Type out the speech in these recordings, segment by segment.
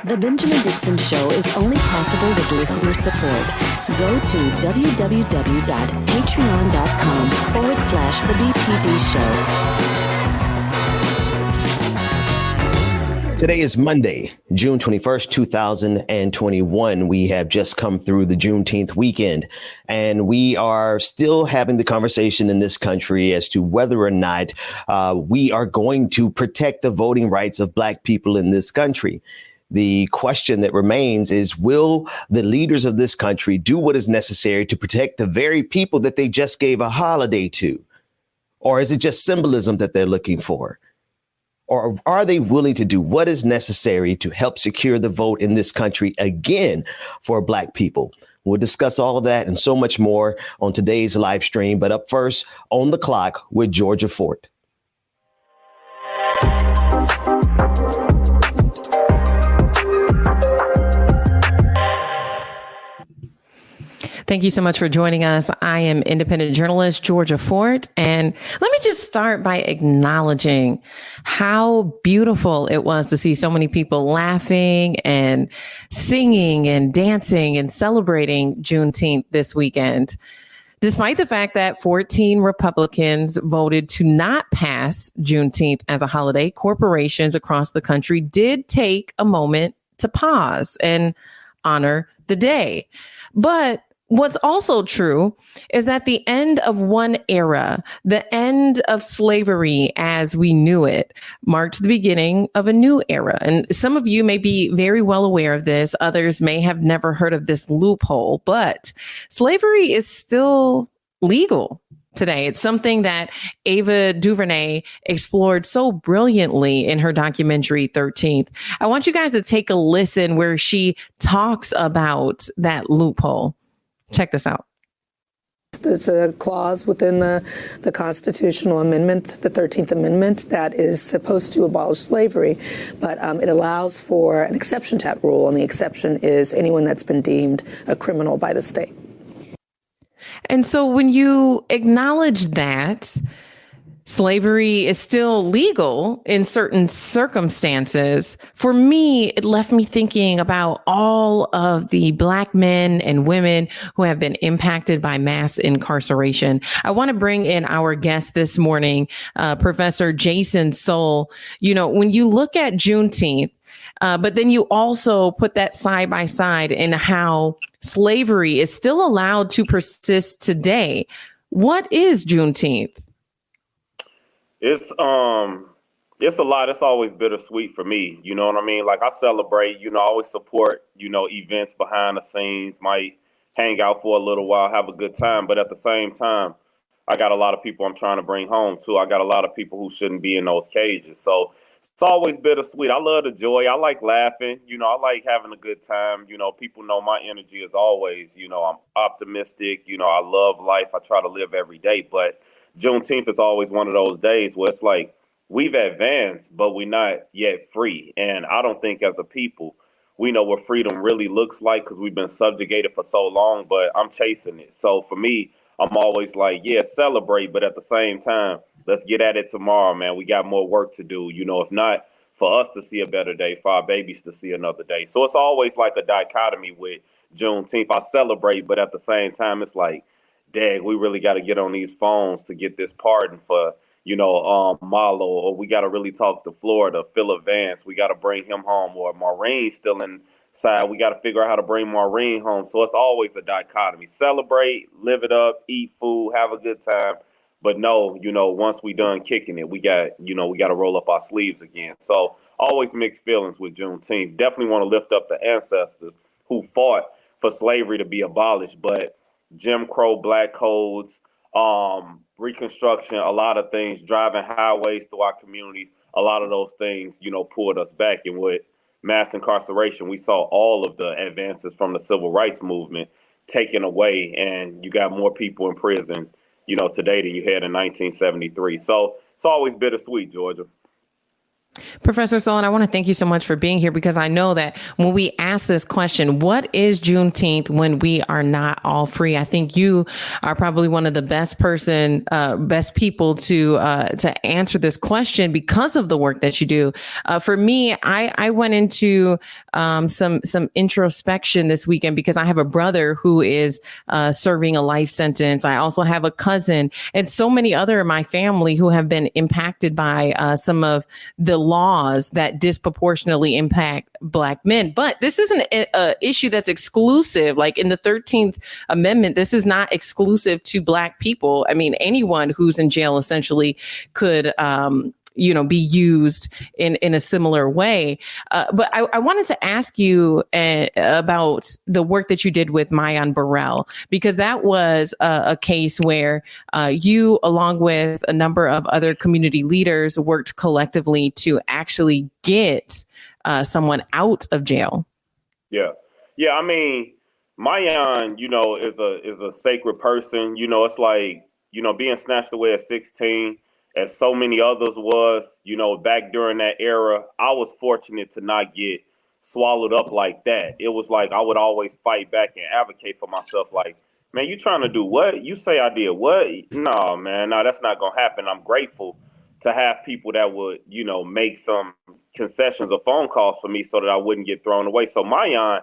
The Benjamin Dixon Show is only possible with listener support. Go to www.patreon.com/The BPD Show. Today is Monday, June 21st, 2021. We have just come through the Juneteenth weekend, and we are still having the conversation in this country as to whether or not we are going to protect the voting rights of Black people in this country. The question that remains is, will the leaders of this country do what is necessary to protect the very people that they just gave a holiday to? Or is it just symbolism that they're looking for? Or are they willing to do what is necessary to help secure the vote in this country again for Black people? We'll discuss all of that and so much more on today's live stream. But up first, On the Clock with Georgia Fort. Thank you so much for joining us. I am independent journalist Georgia Fort, and let me just start by acknowledging how beautiful it was to see so many people laughing and singing and dancing and celebrating Juneteenth this weekend. Despite the fact that 14 Republicans voted to not pass Juneteenth as a holiday, corporations across the country did take a moment to pause and honor the day. But what's also true is that the end of one era, the end of slavery as we knew it, marked the beginning of a new era. And some of you may be very well aware of this. Others may have never heard of this loophole, but slavery is still legal today. It's something that Ava DuVernay explored so brilliantly in her documentary 13th. I want you guys to take a listen where she talks about that loophole. Check this out. There's a clause within the constitutional amendment, the 13th Amendment, that is supposed to abolish slavery, but it allows for an exception to that rule, and the exception is anyone that's been deemed a criminal by the state. And so when you acknowledge that slavery is still legal in certain circumstances, for me, it left me thinking about all of the Black men and women who have been impacted by mass incarceration. I want to bring in our guest this morning, Professor Jason Soul. You know, when you look at Juneteenth, but then you also put that side by side in how slavery is still allowed to persist today. What is Juneteenth? It's a lot. It's always bittersweet for me. You know what I mean? Like, I celebrate, I always support, events behind the scenes, might hang out for a little while, have a good time. But at the same time, I got a lot of people I'm trying to bring home too. I got a lot of people who shouldn't be in those cages. So it's always bittersweet. I love the joy. I like laughing. I like having a good time. People know my energy is always, I'm optimistic. I love life. I try to live every day. But Juneteenth is always one of those days where it's like we've advanced, but we're not yet free. And I don't think as a people, we know what freedom really looks like because we've been subjugated for so long, but I'm chasing it. So for me, I'm always like, yeah, celebrate, but at the same time, let's get at it tomorrow, man. We got more work to do. If not for us to see a better day, for our babies to see another day. So it's always like a dichotomy with Juneteenth. I celebrate, but at the same time, it's like, dang, we really got to get on these phones to get this pardon for, Marlo, or we got to really talk to Florida, Phil Vance. We got to bring him home, or Maureen's still inside. We got to figure out how to bring Maureen home. So it's always a dichotomy. Celebrate, live it up, eat food, have a good time. But no, once we done kicking it, we got to roll up our sleeves again. So always mixed feelings with Juneteenth. Definitely want to lift up the ancestors who fought for slavery to be abolished, but Jim Crow, Black codes, Reconstruction, a lot of things, driving highways through our communities, a lot of those things, pulled us back. And with mass incarceration, we saw all of the advances from the civil rights movement taken away, and you got more people in prison, today than you had in 1973. So it's always bittersweet, Georgia. Professor Solon, I want to thank you so much for being here, because I know that when we ask this question, what is Juneteenth when we are not all free? I think you are probably one of the best people to answer this question because of the work that you do. For me, I went into some introspection this weekend because I have a brother who is serving a life sentence. I also have a cousin and so many other in my family who have been impacted by some of the laws that disproportionately impact Black men. But this isn't an issue that's exclusive. Like in the 13th Amendment, this is not exclusive to Black people. I mean, anyone who's in jail essentially could be used in a similar way. But I wanted to ask you about the work that you did with Mayan Burrell, because that was a case where you, along with a number of other community leaders, worked collectively to actually get someone out of jail. Yeah. Yeah. I mean, Mayan, is a sacred person. It's like, being snatched away at 16. As so many others was, back during that era. I was fortunate to not get swallowed up like that. It was like I would always fight back and advocate for myself. Like, man, you trying to do what? You say I did what? No, man, no, that's not going to happen. I'm grateful to have people that would, make some concessions or phone calls for me so that I wouldn't get thrown away. So Mayan,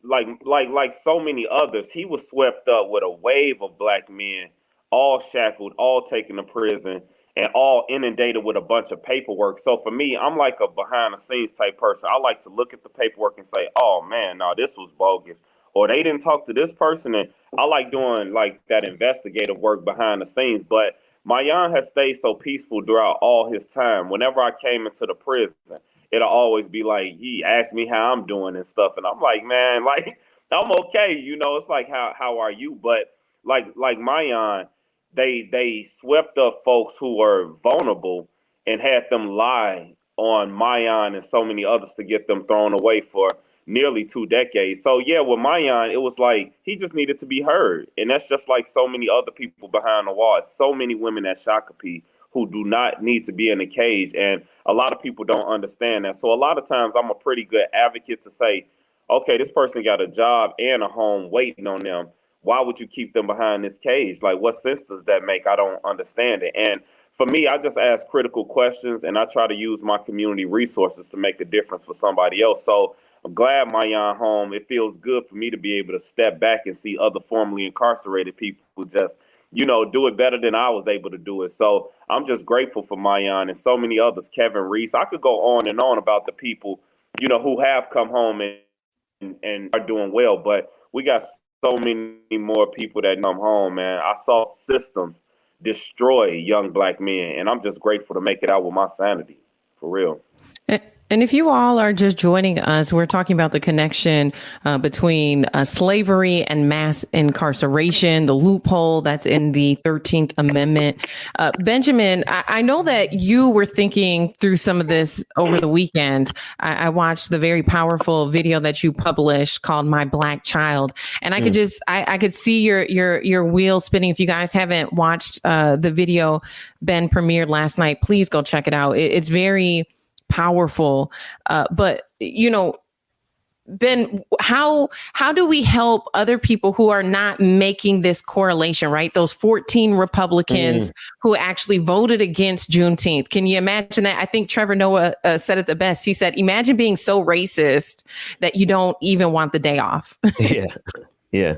like so many others, he was swept up with a wave of Black men, all shackled, all taken to prison, and all inundated with a bunch of paperwork. So for me, I'm like a behind the scenes type person. I like to look at the paperwork and say, oh man, no, this was bogus. Or they didn't talk to this person. And I like doing like that investigative work behind the scenes. But Mayan has stayed so peaceful throughout all his time. Whenever I came into the prison, it'll always be like, he asked me how I'm doing and stuff. And I'm like, man, like, I'm okay. It's like, how are you? But like Mayan, they swept up folks who were vulnerable and had them lie on Mayan and so many others to get them thrown away for nearly 2 decades. So yeah, with Mayan, it was like he just needed to be heard. And that's just like so many other people behind the wall. So many women at Shakopee who do not need to be in a cage. And a lot of people don't understand that. So a lot of times I'm a pretty good advocate to say, okay, this person got a job and a home waiting on them. Why would you keep them behind this cage? Like, what sense does that make? I don't understand it. And for me, I just ask critical questions and I try to use my community resources to make a difference for somebody else. So I'm glad Mayan home. It feels good for me to be able to step back and see other formerly incarcerated people who just, do it better than I was able to do it. So I'm just grateful for Mayan and so many others, Kevin Reese. I could go on and on about the people, who have come home and are doing well, but we got so many more people that come home, man. I saw systems destroy young Black men, and I'm just grateful to make it out with my sanity, for real. And if you all are just joining us, we're talking about the connection between slavery and mass incarceration, the loophole that's in the 13th Amendment. Benjamin, I know that you were thinking through some of this over the weekend. I watched the very powerful video that you published called My Black Child. And I could just, I could see your wheels spinning. If you guys haven't watched the video, Ben premiered last night, please go check it out. It's very powerful. But, Ben, how do we help other people who are not making this correlation, right? Those 14 Republicans who actually voted against Juneteenth. Can you imagine that? I think Trevor Noah said it the best. He said, imagine being so racist that you don't even want the day off. Yeah.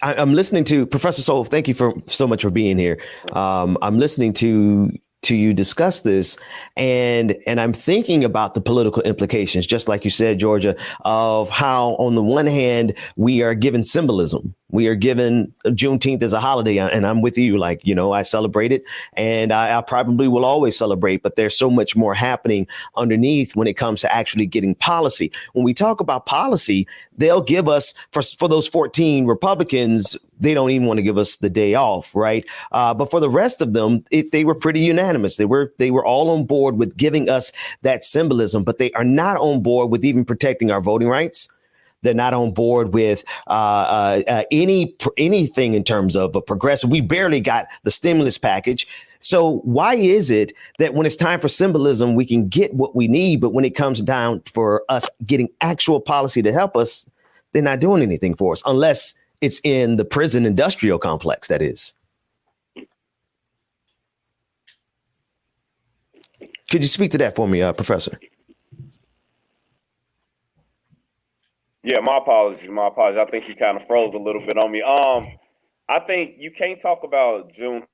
I'm listening to Professor Soul. Thank you so much for being here. I'm listening to you discuss this, and I'm thinking about the political implications, just like you said, Georgia, of how on the one hand, we are given symbolism. We are given Juneteenth as a holiday, and I'm with you. Like, I celebrate it, and I probably will always celebrate. But there's so much more happening underneath when it comes to actually getting policy. When we talk about policy, they'll give us for those 14 Republicans, they don't even want to give us the day off, right? But for the rest of them, they were pretty unanimous. They were all on board with giving us that symbolism, but they are not on board with even protecting our voting rights. They're not on board with anything in terms of a progressive. We barely got the stimulus package. So why is it that when it's time for symbolism, we can get what we need, but when it comes down for us getting actual policy to help us, they're not doing anything for us, unless it's in the prison industrial complex, that is. Could you speak to that for me, Professor? Yeah, my apologies. I think you kind of froze a little bit on me. I think you can't talk about Juneteenth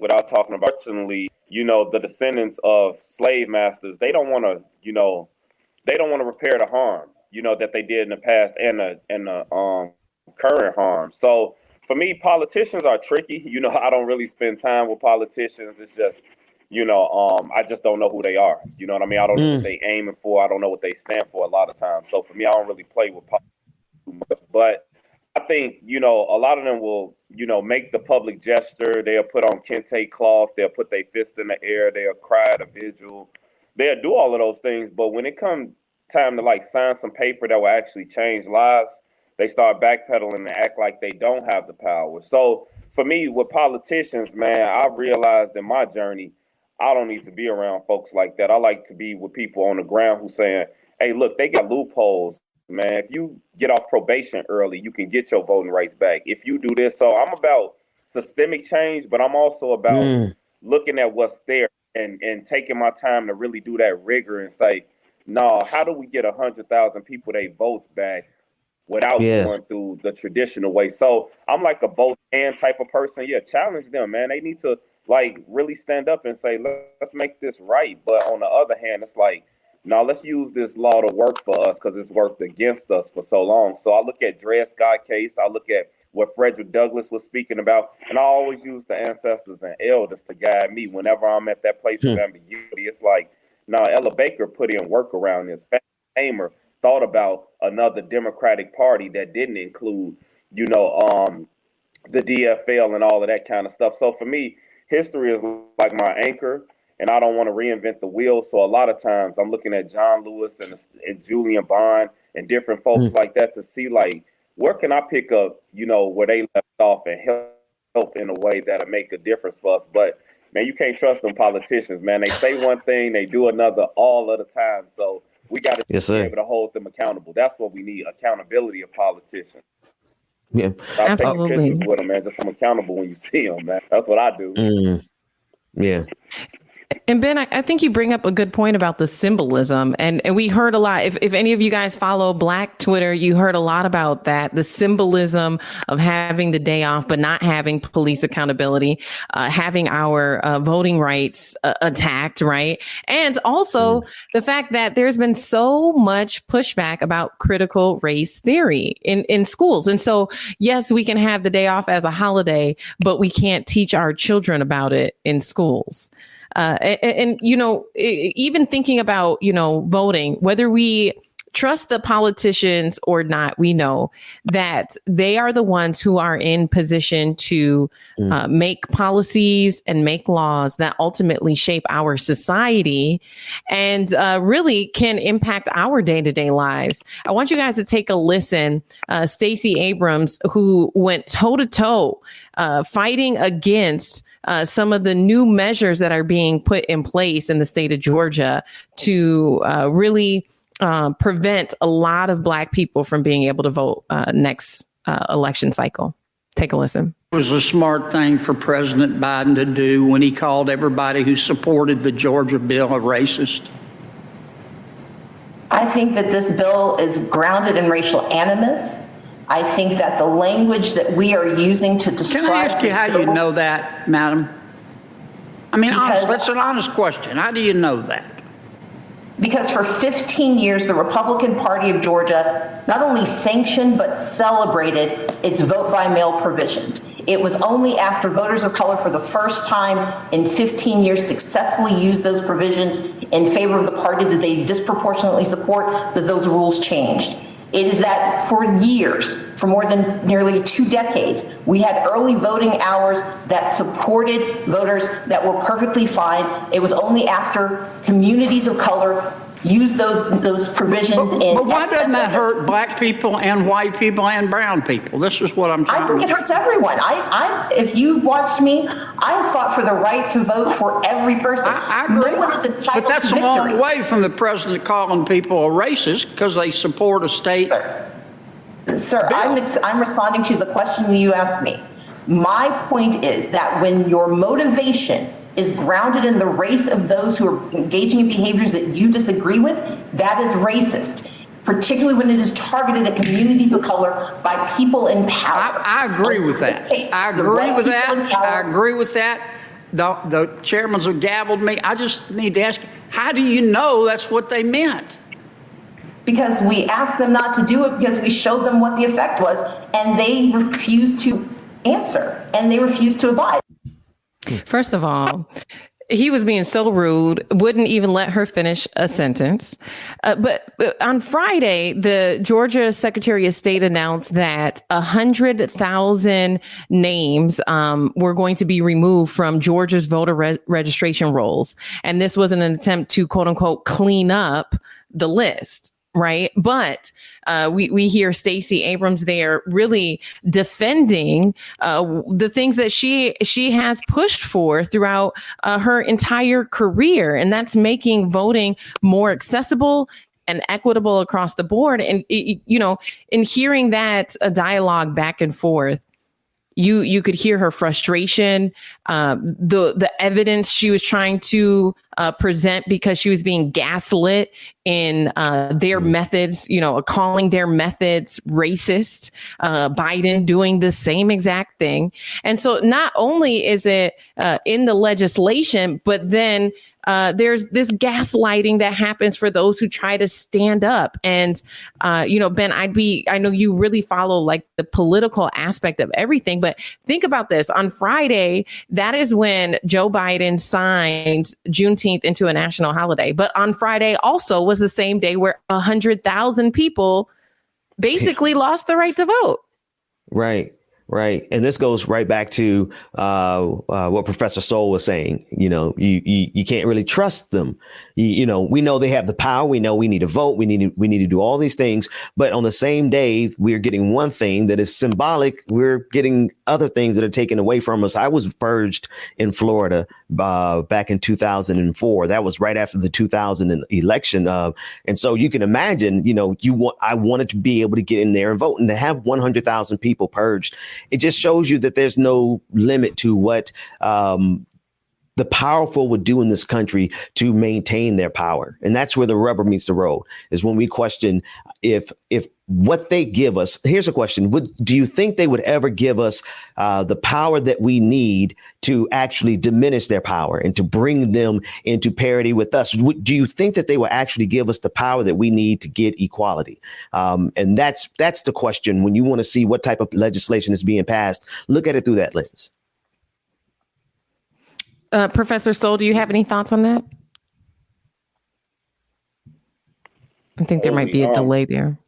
without talking about, unfortunately, the descendants of slave masters. They don't want to, they don't want to repair the harm, that they did in the past and the current harm. So for me, politicians are tricky. I don't really spend time with politicians. It's just, I just don't know who they are. You know what I mean? I don't know what they aiming for. I don't know what they stand for a lot of times. So for me, I don't really play with politics too much. But I think, a lot of them will, make the public gesture. They'll put on kente cloth. They'll put their fist in the air. They'll cry at a vigil. They'll do all of those things. But when it comes time to sign some paper that will actually change lives, they start backpedaling and act like they don't have the power. So for me, with politicians, man, I realized in my journey, I don't need to be around folks like that. I like to be with people on the ground who's saying, hey, look, they got loopholes, man. If you get off probation early, you can get your voting rights back. If you do this. So I'm about systemic change, but I'm also about looking at what's there and taking my time to really do that rigor and say, no, how do we get 100,000 people their votes back without going through the traditional way? So I'm like a both and type of person. Yeah, challenge them, man. They need to really stand up and say, let's make this right. But on the other hand, it's like, no, let's use this law to work for us because it's worked against us for so long. So I look at Dred Scott case. I look at what Frederick Douglass was speaking about. And I always use the ancestors and elders to guide me whenever I'm at that place of ambiguity. It's like, no, Ella Baker put in work around this. Hamer thought about another Democratic Party that didn't include, the DFL and all of that kind of stuff. So for me, history is like my anchor, and I don't want to reinvent the wheel. So a lot of times I'm looking at John Lewis and Julian Bond and different folks like that to see where can I pick up, where they left off and help in a way that'll make a difference for us. But man, you can't trust them politicians, man. They say one thing, they do another all of the time. So we got to be able to hold them accountable. That's what we need, accountability of politicians. Yeah, I'll take pictures with them, man. Just I'm accountable when you see them, man. That's what I do. Yeah. And Ben, I think you bring up a good point about the symbolism. And we heard a lot. If any of you guys follow Black Twitter, you heard a lot about that, the symbolism of having the day off, but not having police accountability, having our voting rights attacked, right? And also the fact that there's been so much pushback about critical race theory in schools. And so, yes, we can have the day off as a holiday, but we can't teach our children about it in schools. Even thinking about, voting, whether we trust the politicians or not, we know that they are the ones who are in position to make policies and make laws that ultimately shape our society and really can impact our day-to-day lives. I want you guys to take a listen. Stacey Abrams, who went toe-to-toe fighting against some of the new measures that are being put in place in the state of Georgia to really prevent a lot of Black people from being able to vote next election cycle. Take a listen. It was a smart thing for President Biden to do when he called everybody who supported the Georgia bill a racist. I think that this bill is grounded in racial animus. I think that the language that we are using to describe... Can I ask you how you know that, madam? I mean, that's an honest question. How do you know that? Because for 15 years, the Republican Party of Georgia not only sanctioned but celebrated its vote-by-mail provisions. It was only after voters of color for the first time in 15 years successfully used those provisions in favor of the party that they disproportionately support that those rules changed. It is that for years, for more than nearly 2 decades, we had early voting hours that supported voters that were perfectly fine. It was only after communities of color use those provisions in. But why doesn't that hurt black people and white people and brown people? This is what I'm trying. I think it hurts everyone. If you watched me, I fought for the right to vote for every person. I agree. No one is entitled but that's to a victory. long way from the president calling people a racist because they support a state. Sir, I'm responding to the question that you asked me. My point is that when your motivation is grounded in the race of those who are engaging in behaviors that you disagree with, that is racist, particularly when it is targeted at communities of color by people in power. I agree with that. I agree with that. I agree with that. The chairmans have gavelled me. I just need to ask, how do you know that's what they meant? Because we asked them not to do it because we showed them what the effect was, and they refused to answer, and they refused to abide. First of all, he was being so rude, wouldn't even let her finish a sentence. But on Friday, the Georgia Secretary of State announced that 100,000 names were going to be removed from Georgia's voter registration rolls. And this was an attempt to, quote unquote, clean up the list. Right. But we hear Stacey Abrams there really defending the things that she has pushed for throughout her entire career. And that's making voting more accessible and equitable across the board. And, you know, in hearing that dialogue back and forth, you could hear her frustration, the evidence she was trying to present because she was being gaslit in their methods, you know, calling their methods racist, Biden doing the same exact thing. And so not only is it in the legislation, but then there's this gaslighting that happens for those who try to stand up. And, you know, Ben, I know you really follow like the political aspect of everything, but think about this. On Friday, that is when Joe Biden signed Juneteenth into a national holiday. But on Friday also was the same day where 100,000 people basically lost the right to vote. Right. Right. And this goes right back to what Professor Soul was saying. You know, you can't really trust them. You know, we know they have the power. We know we need to vote. We need to do all these things. But on the same day, we're getting one thing that is symbolic. We're getting other things that are taken away from us. I was purged in Florida back in 2004. That was right after the 2000 election. And so you can imagine, you know, I wanted to be able to get in there and vote, and to have 100,000 people purged. It just shows you that there's no limit to what the powerful would do in this country to maintain their power. And that's where the rubber meets the road, is when we question if what they give us. Here's a question. Do you think they would ever give us the power that we need to actually diminish their power and to bring them into parity with us? Do you think that they will actually give us the power that we need to get equality? And that's the question. When you want to see what type of legislation is being passed, look at it through that lens. Professor Soul, do you have any thoughts on that? I think there might be a delay there.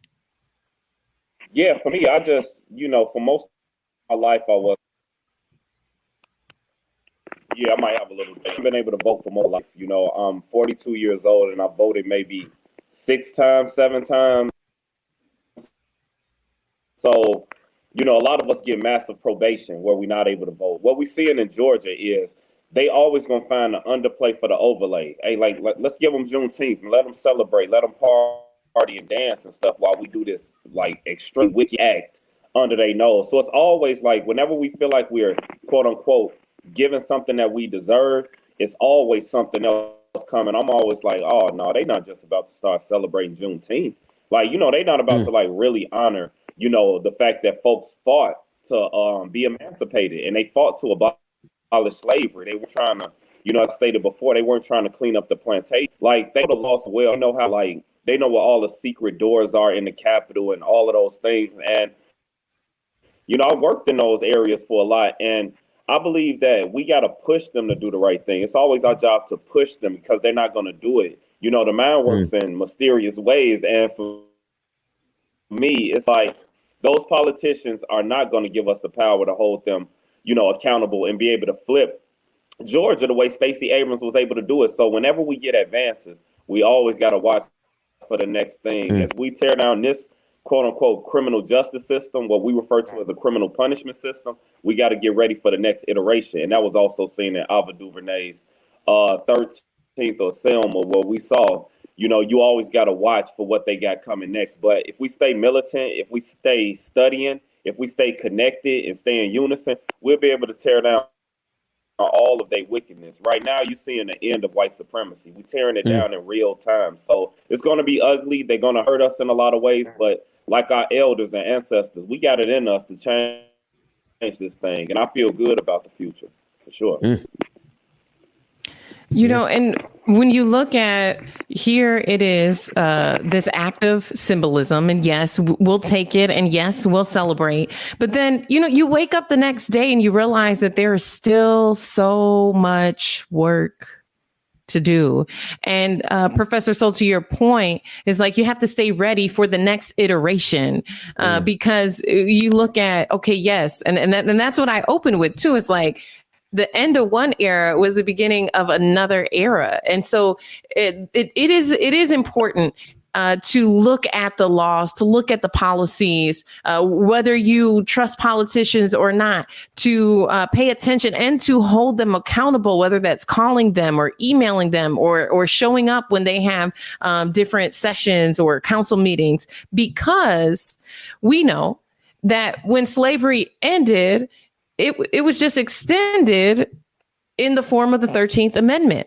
Yeah, for me, I just, you know, for most of my life, I might have a little bit. I've been able to vote for more life. You know, I'm 42 years old and I voted maybe 6 times, 7 times. So, you know, a lot of us get massive probation where we're not able to vote. What we're seeing in Georgia is they always going to find the underplay for the overlay. Hey, like let's give them Juneteenth and let them celebrate, let them party and dance and stuff while we do this like extreme witchy act under their nose. So it's always like whenever we feel like we're quote unquote given something that we deserve, it's always something else coming. I'm always like, oh no, they not just about to start celebrating Juneteenth. Like, you know, they not about to like really honor, you know, the fact that folks fought to be emancipated and they fought to abolish slavery. They were trying to, you know, I stated before, they weren't trying to clean up the plantation. Like, they would have lost well. You know how, like, they know where all the secret doors are in the Capitol and all of those things. And, you know, I worked in those areas for a lot. And I believe that we got to push them to do the right thing. It's always our job to push them because they're not going to do it. You know, the mind works in mysterious ways. And for me, it's like those politicians are not going to give us the power to hold them, you know, accountable and be able to flip Georgia the way Stacey Abrams was able to do it. So whenever we get advances we always got to watch for the next thing. As we tear down this quote unquote criminal justice system, what we refer to as a criminal punishment system, we got to get ready for the next iteration. And that was also seen in Ava DuVernay's 13th or Selma, where we saw, you know, you always got to watch for what they got coming next. But if we stay militant, if we stay studying, if we stay connected and stay in unison, we'll be able to tear down all of their wickedness. Right now, you're seeing the end of white supremacy. We're tearing it down in real time. So it's going to be ugly. They're going to hurt us in a lot of ways. But like our elders and ancestors, we got it in us to change this thing. And I feel good about the future, for sure. You know, and when you look at here, it is this active symbolism. And yes, we'll take it. And yes, we'll celebrate. But then, you know, you wake up the next day and you realize that there is still so much work to do. And Professor Soul, to your point, is like you have to stay ready for the next iteration because you look at, OK, yes. And that's what I open with, too. It's like the end of one era was the beginning of another era. And so it is important to look at the laws, to look at the policies, whether you trust politicians or not, to pay attention and to hold them accountable, whether that's calling them or emailing them or showing up when they have different sessions or council meetings, because we know that when slavery ended, it was just extended in the form of the 13th Amendment.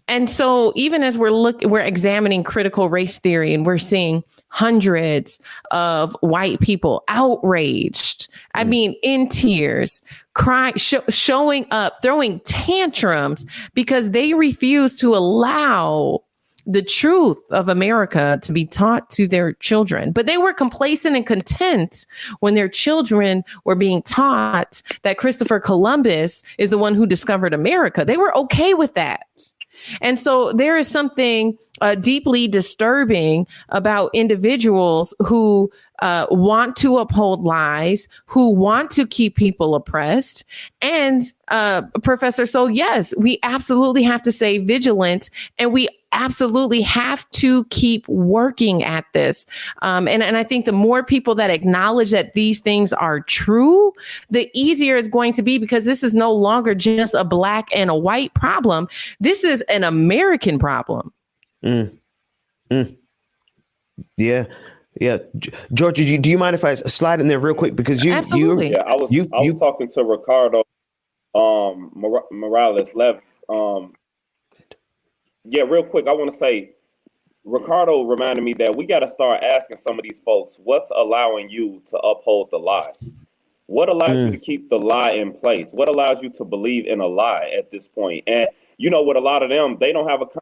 And so even as we're examining critical race theory and we're seeing hundreds of white people outraged, I mean, in tears, crying, showing up, throwing tantrums because they refuse to allow the truth of America to be taught to their children. But they were complacent and content when their children were being taught that Christopher Columbus is the one who discovered America. They were okay with that. And so there is something deeply disturbing about individuals who want to uphold lies, who want to keep people oppressed. And Professor, so yes, we absolutely have to stay vigilant, and we absolutely have to keep working at this. And I think the more people that acknowledge that these things are true, the easier it's going to be, because this is no longer just a Black and a white problem. This is an American problem. Yeah. Yeah. Georgia, do you mind if I slide in there real quick? Because I was talking to Ricardo Morales Levis. Yeah, real quick, I want to say, Ricardo reminded me that we got to start asking some of these folks, what's allowing you to uphold the lie? What allows you to keep the lie in place? What allows you to believe in a lie at this point? And, you know, with a lot of them, they don't have a conscience.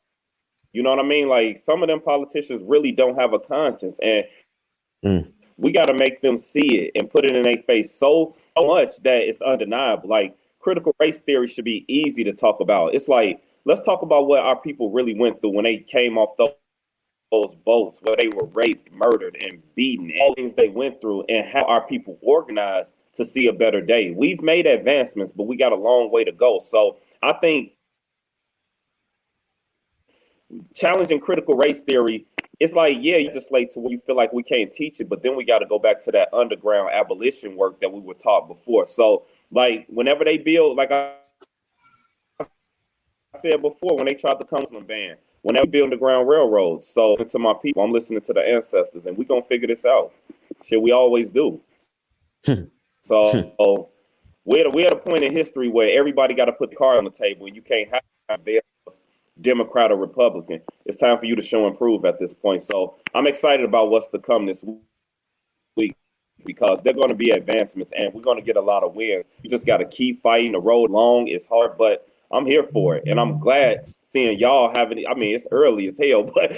You know what I mean? Like, some of them politicians really don't have a conscience. And we got to make them see it and put it in their face so much that it's undeniable. Like, critical race theory should be easy to talk about. It's like, let's talk about what our people really went through when they came off those boats, where they were raped, murdered, and beaten, all things they went through, and how our people organized to see a better day. We've made advancements, but we got a long way to go. So I think challenging critical race theory, it's like, yeah, you just like to where you feel like we can't teach it, but then we got to go back to that underground abolition work that we were taught before. So, like, whenever they build, like I said before, when they tried the Cumberland ban, when they build the ground railroads. So to my people, I'm listening to the ancestors, and we're going to figure this out. Shit, we always do. So we're at a point in history where everybody got to put the card on the table, and you can't have a Democrat or Republican. It's time for you to show and prove at this point. So I'm excited about what's to come this week, because they're going to be advancements, and we're going to get a lot of wins. You just got to keep fighting. The road long, it's hard, but I'm here for it. And I'm glad seeing y'all having it. I mean, it's early as hell, but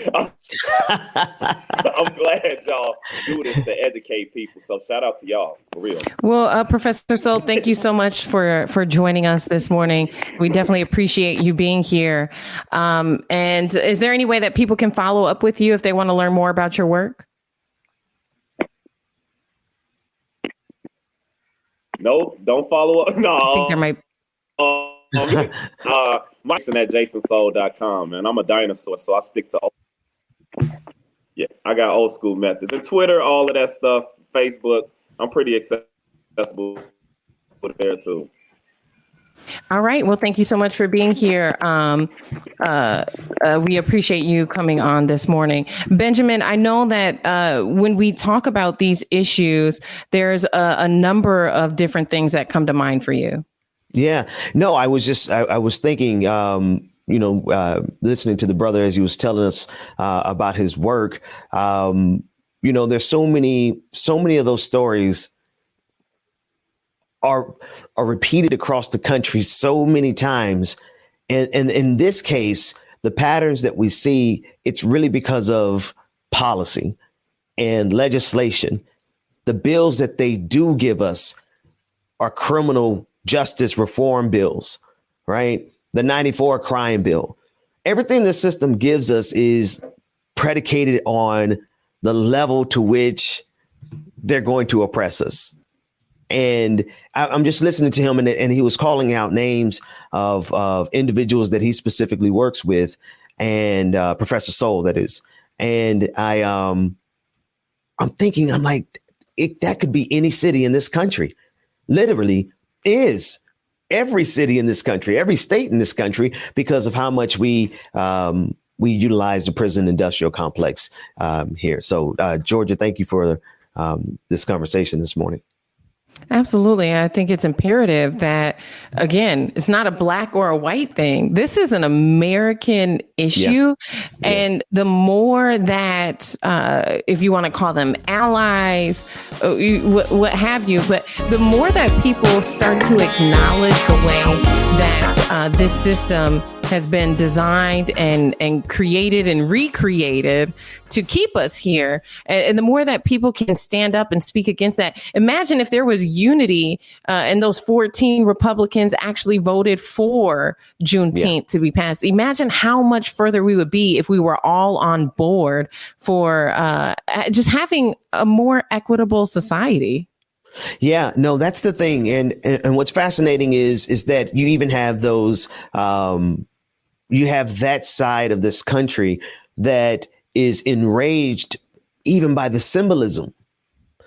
I'm glad y'all do this to educate people. So shout out to y'all, for real. Well, Professor Soul, thank you so much for joining us this morning. We definitely appreciate you being here. And is there any way that people can follow up with you if they want to learn more about your work? No, don't follow up. No. I think there might. Jason at jasonsoul.com, man. I'm a dinosaur, so I stick to I got old school methods. And Twitter, all of that stuff, Facebook, I'm pretty accessible there too. All right. Well, thank you so much for being here. We appreciate you coming on this morning. Benjamin, I know that when we talk about these issues, there's a number of different things that come to mind for you. Yeah. No, I was thinking, listening to the brother as he was telling us about his work. There's so many of those stories are repeated across the country so many times. And in this case, the patterns that we see, it's really because of policy and legislation. The bills that they do give us are criminal justice reform bills, right? The 94 crime bill. Everything the system gives us is predicated on the level to which they're going to oppress us. And I'm just listening to him, and he was calling out names of individuals that he specifically works with, and Professor Soul, that is. And I'm thinking, I'm like, that could be any city in this country. Literally is every city in this country, every state in this country, because of how much we utilize the prison industrial complex here. So, Georgia, thank you for this conversation this morning. Absolutely. I think it's imperative that, again, it's not a black or a white thing. This is an American issue. Yeah. And the more that, if you want to call them allies, what have you, but the more that people start to acknowledge the way that this system has been designed and created and recreated to keep us here. And the more that people can stand up and speak against that. Imagine if there was unity and those 14 Republicans actually voted for Juneteenth to be passed. Imagine how much further we would be if we were all on board for just having a more equitable society. Yeah, no, that's the thing. And what's fascinating is that you even have those you have that side of this country that is enraged even by the symbolism.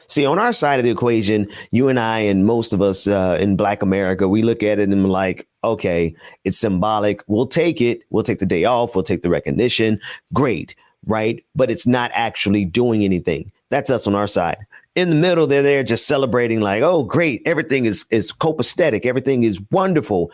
See, on our side of the equation, you and I and most of us in Black America, we look at it and we're like, OK, it's symbolic. We'll take it. We'll take the day off. We'll take the recognition. Great. Right. But it's not actually doing anything. That's us on our side. In the middle, they're there just celebrating like, oh, great. Everything is copacetic. Everything is wonderful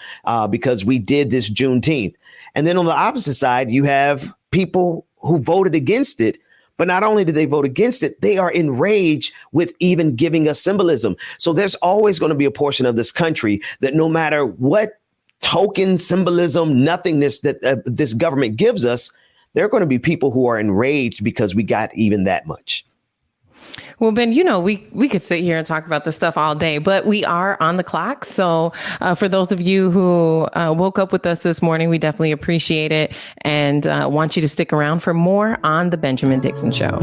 because we did this Juneteenth. And then on the opposite side, you have people who voted against it. But not only did they vote against it, they are enraged with even giving us symbolism. So there's always going to be a portion of this country that no matter what token symbolism, nothingness that this government gives us, there are going to be people who are enraged because we got even that much. Well, Ben, we could sit here and talk about this stuff all day, but we are on the clock. So for those of you who woke up with us this morning, we definitely appreciate it and want you to stick around for more on The Benjamin Dixon Show.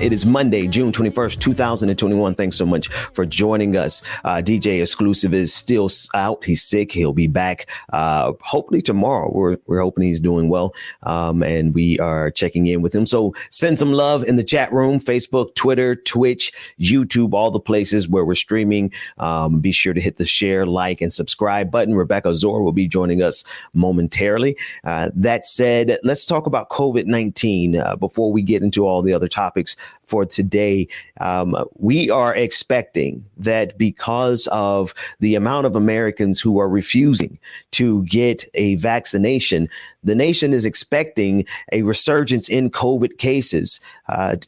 It is Monday, June 21st, 2021. Thanks so much for joining us. DJ Exclusive is still out. He's sick. He'll be back hopefully tomorrow. We're hoping he's doing well. And we are checking in with him. So send some love in the chat room, Facebook, Twitter, Twitch, YouTube, all the places where we're streaming. Be sure to hit the share, like, and subscribe button. Rebecca Zor will be joining us momentarily. That said, let's talk about COVID-19 before we get into all the other topics for today. We are expecting that because of the amount of Americans who are refusing to get a vaccination, the nation is expecting a resurgence in COVID cases,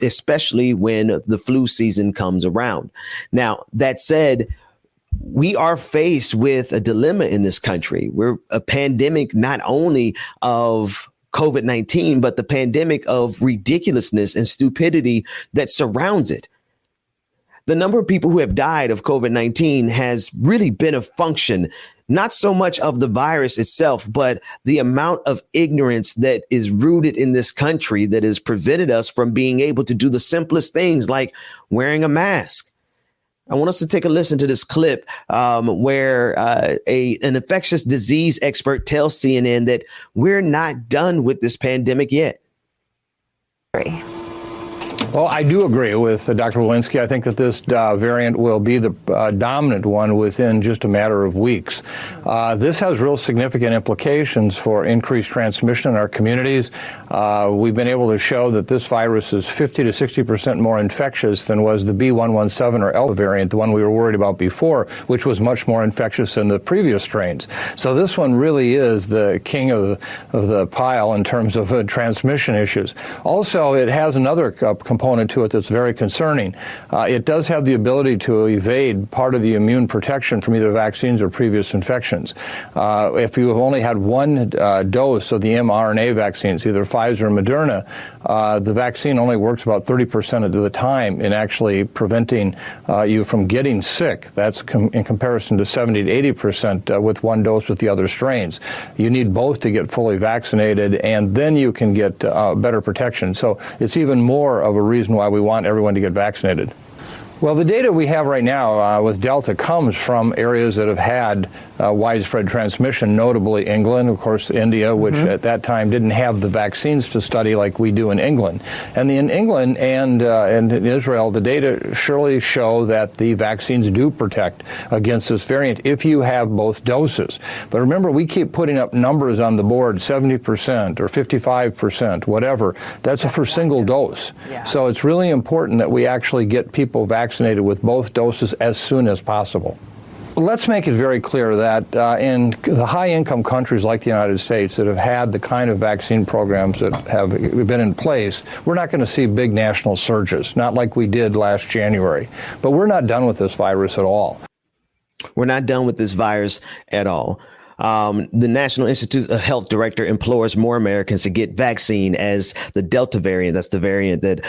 especially when the flu season comes around. Now, that said, we are faced with a dilemma in this country. We're a pandemic not only of COVID-19, but the pandemic of ridiculousness and stupidity that surrounds it. The number of people who have died of COVID-19 has really been a function, not so much of the virus itself, but the amount of ignorance that is rooted in this country that has prevented us from being able to do the simplest things like wearing a mask. I want us to take a listen to this clip where an infectious disease expert tells CNN that we're not done with this pandemic yet. Well, I do agree with Dr. Walensky. I think that this variant will be the dominant one within just a matter of weeks. This has real significant implications for increased transmission in our communities. We've been able to show that this virus is 50 to 60% more infectious than was the B117 or Alpha variant, the one we were worried about before, which was much more infectious than the previous strains. So this one really is the king of the pile in terms of transmission issues. Also, it has another component to it that's very concerning. It does have the ability to evade part of the immune protection from either vaccines or previous infections. If you have only had one dose of the mRNA vaccines, either Pfizer or Moderna, the vaccine only works about 30% of the time in actually preventing you from getting sick. That's in comparison to 70 to 80% with one dose with the other strains. You need both to get fully vaccinated, and then you can get better protection. So it's even more of a reason why we want everyone to get vaccinated. Well, the data we have right now with Delta comes from areas that have had widespread transmission, notably England, of course, India, which at that time didn't have the vaccines to study like we do in England. And in England and in Israel, the data surely show that the vaccines do protect against this variant if you have both doses. But remember, we keep putting up numbers on the board, 70% or 55%, whatever. That's for single dose. Yeah. So it's really important that we actually get people vaccinated with both doses as soon as possible. Let's make it very clear that in the high-income countries like the United States that have had the kind of vaccine programs that have been in place, we're not going to see big national surges, not like we did last January. But we're not done with this virus at all. We're not done with this virus at all. The National Institute of Health director implores more Americans to get vaccine as the Delta variant, that's the variant that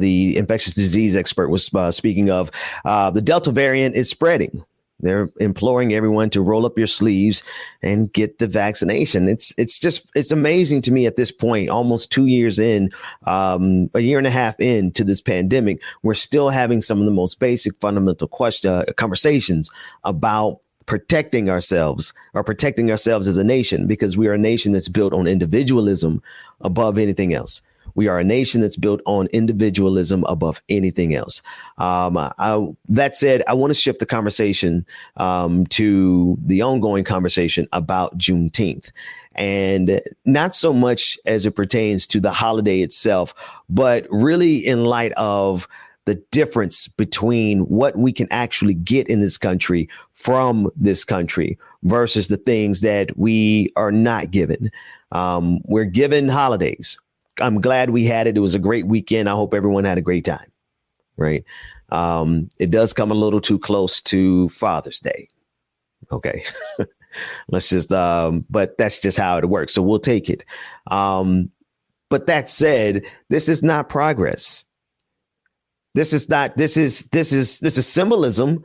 the infectious disease expert was speaking of, the Delta variant is spreading. They're imploring everyone to roll up your sleeves and get the vaccination. It's amazing to me at this point, almost 2 years in, a year and a half into this pandemic, we're still having some of the most basic fundamental conversations about protecting ourselves as a nation, because we are a nation that's built on individualism above anything else. We are a nation that's built on individualism above anything else. That said, I want to shift the conversation to the ongoing conversation about Juneteenth, and not so much as it pertains to the holiday itself, but really in light of the difference between what we can actually get in this country from this country versus the things that we are not given. We're given holidays. I'm glad we had it. It was a great weekend. I hope everyone had a great time. Right. It does come a little too close to Father's Day. OK, let's just but that's just how it works. So we'll take it. But that said, this is not progress. This is symbolism,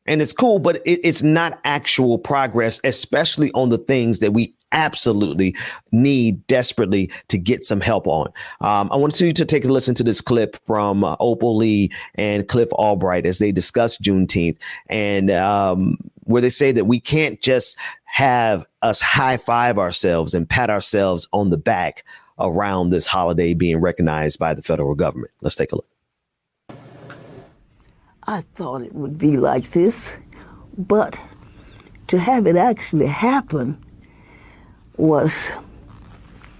and it's cool, but it's not actual progress, especially on the things that we absolutely need desperately to get some help on. I want you to take a listen to this clip from Opal Lee and Cliff Albright as they discuss Juneteenth, and where they say that we can't just have us high five ourselves and pat ourselves on the back around this holiday being recognized by the federal government. Let's take a look. I thought it would be like this, but to have it actually happen was,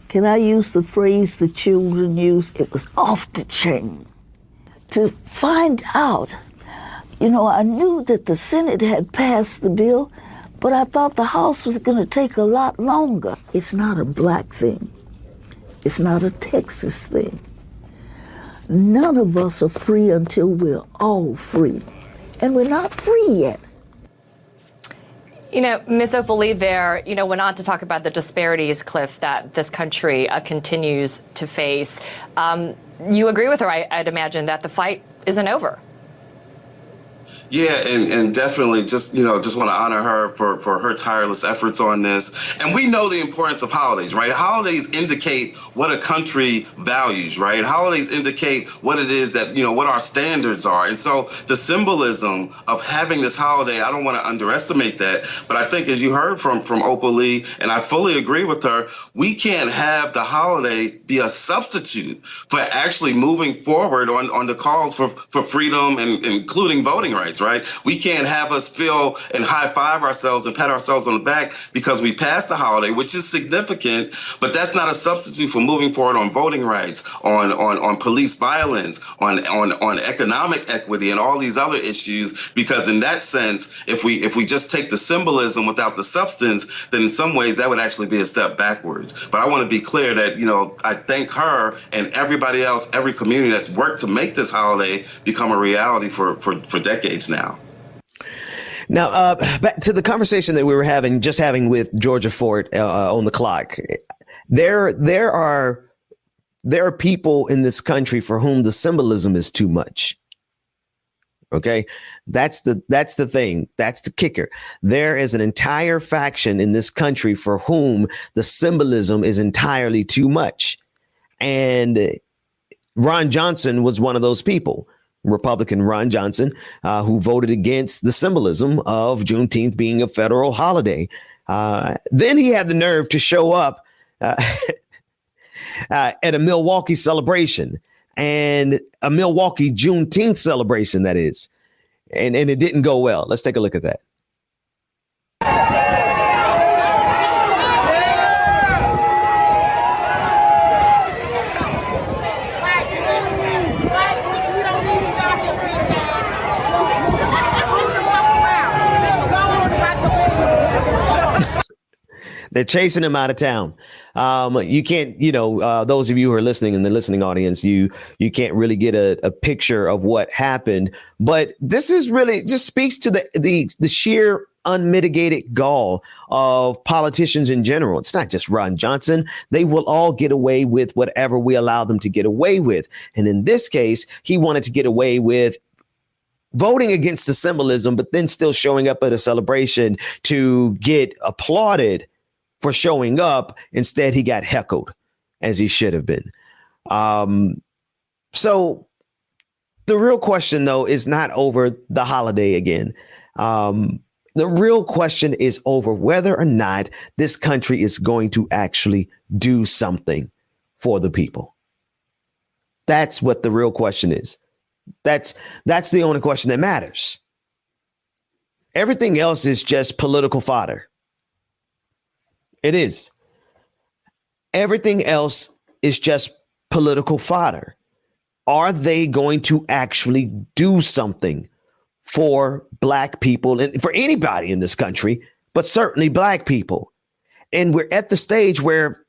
can I use the phrase the children use? It was off the chain. To find out, I knew that the Senate had passed the bill, but I thought the House was going to take a lot longer. It's not a black thing. It's not a Texas thing. None of us are free until we're all free. And we're not free yet. Ms. Opal-Lee there, went on to talk about the disparities, Cliff, that this country continues to face. You agree with her, I'd imagine, that the fight isn't over. Yeah, and definitely just want to honor her for her tireless efforts on this. And we know the importance of holidays, right? Holidays indicate what a country values, right? Holidays indicate what it is that, what our standards are. And so the symbolism of having this holiday, I don't want to underestimate that. But I think, as you heard from Opal Lee, and I fully agree with her, we can't have the holiday be a substitute for actually moving forward on the calls for freedom and including voting rights. Right? We can't have us feel and high five ourselves and pat ourselves on the back because we passed the holiday, which is significant, but that's not a substitute for moving forward on voting rights, on police violence, on economic equity and all these other issues. Because in that sense, if we just take the symbolism without the substance, then in some ways that would actually be a step backwards. But I want to be clear that, I thank her and everybody else, every community that's worked to make this holiday become a reality for decades now. Now, back to the conversation that we were having with Georgia Fort on the clock. There are people in this country for whom the symbolism is too much. OK, that's the thing. That's the kicker. There is an entire faction in this country for whom the symbolism is entirely too much. And Ron Johnson was one of those people. Republican Ron Johnson, who voted against the symbolism of Juneteenth being a federal holiday. Then he had the nerve to show up at a Milwaukee celebration, and a Milwaukee Juneteenth celebration, that is. And it didn't go well. Let's take a look at that. They're chasing him out of town. You can't, those of you who are listening in the listening audience, you can't really get a picture of what happened. But this is really just speaks to the sheer unmitigated gall of politicians in general. It's not just Ron Johnson. They will all get away with whatever we allow them to get away with. And in this case, he wanted to get away with voting against the symbolism, but then still showing up at a celebration to get applauded for showing up. Instead, he got heckled, as he should have been. So the real question, though, is not over the holiday again. The real question is over whether or not this country is going to actually do something for the people. That's what the real question is. That's the only question that matters. Everything else is just political fodder. It is. Everything else is just political fodder. Are they going to actually do something for Black people and for anybody in this country, but certainly Black people? And we're at the stage where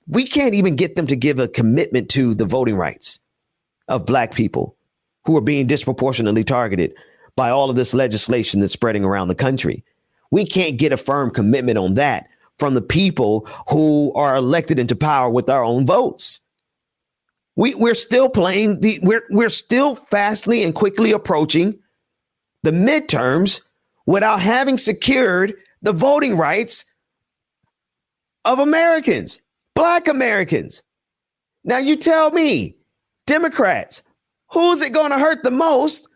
we can't even get them to give a commitment to the voting rights of Black people who are being disproportionately targeted by all of this legislation that's spreading around the country. We can't get a firm commitment on that from the people who are elected into power with our own votes. We're still playing we're still fastly and quickly approaching the midterms without having secured the voting rights of Americans, Black Americans. Now you tell me, Democrats, who's it going to hurt the most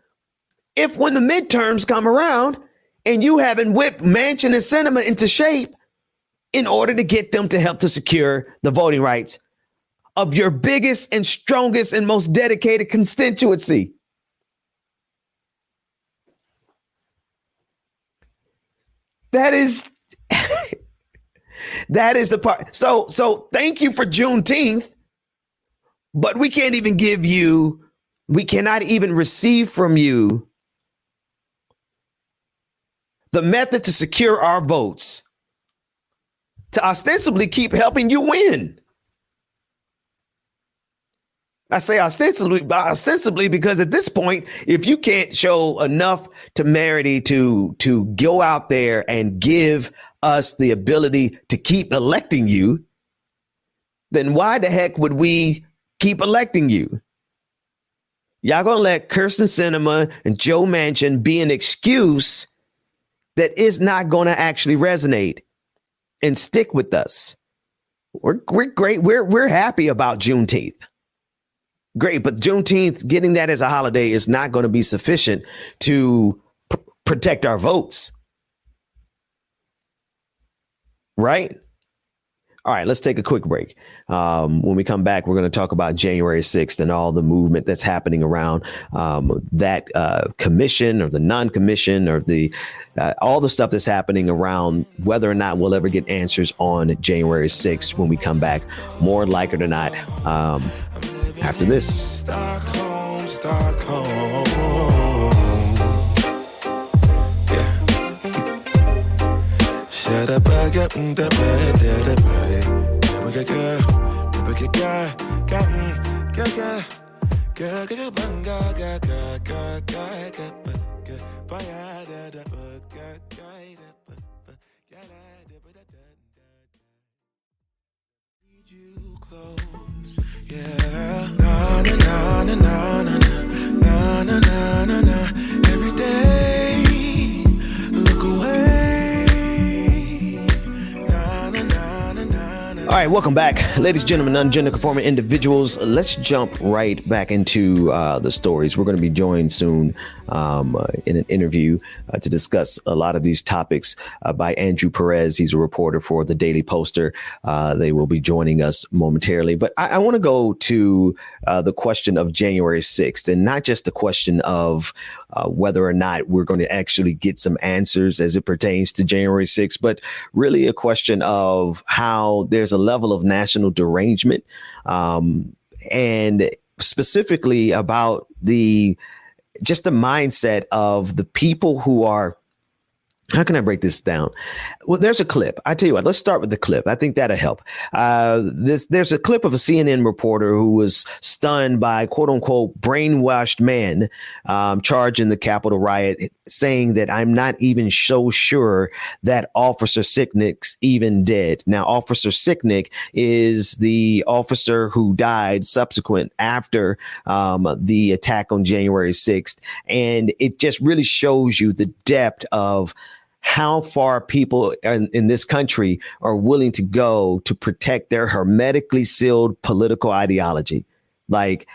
if when the midterms come around and you haven't whipped Manchin and Sinema into shape in order to get them to help to secure the voting rights of your biggest and strongest and most dedicated constituency? That is the part. So thank you for Juneteenth, but we cannot even receive from you the method to secure our votes to ostensibly keep helping you win. I say ostensibly because at this point, if you can't show enough temerity to go out there and give us the ability to keep electing you, then why the heck would we keep electing you? Y'all gonna let Kyrsten Sinema and Joe Manchin be an excuse that is not going to actually resonate and stick with us. We're great. We're happy about Juneteenth. Great, but Juneteenth, getting that as a holiday is not going to be sufficient to protect our votes. Right? All right, let's take a quick break. When we come back, we're going to talk about January 6th and all the movement that's happening around that commission or the non-commission or the all the stuff that's happening around whether or not we'll ever get answers on January 6th when we come back. More like it or not, after this. Every day, look away. All right, welcome back, ladies and gentlemen, non-gender conforming individuals. Let's jump right back into the stories. We're going to be joined soon in an interview to discuss a lot of these topics by Andrew Perez. He's a reporter for the Daily Poster. They will be joining us momentarily. But I want to go to the question of January 6th, and not just the question of whether or not we're going to actually get some answers as it pertains to January 6th, but really a question of how there's a level of national derangement, and specifically about just the mindset of the people who are, how can I break this down? Well, there's a clip. I tell you what, let's start with the clip. I think that'll help. There's a clip of a CNN reporter who was stunned by quote unquote brainwashed men charged in the Capitol riot, saying that I'm not even so sure that Officer Sicknick's even dead. Now, Officer Sicknick is the officer who died subsequent after the attack on January 6th. And it just really shows you the depth of how far people in this country are willing to go to protect their hermetically sealed political ideology. Like,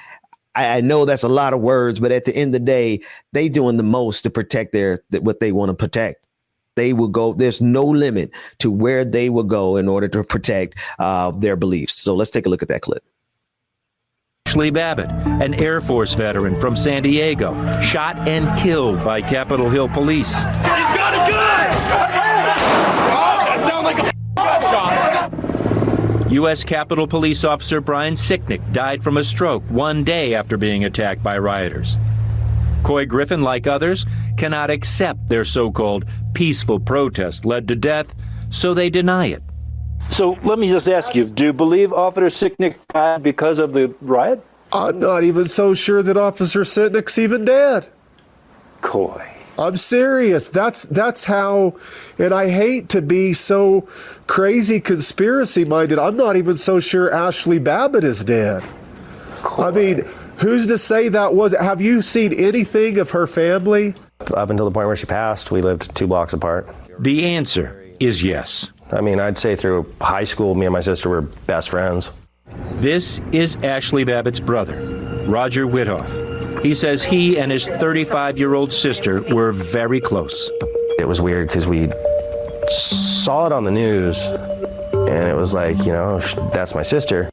I know that's a lot of words, but at the end of the day, they doing the most to protect what they want to protect. They will go. There's no limit to where they will go in order to protect their beliefs. So let's take a look at that clip. Ashley Babbitt, an Air Force veteran from San Diego, shot and killed by Capitol Hill police. He's got a gun! Oh, that sounds like a gunshot. U.S. Capitol Police Officer Brian Sicknick died from a stroke 1 day after being attacked by rioters. Coy Griffin, like others, cannot accept their so-called peaceful protest led to death, so they deny it. So let me just ask you, do you believe Officer Sicknick died because of the riot? I'm not even so sure that Officer Sicknick's even dead. Coy. I'm serious. That's how, and I hate to be so crazy conspiracy minded. I'm not even so sure Ashley Babbitt is dead. Coy. I mean, who's to say that was? Have you seen anything of her family? Up until the point where she passed, we lived 2 blocks apart. The answer is yes. I mean, I'd say through high school, me and my sister were best friends. This is Ashley Babbitt's brother, Roger Whithoff. He says he and his 35-year-old sister were very close. It was weird because we saw it on the news, and it was like, you know, that's my sister.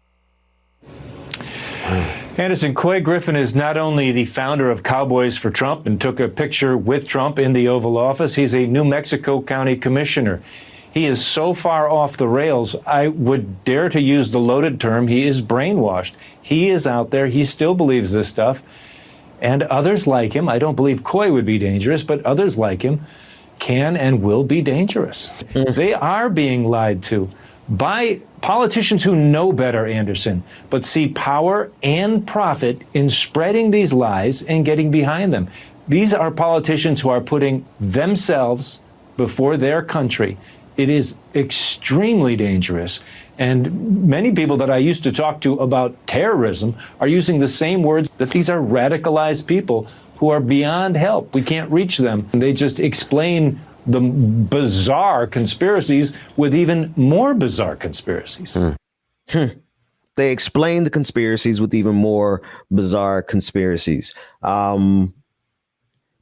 Anderson, Coy Griffin is not only the founder of Cowboys for Trump and took a picture with Trump in the Oval Office, he's a New Mexico County commissioner. He is so far off the rails, I would dare to use the loaded term, he is brainwashed. He is out there, he still believes this stuff, and others like him, I don't believe Coy would be dangerous, but others like him can and will be dangerous. They are being lied to by politicians who know better, Anderson, but see power and profit in spreading these lies and getting behind them. These are politicians who are putting themselves before their country. It is extremely dangerous. And many people that I used to talk to about terrorism are using the same words, that these are radicalized people who are beyond help. We can't reach them. And they just explain the bizarre conspiracies with even more bizarre conspiracies. They explain the conspiracies with even more bizarre conspiracies.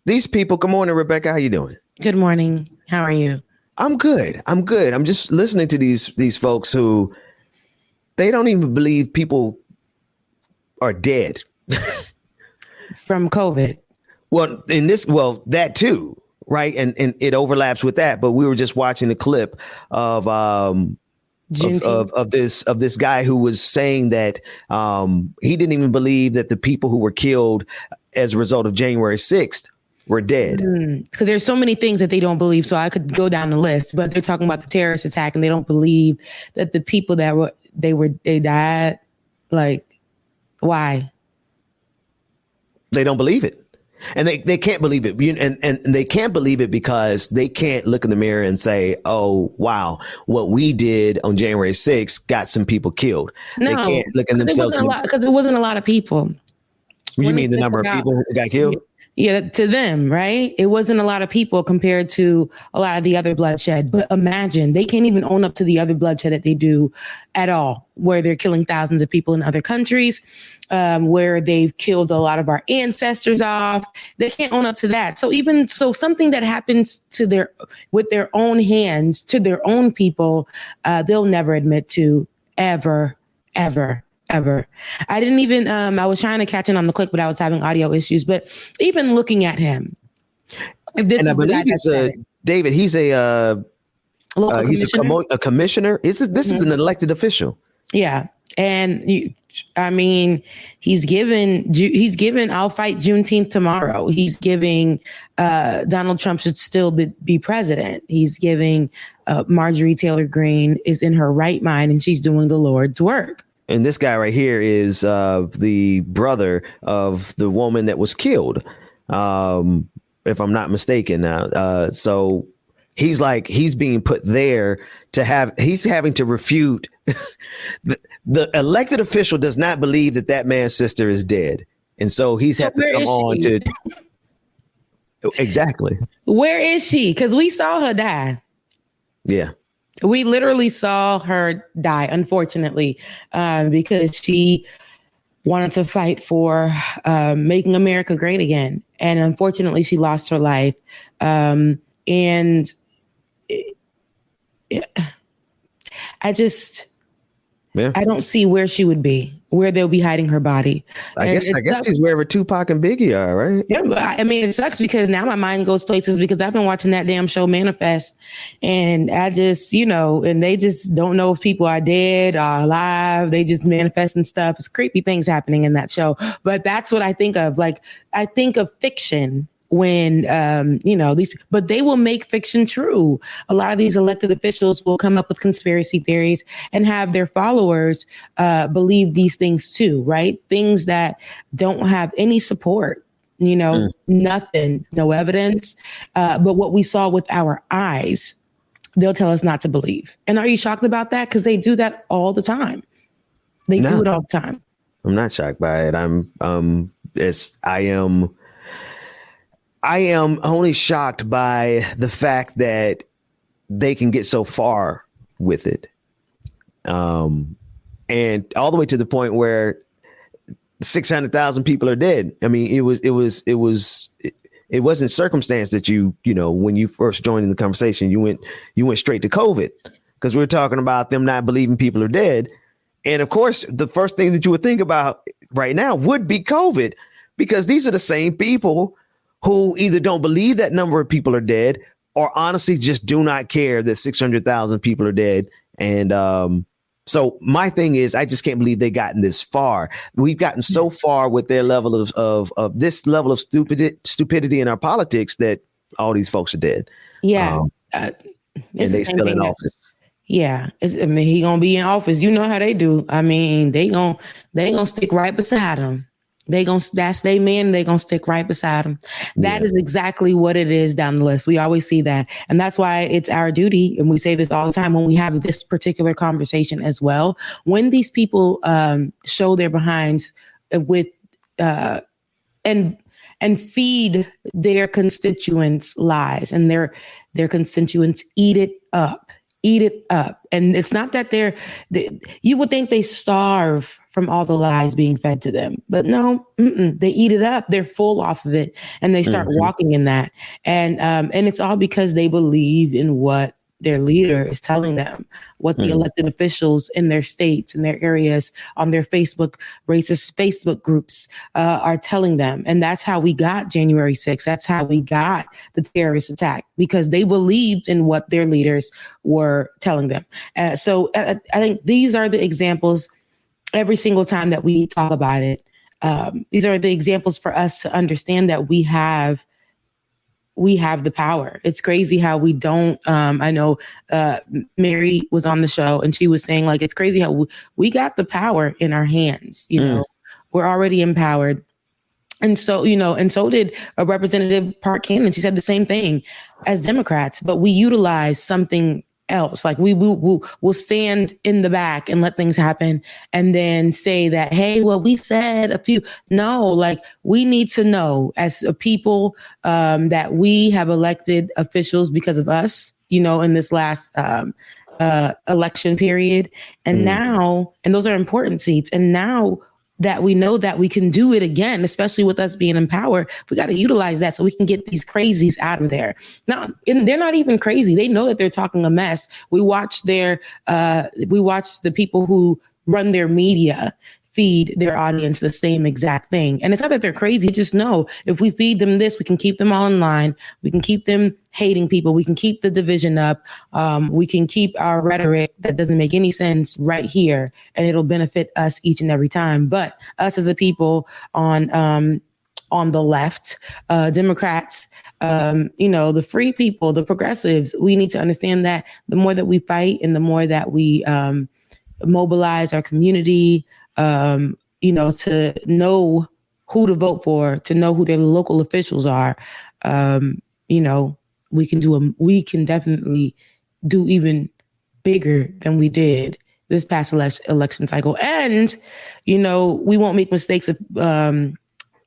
These people, good morning, Rebecca. How you doing? Good morning. How are you? I'm good. I'm just listening to these folks who they don't even believe people are dead from COVID. Well, that too, right? And it overlaps with that. But we were just watching a clip of this guy who was saying that he didn't even believe that the people who were killed as a result of January 6th were dead. Because there's so many things that they don't believe. So I could go down the list, but they're talking about the terrorist attack and they don't believe that the people that they died. Like, why? They don't believe it. And they can't believe it. And they can't believe it because they can't look in the mirror and say, oh, wow, what we did on January 6th got some people killed. No, they can't look at themselves. Because it wasn't a lot of people. You mean the number of people who got killed? Yeah, to them, right? It wasn't a lot of people compared to a lot of the other bloodshed. But imagine, they can't even own up to the other bloodshed that they do at all, where they're killing thousands of people in other countries, where they've killed a lot of our ancestors off. They can't own up to that. So something that happens with their own hands to their own people, they'll never admit to ever. I didn't even, I was trying to catch in on the clip, but I was having audio issues. But even looking at him, and I believe he's David, he's a commissioner. This is an elected official. Yeah. And he's given, I'll fight Juneteenth tomorrow. He's giving, Donald Trump should still be president. He's giving, Marjorie Taylor Greene is in her right mind and she's doing the Lord's work. And this guy right here is the brother of the woman that was killed, if I'm not mistaken. Now, so he's being put there he's having to refute. The elected official does not believe that man's sister is dead, and so he's had to come on to exactly. Where is she? Because we saw her die. Yeah. We literally saw her die, unfortunately, because she wanted to fight for making America great again. And unfortunately, she lost her life. I don't see where she would be, where they'll be hiding her body. I guess she's wherever Tupac and Biggie are, right? Yeah, but it sucks because now my mind goes places because I've been watching that damn show Manifest, and I just, and they just don't know if people are dead or alive. They just manifest and stuff. It's creepy things happening in that show. But that's what I think of. Like, I think of fiction when, but they will make fiction true. A lot of these elected officials will come up with conspiracy theories and have their followers believe these things too, right? Things that don't have any support, nothing, no evidence. But what we saw with our eyes, they'll tell us not to believe. And are you shocked about that? Because they do that all the time. They do it all the time. I'm not shocked by it. I am only shocked by the fact that they can get so far with it. And all the way to the point where 600,000 people are dead. I mean, it wasn't circumstance that when you first joined in the conversation, you went straight to COVID, because we're talking about them not believing people are dead. And of course, the first thing that you would think about right now would be COVID, because these are the same people who either don't believe that number of people are dead or honestly just do not care that 600,000 people are dead. And so my thing is, I just can't believe they've gotten this far. We've gotten so far with their level of this level of stupidity in our politics that all these folks are dead. Yeah. And they still in office. Yeah, I mean, he gonna be in office. You know how they do. I mean, they gonna stick right beside him. That's their man. They gonna stick right beside him. That is exactly what it is down the list. We always see that, and that's why it's our duty. And we say this all the time when we have this particular conversation as well. When these people show their behinds with and feed their constituents lies, and their constituents eat it up. And it's not that you would think they starve from all the lies being fed to them, but no, they eat it up. They're full off of it, and they start walking in that. And it's all because they believe in what their leader is telling them, what the elected officials in their states, in their areas, on their racist Facebook groups are telling them. And that's how we got January 6th. That's how we got the terrorist attack, because they believed in what their leaders were telling them. So I think these are the examples every single time that we talk about it. These are the examples for us to understand that we have the power. It's crazy how we don't. I know Mary was on the show and she was saying, like, it's crazy how we got the power in our hands. You know, we're already empowered. And so, and so did Representative Park Cannon. She said the same thing as Democrats, but we utilize something else. Like we'll stand in the back and let things happen and then say that, hey, well, we said a few. No, like we need to know as a people that we have elected officials because of us, in this last election period. And now, and those are important seats. And now that we know that we can do it again, especially with us being in power, we got to utilize that so we can get these crazies out of there. Now, and they're not even crazy. They know that they're talking a mess. We watch the people who run their media feed their audience the same exact thing. And it's not that they're crazy. Just know if we feed them this, we can keep them all in line. We can keep them hating people. We can keep the division up. We can keep our rhetoric that doesn't make any sense right here, and it'll benefit us each and every time. But us as a people on the left, Democrats, the free people, the progressives, we need to understand that the more that we fight and the more that we mobilize our community, to know who to vote for, to know who their local officials are, we can definitely do even bigger than we did this past election cycle. And, we won't make mistakes of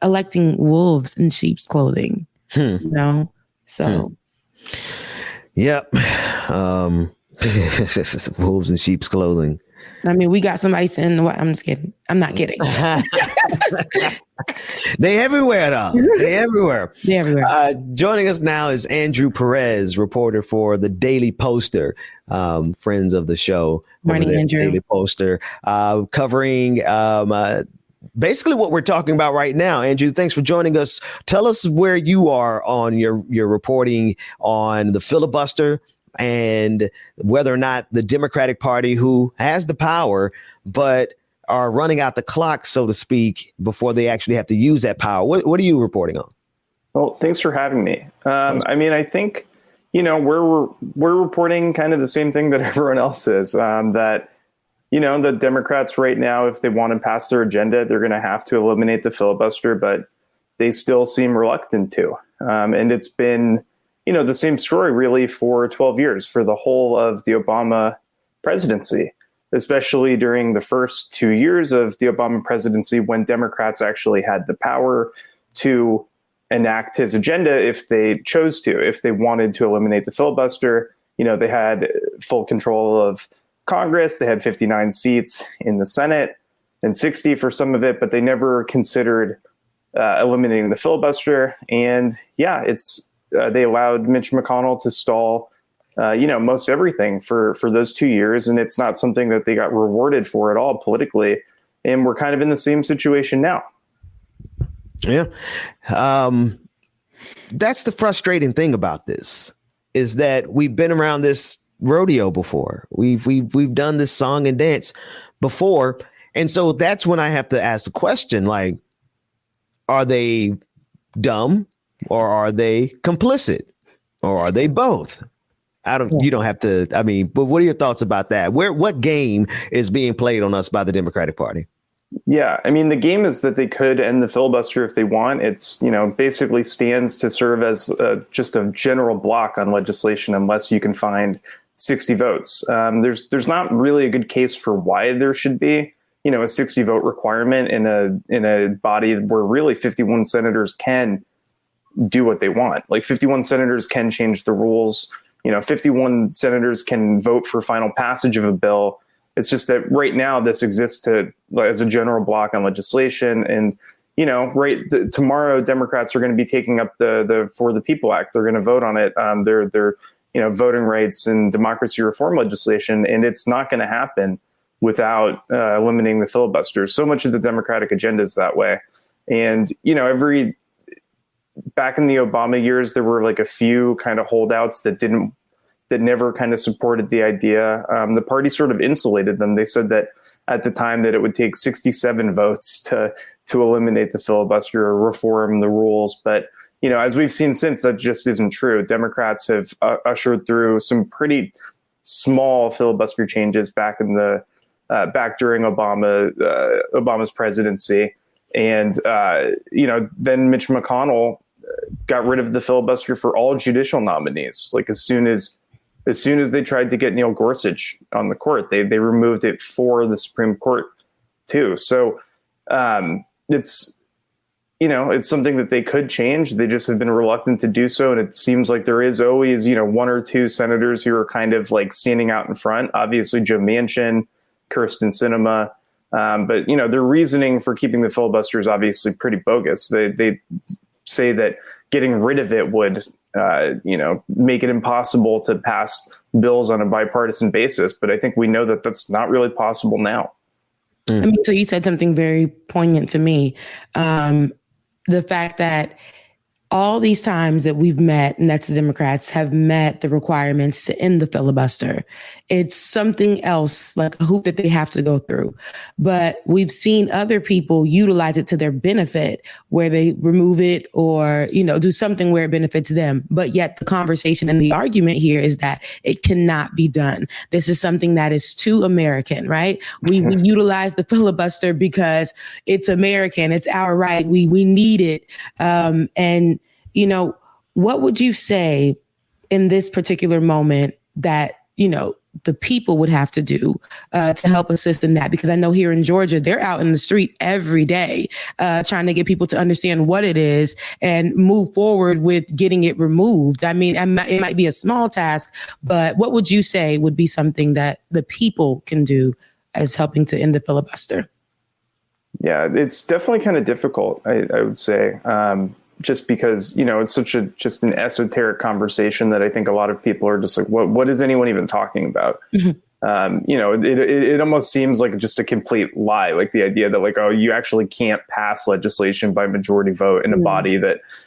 electing wolves in sheep's clothing, so. Yep. Wolves in sheep's clothing. I mean, we got some ice in what? I'm just kidding. I'm not kidding. They everywhere, though. They everywhere. They're everywhere. Joining us now is Andrew Perez, reporter for the Daily Poster, friends of the show. Morning, Andrew. Daily Poster, covering basically what we're talking about right now. Andrew, thanks for joining us. Tell us where you are on your reporting on the filibuster and whether or not the Democratic Party, who has the power, but are running out the clock, so to speak, before they actually have to use that power. What are you reporting on? Well, thanks for having me. I think, we're reporting kind of the same thing that everyone else is, that, the Democrats right now, if they want to pass their agenda, they're going to have to eliminate the filibuster, but they still seem reluctant to. And it's been the same story really for 12 years, for the whole of the Obama presidency, especially during the first 2 years of the Obama presidency, when Democrats actually had the power to enact his agenda if they chose to. If they wanted to eliminate the filibuster, they had full control of Congress. They had 59 seats in the Senate and 60 for some of it, but they never considered eliminating the filibuster. And they allowed Mitch McConnell to stall, most everything for those 2 years. And it's not something that they got rewarded for at all politically. And we're kind of in the same situation now. Yeah. That's the frustrating thing about this, is that we've been around this rodeo before. We've done this song and dance before. And so that's when I have to ask the question, like, are they dumb? Or are they complicit? Or are they both? You don't have to. I mean, but what are your thoughts about that? What game is being played on us by the Democratic Party? Yeah, I mean, the game is that they could end the filibuster if they want. It's, basically stands to serve as just a general block on legislation unless you can find 60 votes. There's not really a good case for why there should be, a 60 vote requirement in a body where really 51 senators can do what they want. Like 51 senators can change the rules. 51 senators can vote for final passage of a bill. It's just that right now this exists as a general block on legislation. And, tomorrow Democrats are going to be taking up the For the People Act. They're going to vote on it. Their voting rights and democracy reform legislation. And it's not going to happen without eliminating the filibuster. So much of the Democratic agenda is that way. And, back in the Obama years, there were like a few kind of holdouts that never kind of supported the idea. The party sort of insulated them. They said that at the time that it would take 67 votes to eliminate the filibuster or reform the rules. But, as we've seen since, that just isn't true. Democrats have ushered through some pretty small filibuster changes back during Obama's presidency. And, then Mitch McConnell got rid of the filibuster for all judicial nominees. Like as soon as they tried to get Neil Gorsuch on the court, they removed it for the Supreme Court too. So it's something that they could change. They just have been reluctant to do so. And it seems like there is always, one or two senators who are kind of like standing out in front. Obviously, Joe Manchin, Kyrsten Sinema. But, their reasoning for keeping the filibuster is obviously pretty bogus. They say that getting rid of it would, make it impossible to pass bills on a bipartisan basis. But I think we know that that's not really possible now. I mean, so you said something very poignant to me. The fact that all these times that we've met, and that's the Democrats, have met the requirements to end the filibuster. It's something else, like a hoop that they have to go through. But we've seen other people utilize it to their benefit, where they remove it or, do something where it benefits them. But yet the conversation and the argument here is that it cannot be done. This is something that is too American, right? We utilize the filibuster because it's American. It's our right. We need it. And what would you say in this particular moment that, the people would have to do to help assist in that? Because I know here in Georgia, they're out in the street every day trying to get people to understand what it is and move forward with getting it removed. I mean, it might be a small task, but what would you say would be something that the people can do as helping to end the filibuster? Yeah, it's definitely kind of difficult, I would say. Just because, it's such just an esoteric conversation that I think a lot of people are just like, what is anyone even talking about? Mm-hmm. It almost seems like just a complete lie, like the idea that like, oh, you actually can't pass legislation by majority vote in a body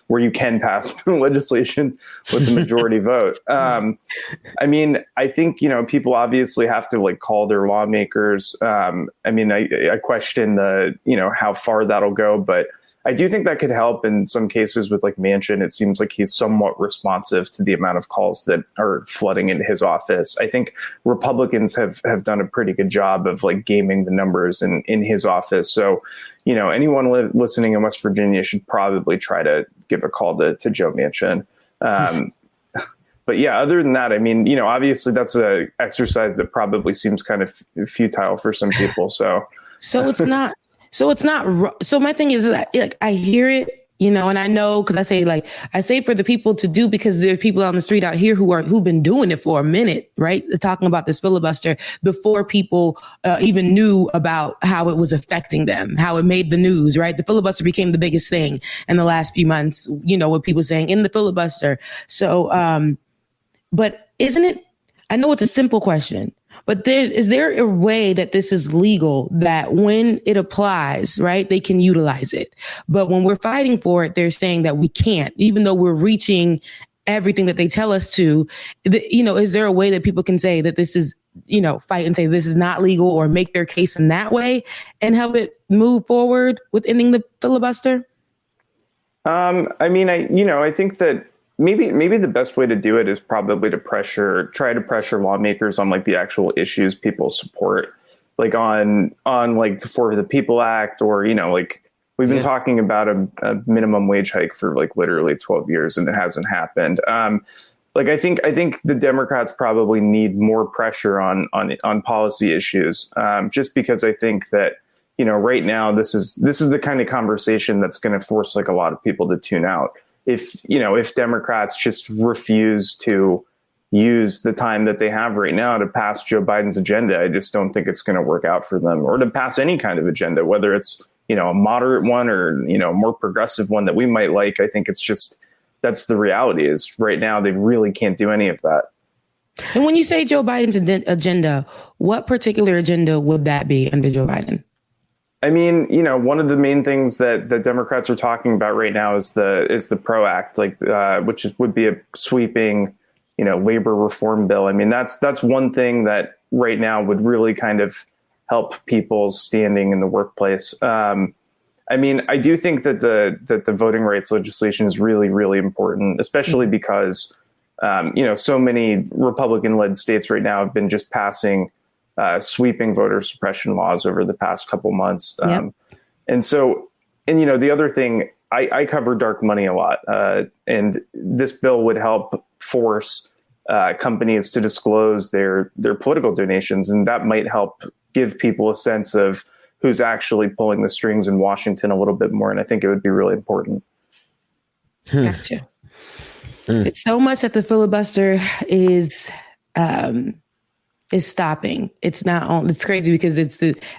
where you can pass legislation with the majority vote. I mean, I think, people obviously have to like call their lawmakers. I question how far that'll go, but I do think that could help in some cases with like Manchin. It seems like he's somewhat responsive to the amount of calls that are flooding into his office. I think Republicans have done a pretty good job of like gaming the numbers in his office. So, anyone listening in West Virginia should probably try to give a call to Joe Manchin. But yeah, other than that, I mean, obviously that's an exercise that probably seems kind of futile for some people. So it's not. So my thing is that like, I hear it, and I know because I say for the people to do, because there are people on the street out here who've been doing it for a minute, right? Talking about this filibuster before people even knew about how it was affecting them, how it made the news, right? The filibuster became the biggest thing in the last few months, with people saying in the filibuster. So, but isn't it, I know it's a simple question, but is there a way that this is legal, that when it applies, right, they can utilize it? But when we're fighting for it, they're saying that we can't, even though we're reaching everything that they tell us to. Is there a way that people can say that this is, fight and say this is not legal, or make their case in that way and help it move forward with ending the filibuster? I think that maybe the best way to do it is probably to try to pressure lawmakers on like the actual issues people support, like on like the For the People Act, or, you know, like we've been talking about a minimum wage hike for like literally 12 years and it hasn't happened. Like I think the Democrats probably need more pressure on policy issues, just because I think that, you know, right now this is the kind of conversation that's going to force like a lot of people to tune out. If Democrats just refuse to use the time that they have right now to pass Joe Biden's agenda, I just don't think it's going to work out for them, or to pass any kind of agenda, whether it's, you know, a moderate one or, you know, a more progressive one that we might like. I think it's just, that's the reality is right now they really can't do any of that. And when you say Joe Biden's agenda, what particular agenda would that be under Joe Biden? I mean, you know, one of the main things that the Democrats are talking about right now is the PRO Act, like which would be a sweeping, you know, labor reform bill. I mean, that's one thing that right now would really kind of help people's standing in the workplace. I mean, I do think that the voting rights legislation is really, really important, especially because, you know, so many Republican-led states right now have been just passing sweeping voter suppression laws over the past couple months. And you know, the other thing, I cover dark money a lot, and this bill would help force companies to disclose their political donations, and that might help give people a sense of who's actually pulling the strings in Washington a little bit more. And I think it would be really important. Gotcha. It's so much that the filibuster is stopping. It's not. It's crazy because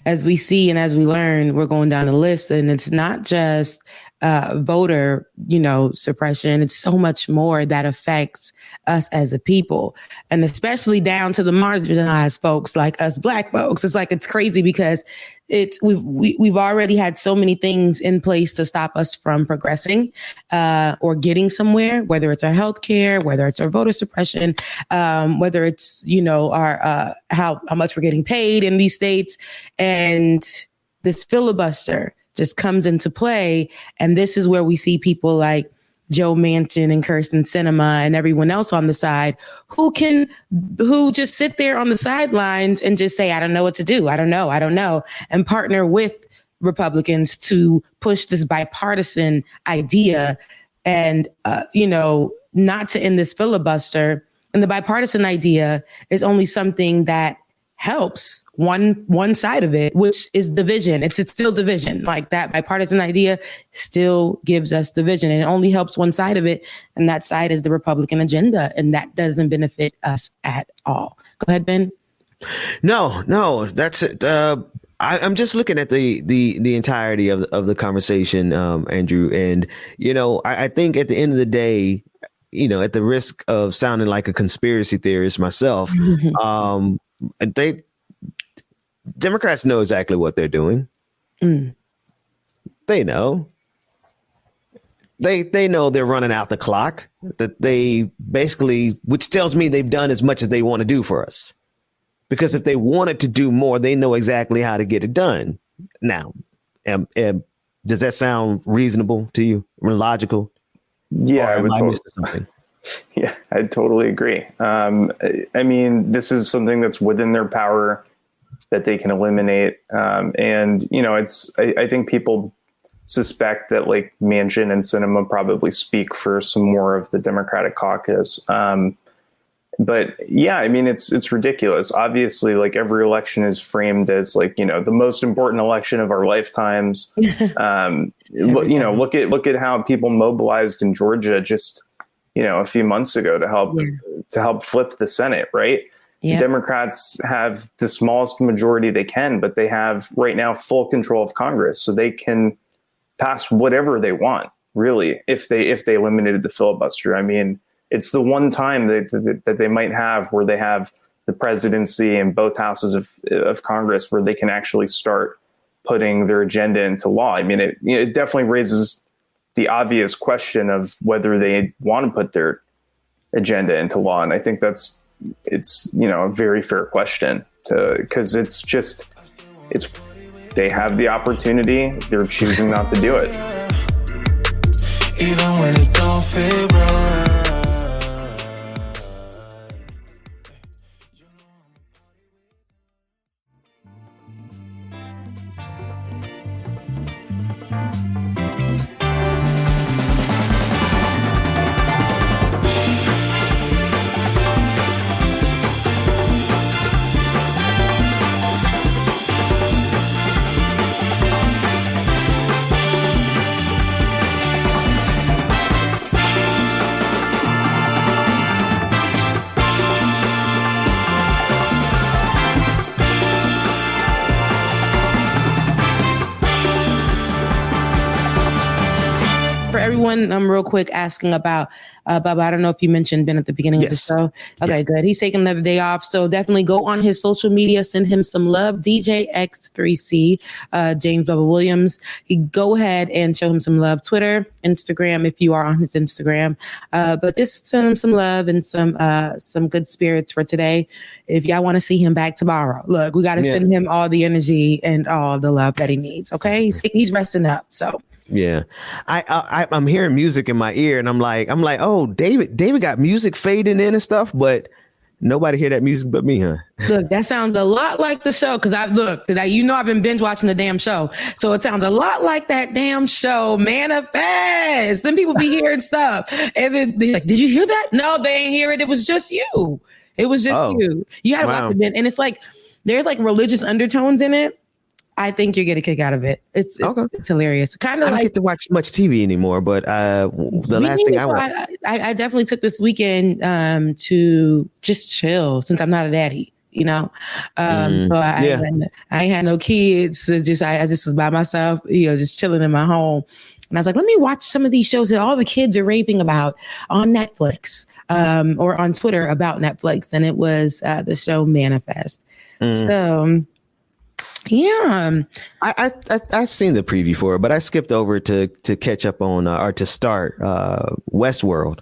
as we see and as we learn, we're going down the list, and it's not just voter, you know, suppression. It's so much more that affects us as a people, and especially down to the marginalized folks like us Black folks. It's like, it's crazy because we've already had so many things in place to stop us from progressing or getting somewhere, whether it's our healthcare, whether it's our voter suppression, whether it's, you know, our how much we're getting paid in these states. And this filibuster just comes into play. And this is where we see people like Joe Manchin and Kirsten Sinema and everyone else on the side who just sit there on the sidelines and just say, I don't know what to do. I don't know. And partner with Republicans to push this bipartisan idea and, you know, not to end this filibuster. And the bipartisan idea is only something that helps one side of it, which is division. It's still division. Like, that bipartisan idea still gives us division, and it only helps one side of it. And that side is the Republican agenda. And that doesn't benefit us at all. Go ahead, Ben. No, that's it. I'm just looking at the entirety of the conversation, Andrew. And, you know, I think at the end of the day, you know, at the risk of sounding like a conspiracy theorist myself, Democrats know exactly what they're doing. They know. They know they're running out the clock, that they basically, which tells me they've done as much as they want to do for us. Because if they wanted to do more, they know exactly how to get it done. Now, does that sound reasonable to you? Logical? Yeah, I would totally. Yeah, I totally agree. I mean, this is something that's within their power that they can eliminate. And, you know, I think people suspect that like Manchin and Sinema probably speak for some more of the Democratic caucus. But yeah, I mean, it's ridiculous. Obviously, like, every election is framed as like, you know, the most important election of our lifetimes. You know, look at how people mobilized in Georgia just, you know, a few months ago to help flip the Senate, right? Yeah. Democrats have the smallest majority they can, but they have right now full control of Congress, so they can pass whatever they want, really, if they eliminated the filibuster. I mean, it's the one time that they might have where they have the presidency and both houses of Congress where they can actually start putting their agenda into law. I mean, it definitely raises the obvious question of whether they want to put their agenda into law. And I think it's, you know, a very fair question because they have the opportunity. They're choosing not to do it. Even when it don't feel right. everyone real quick asking about Bubba. I don't know if you mentioned Ben at the beginning of the show. Okay, good. He's taking another day off. So definitely go on his social media, send him some love. DJ X3C, James Bubba Williams. Go ahead and show him some love. Twitter, Instagram, if you are on his Instagram. But just send him some love and some good spirits for today. If y'all want to see him back tomorrow, look, we got to send him all the energy and all the love that he needs. Okay, he's resting up. So yeah, I'm hearing music in my ear, and I'm like, oh, David got music fading in and stuff, but nobody hear that music but me, huh? Look, that sounds a lot like the show because I've been binge watching the damn show, so it sounds a lot like that damn show, Manifest. Then people be hearing stuff, and then they're like, "Did you hear that?" No, they ain't hear it. It was just you. It was just you. You had to watch it, and it's like there's like religious undertones in it. I think you get a kick out of it. It's hilarious. Kind of I don't like get to watch much TV anymore, but the last thing I watched, I definitely took this weekend to just chill since I'm not a daddy, you know. So I ain't had no kids. I just was by myself, you know, just chilling in my home. And I was like, let me watch some of these shows that all the kids are raving about on Netflix or on Twitter about Netflix. And it was the show Manifest. So yeah, I've seen the preview for it, but I skipped over to catch up on or to start Westworld.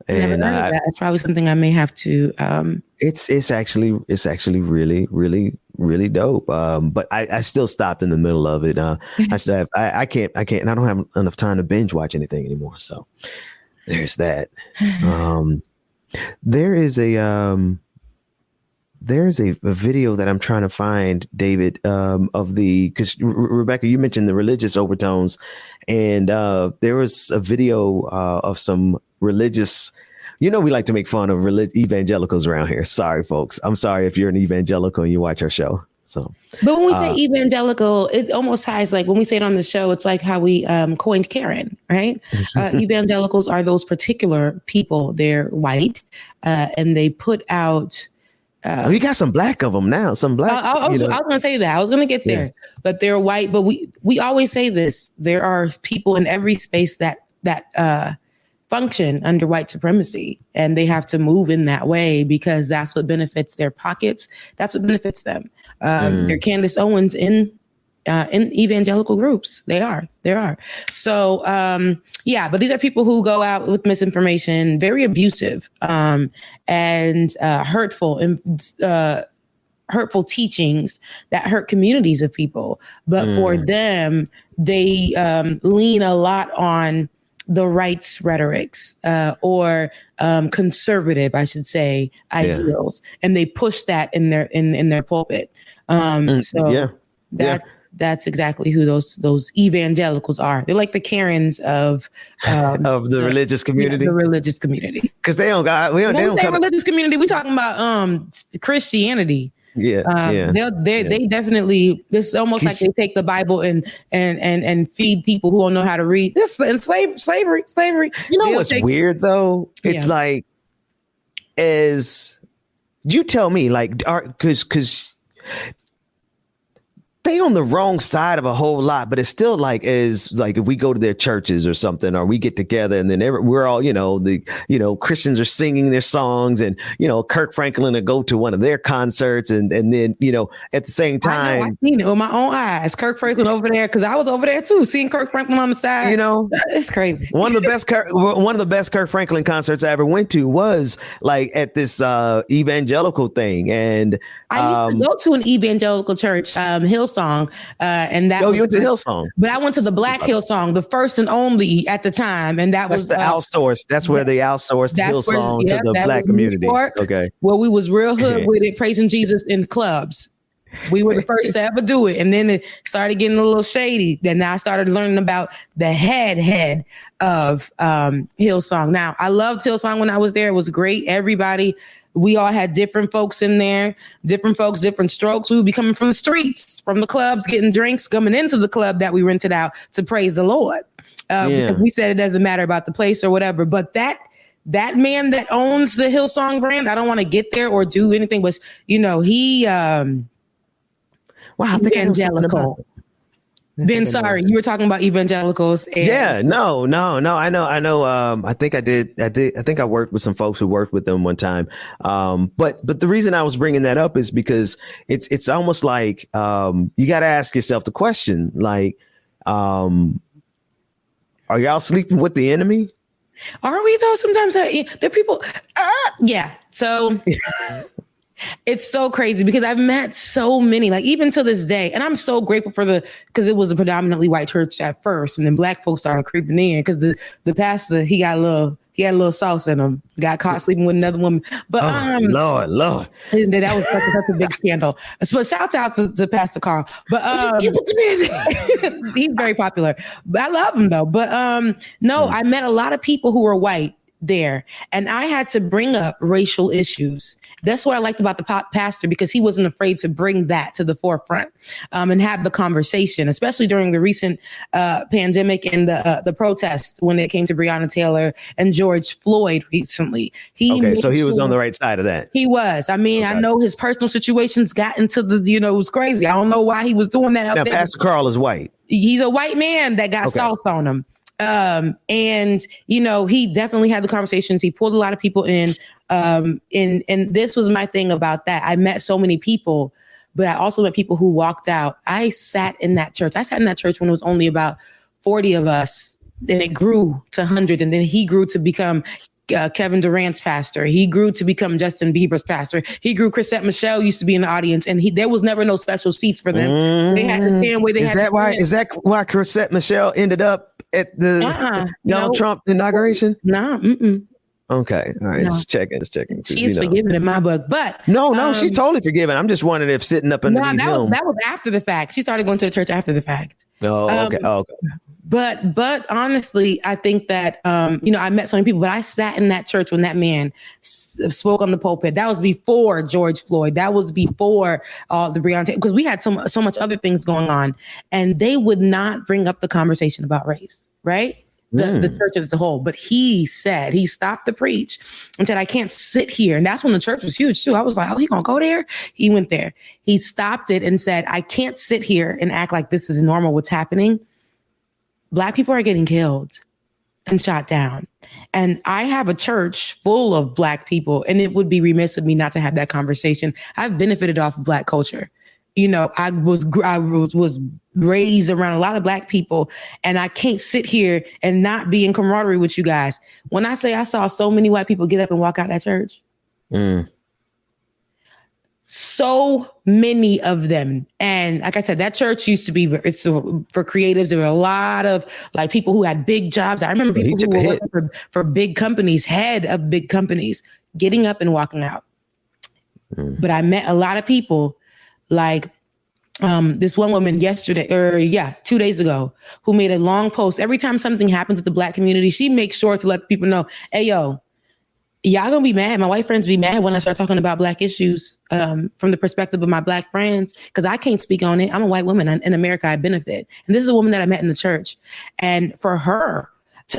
And that's probably something I may have to. It's actually really, really, really dope. But I still stopped in the middle of it. I can't, and I don't have enough time to binge watch anything anymore. So there's that. There's a video that I'm trying to find, David, because Rebecca, you mentioned the religious overtones, and there was a video of some religious. You know, we like to make fun of evangelicals around here. Sorry, folks. I'm sorry if you're an evangelical and you watch our show. So, but when we say evangelical, it almost ties like when we say it on the show, it's like how we coined Karen, right? Evangelicals are those particular people. They're white, and they put out. You got some black of them now. Some black. I was going to say that. I was going to get there, but they're white. But we always say this: there are people in every space that function under white supremacy, and they have to move in that way because that's what benefits their pockets. That's what benefits them. They're Candace Owens in evangelical groups. There are. So, but these are people who go out with misinformation, very abusive, and hurtful teachings that hurt communities of people. But for them, they lean a lot on the right's rhetorics or conservative, I should say, ideals, and they push that in their pulpit. That's exactly who those evangelicals are. They're like the Karens of the religious community. The religious community, because they don't got. They don't say religious community. We talking about Christianity. They definitely. This is almost like they take the Bible and feed people who don't know how to read. This and slavery. You know what's weird though? It's like, as you tell me, like, because. They on the wrong side of a whole lot, but it's still like if we go to their churches or something, or we get together and then we're all, Christians are singing their songs, and, Kirk Franklin will go to one of their concerts. And then, at the same time, I've seen it with my own eyes. Kirk Franklin over there. Cause I was over there too, seeing Kirk Franklin on the side. It's crazy. One of the best Kirk Franklin concerts I ever went to was like at this evangelical thing. And I used to go to an evangelical church, Hillsong, and that. Oh, you went to Hillsong, but I went to the Black Hillsong, the first and only at the time, and that's the outsourced. That's where they outsourced Hillsong to the Black community. Okay, well, we was real hood with it, praising Jesus in clubs. We were the first to ever do it, and then it started getting a little shady. Then I started learning about the head of Hillsong. Now, I loved Hillsong when I was there. It was great. Everybody. We all had different folks in there, different folks, different strokes. We would be coming from the streets, from the clubs, getting drinks, coming into the club that we rented out to praise the Lord. Because we said it doesn't matter about the place or whatever. But that man that owns the Hillsong brand, I don't want to get there or do anything, but he I think evangelical. Ben, sorry, you were talking about evangelicals. And Yeah, no. I know. I think I did. I think I worked with some folks who worked with them one time. But the reason I was bringing that up is because it's almost like you got to ask yourself the question, like, are y'all sleeping with the enemy? Are we though? Sometimes there are people. Yeah. So it's so crazy because I've met so many, like even to this day, and I'm so grateful because it was a predominantly white church at first, and then black folks started creeping in because the pastor he had a little sauce in him, got caught sleeping with another woman. But Lord, that was such a big scandal. So shout out to Pastor Carl. But he's very popular. But I love him though. But no, I met a lot of people who were white there, and I had to bring up racial issues. That's what I liked about the pastor, because he wasn't afraid to bring that to the forefront and have the conversation, especially during the recent pandemic and the protest when it came to Breonna Taylor and George Floyd recently. So he was on the right side of that. He was. I mean, I know his personal situations got into it was crazy. I don't know why he was doing that. Now, Pastor Carl is white. He's a white man that got sauce on him. And he definitely had the conversations. He pulled a lot of people in. And this was my thing about that. I met so many people, but I also met people who walked out. I sat in that church. When it was only about 40 of us. Then it grew to 100. And then he grew to become Kevin Durant's pastor. He grew to become Justin Bieber's pastor. He grew. Chrisette Michele used to be in the audience, and there was never no special seats for them. They had to stand where they had to stand. Is that why Chrisette Michele ended up at the Donald Trump inauguration? No. Okay. All right. Just checking. She's forgiven in my book, but no, she's totally forgiven. I'm just wondering if sitting up underneath him. That was after the fact. She started going to the church after the fact. Oh, okay. Okay. But honestly, I think that, I met so many people, but I sat in that church when that man spoke on the pulpit. That was before George Floyd. That was before the Breonna Taylor, because we had so much other things going on, and they would not bring up the conversation about race, right? The church as a whole. But he stopped the preach and said, I can't sit here. And that's when the church was huge too. I was like, oh, he gonna go there? He went there. He stopped it and said, I can't sit here and act like this is normal what's happening. Black people are getting killed and shot down. And I have a church full of Black people, and it would be remiss of me not to have that conversation. I've benefited off of Black culture. I was raised around a lot of Black people, and I can't sit here and not be in camaraderie with you guys. When I say I saw so many white people get up and walk out that church, so many of them. And like I said, that church used to be for creatives. There were a lot of like people who had big jobs. I remember people who were working for big companies, head of big companies, getting up and walking out. But I met a lot of people like this one woman 2 days ago, who made a long post. Every time something happens with the Black community, she makes sure to let people know, hey, yo, y'all gonna be mad. My white friends be mad when I start talking about Black issues from the perspective of my Black friends, because I can't speak on it. I'm a white woman in America. I benefit. And this is a woman that I met in the church. And for her,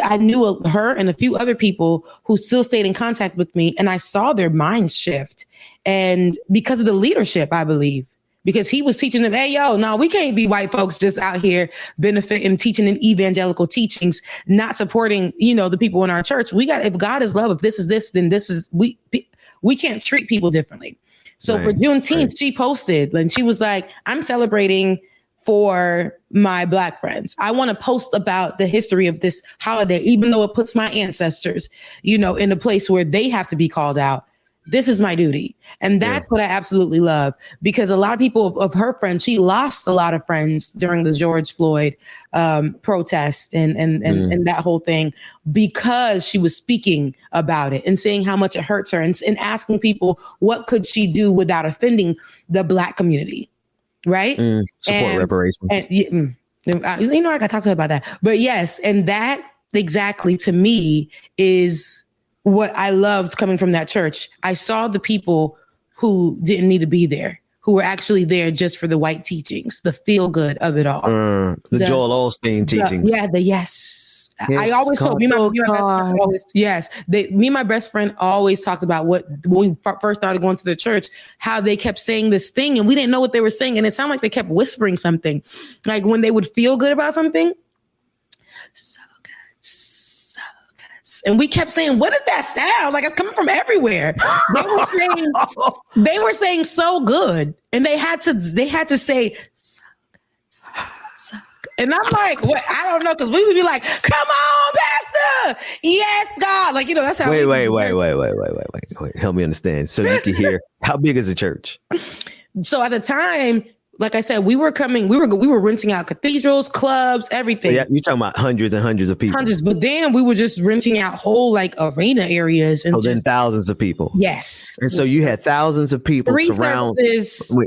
I knew her and a few other people who still stayed in contact with me, and I saw their minds shift. And because of the leadership, I believe, because he was teaching them, hey, yo, no, we can't be white folks just out here benefiting, teaching in evangelical teachings, not supporting, the people in our church. If God is love, if this is this, then this is, we can't treat people differently. So for Juneteenth, she posted, and she was like, I'm celebrating for my Black friends. I want to post about the history of this holiday, even though it puts my ancestors, in a place where they have to be called out. This is my duty. And that's what I absolutely love, because a lot of people of her friends, she lost a lot of friends during the George Floyd protest and that whole thing, because she was speaking about it and saying how much it hurts her and asking people, what could she do without offending the Black community? Right? Support reparations. And, I got to talk to her about that. But yes, and that exactly to me is what I loved coming from that church. I saw the people who didn't need to be there, who were actually there just for the white teachings, the feel good of it all. The Joel Osteen teachings. Yes. I always told me and my best friend always talked about when we first started going to the church, how they kept saying this thing and we didn't know what they were saying. And it sounded like they kept whispering something. Like when they would feel good about something. So good. And we kept saying, what does that sound? Like it's coming from everywhere. They were saying so good. And they had to say so good. And I'm like, what? I don't know, because we would be like, come on, Pastor. Yes, God. Like, that's how Wait. Help me understand. So you can hear, how big is the church? So at the time, like I said, we were renting out cathedrals, clubs, everything. So you're talking about hundreds and hundreds of people. But then we were just renting out whole like arena areas. And then thousands of people. Yes. And so you had thousands of people surround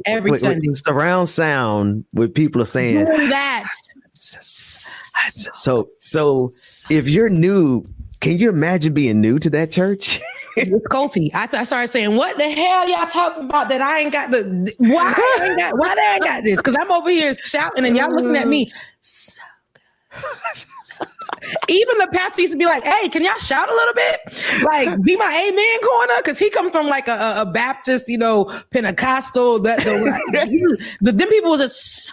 every Sunday. Surround sound with people are saying doing that. So if you're new, can you imagine being new to that church? It's culty. I started saying, what the hell y'all talking about that I ain't got why they ain't got this? Because I'm over here shouting and y'all looking at me. So good. Even the pastor used to be like, hey, can y'all shout a little bit? Like, be my amen corner? Because he comes from like a Baptist, Pentecostal. Them people was just...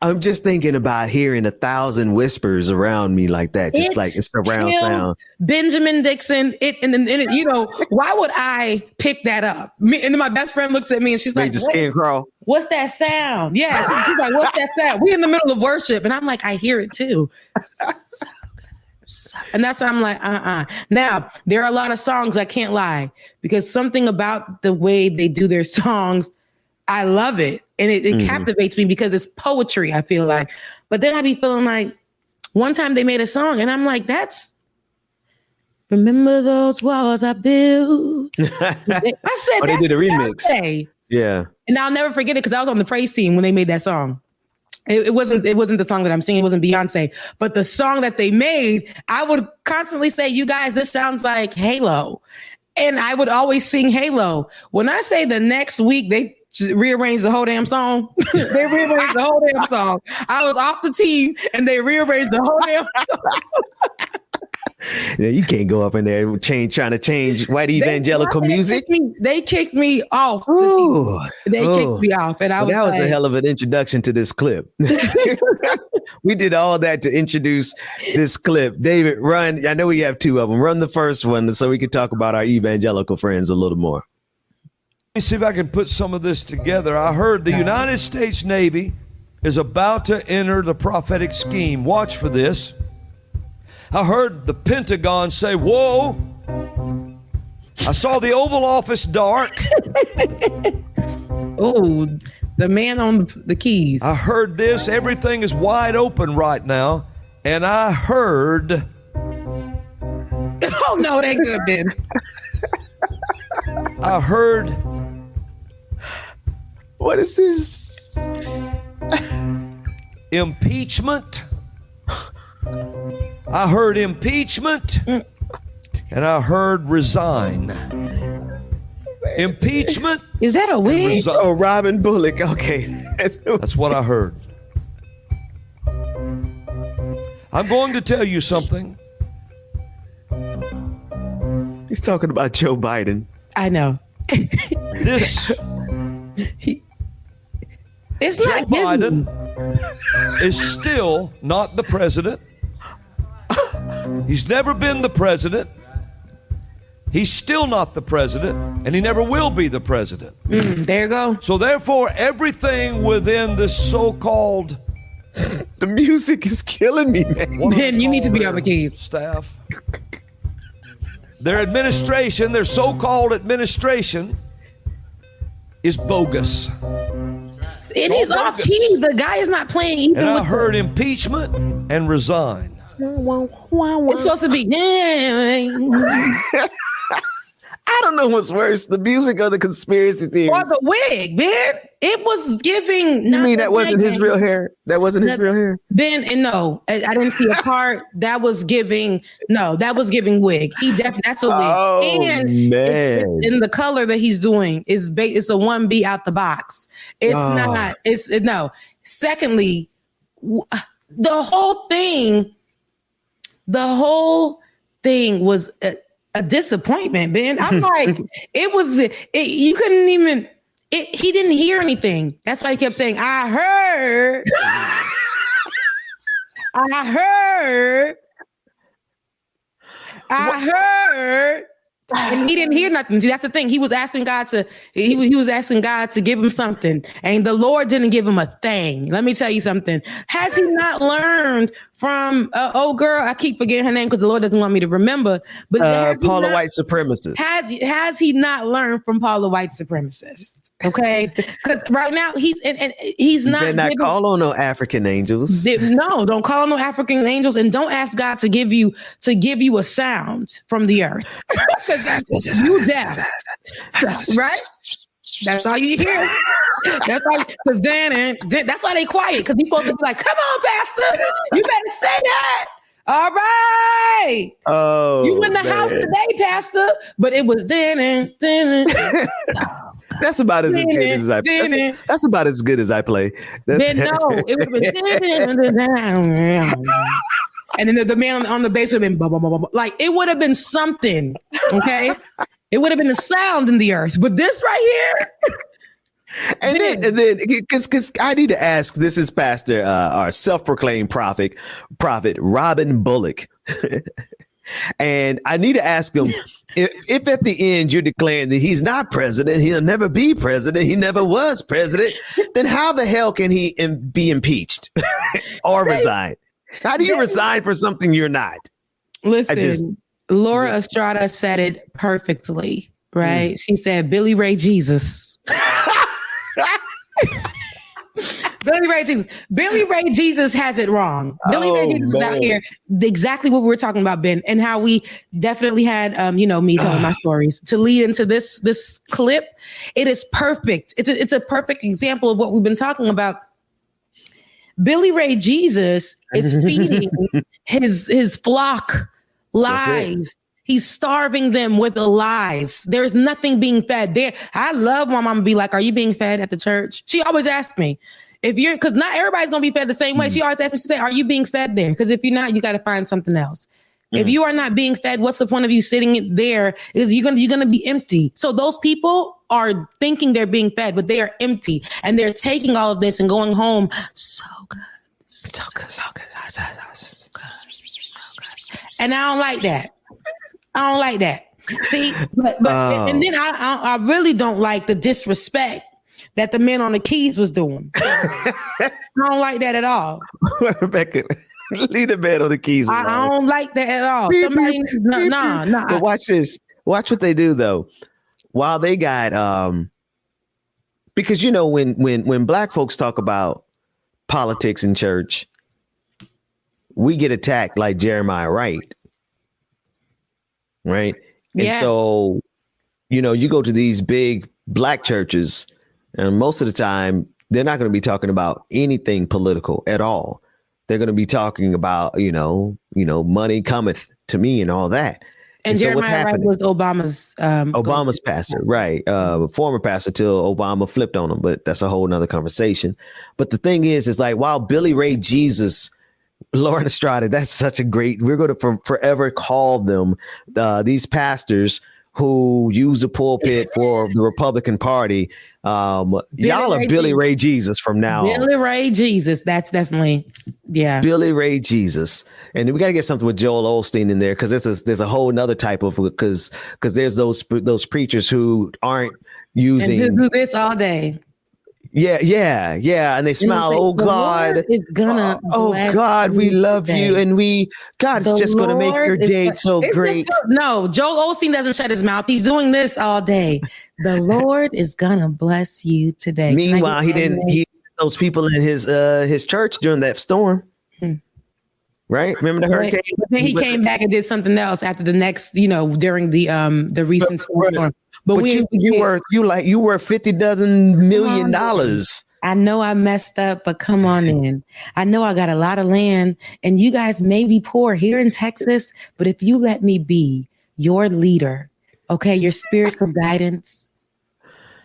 I'm just thinking about hearing 1,000 whispers around me like that, just like it's surround sound. Benjamin Dixon, why would I pick that up? And then my best friend looks at me and she's like, skin crawl. What's that sound? Yeah, she's like, what's that sound? We in the middle of worship, and I'm like, I hear it too. So good. And that's why I'm like, Now, there are a lot of songs, I can't lie, because something about the way they do their songs, I love it. And it captivates me because it's poetry, I feel like. But then I be feeling like one time they made a song and I'm like, remember those walls I built? I said, they did a remix. Yeah. And I'll never forget it because I was on the praise team when they made that song. It wasn't the song that I'm singing. It wasn't Beyonce. But the song that they made, I would constantly say, you guys, this sounds like Halo. And I would always sing Halo. When I say the next week, they rearranged the whole damn song. They rearranged the whole damn song. I was off the team and they rearranged the whole damn song. Yeah, you can't go up in there trying to change white evangelical music. They kicked me off. They kicked me off. And that was a hell of an introduction to this clip. We did all that to introduce this clip. David, run. I know we have two of them. Run the first one so we can talk about our evangelical friends a little more. Let me see if I can put some of this together. I heard the United States Navy is about to enter the prophetic scheme. Watch for this. I heard the Pentagon say, whoa. I saw the Oval Office dark. Oh, the man on the keys. I heard this. Everything is wide open right now. And I heard. Oh, no, that good, Ben. I heard. What is this? Impeachment. I heard impeachment. And I heard resign. Impeachment. Is that a wig? Oh, Robin Bullock. Okay. That's what I heard. I'm going to tell you something. He's talking about Joe Biden. I know. This. It's Joe not Biden is still not the president. He's never been the president. He's still not the president, and he never will be the president. There you go. So therefore, everything within this so-called... The music is killing me, man. Ben, you need to be on the keys. Staff. Their administration, their so-called administration, is bogus. And he's off key. The guy is not playing even. And I heard impeachment and resign. It's supposed to be. I I don't know what's worse, the music or the conspiracy theory. Or the wig, Ben. It was giving. You mean that wasn't his real hair? That wasn't his real hair? Ben, and no, I didn't see a part that was giving. No, that was giving wig. He definitely, that's a wig. Oh, and man. in the color that he's doing is it's a 1B out the box. It's not. No. Secondly, the whole thing was a disappointment, Ben. I'm like, you couldn't even. He didn't hear anything. That's why he kept saying, "I heard." I heard, and he didn't hear nothing. See, that's the thing. He was asking God to. He was asking God to give him something, and the Lord didn't give him a thing. Let me tell you something. Has he not learned from? Girl, I keep forgetting her name because the Lord doesn't want me to remember. But Paula White supremacist. Has he not learned from Paula White supremacists? Okay, because right now he's not. You better not call on no African angels. No, don't call on no African angels, and don't ask God to give you a sound from the earth. Because you deaf, right? That's all you hear. That's all. Because then that's why they quiet. Because people will be like, "Come on, Pastor, you better say that." All right. Oh, you in the house today, Pastor? But it was then. That's about as good as I play. That's about as good as I play. Then no, it would have been and then the man on the bass would have been like it would have been something. Okay, it would have been a sound in the earth. But this right here. And then, because I need to ask, this is Pastor, our self-proclaimed prophet Robin Bullock. And I need to ask him, if at the end you're declaring that he's not president, he'll never be president, he never was president, then how the hell can he be impeached or resign? How do you resign for something you're not? Listen, Laura Estrada said it perfectly, right? She said, Billy Ray Jesus. Billy Ray Jesus has it wrong. Billy Ray Jesus is out here exactly what we're talking about, Ben, and how we definitely had me telling my stories to lead into this clip. It is perfect. It's a perfect example of what we've been talking about. Billy Ray Jesus is feeding his flock lies. He's starving them with the lies. There's nothing being fed there. I love my mom be like, "Are you being fed at the church?" She always asks me, because not everybody's going to be fed the same way. She always asks me, she say, "Are you being fed there?" Because if you're not, you got to find something else. If you are not being fed, what's the point of you sitting there? Is you're gonna be empty. So those people are thinking they're being fed, but they are empty, and they're taking all of this and going home. So good. And I don't like that. See, but and then I really don't like the disrespect that the man on the keys was doing. I don't like that at all. Rebecca, leave the man on the keys alone. I don't like that at all. Somebody, no. But watch this. Watch what they do though. While they got because when Black folks talk about politics in church, we get attacked like Jeremiah Wright. Right. And so, you go to these big Black churches, and most of the time they're not going to be talking about anything political at all. They're going to be talking about, money cometh to me and all that. And so Jeremiah Wright was Obama's pastor, right? Former pastor till Obama flipped on him, but that's a whole nother conversation. But the thing is like, while Billy Ray Jesus, Lauren Estrada, that's such a great, we're going to forever call them these pastors who use a pulpit for the Republican Party. Y'all are Billy Ray Jesus from now on. Billy Ray Jesus. That's definitely, Billy Ray Jesus. And we got to get something with Joel Osteen in there, because there's a whole nother type of, because there's those preachers who aren't using. And do this all day. Yeah. And they smile. Oh God, oh God, we love you, and God is just going to make your day so great. No, Joel Osteen doesn't shut his mouth. He's doing this all day. The Lord is gonna bless you today. Meanwhile, he didn't those people in his church during that storm. right? Remember the hurricane? But then he came back and did something else after the next, during the recent storm. But you were $50 million. I know I messed up, but come on in. I know I got a lot of land, and you guys may be poor here in Texas, but if you let me be your leader, okay, your spiritual guidance,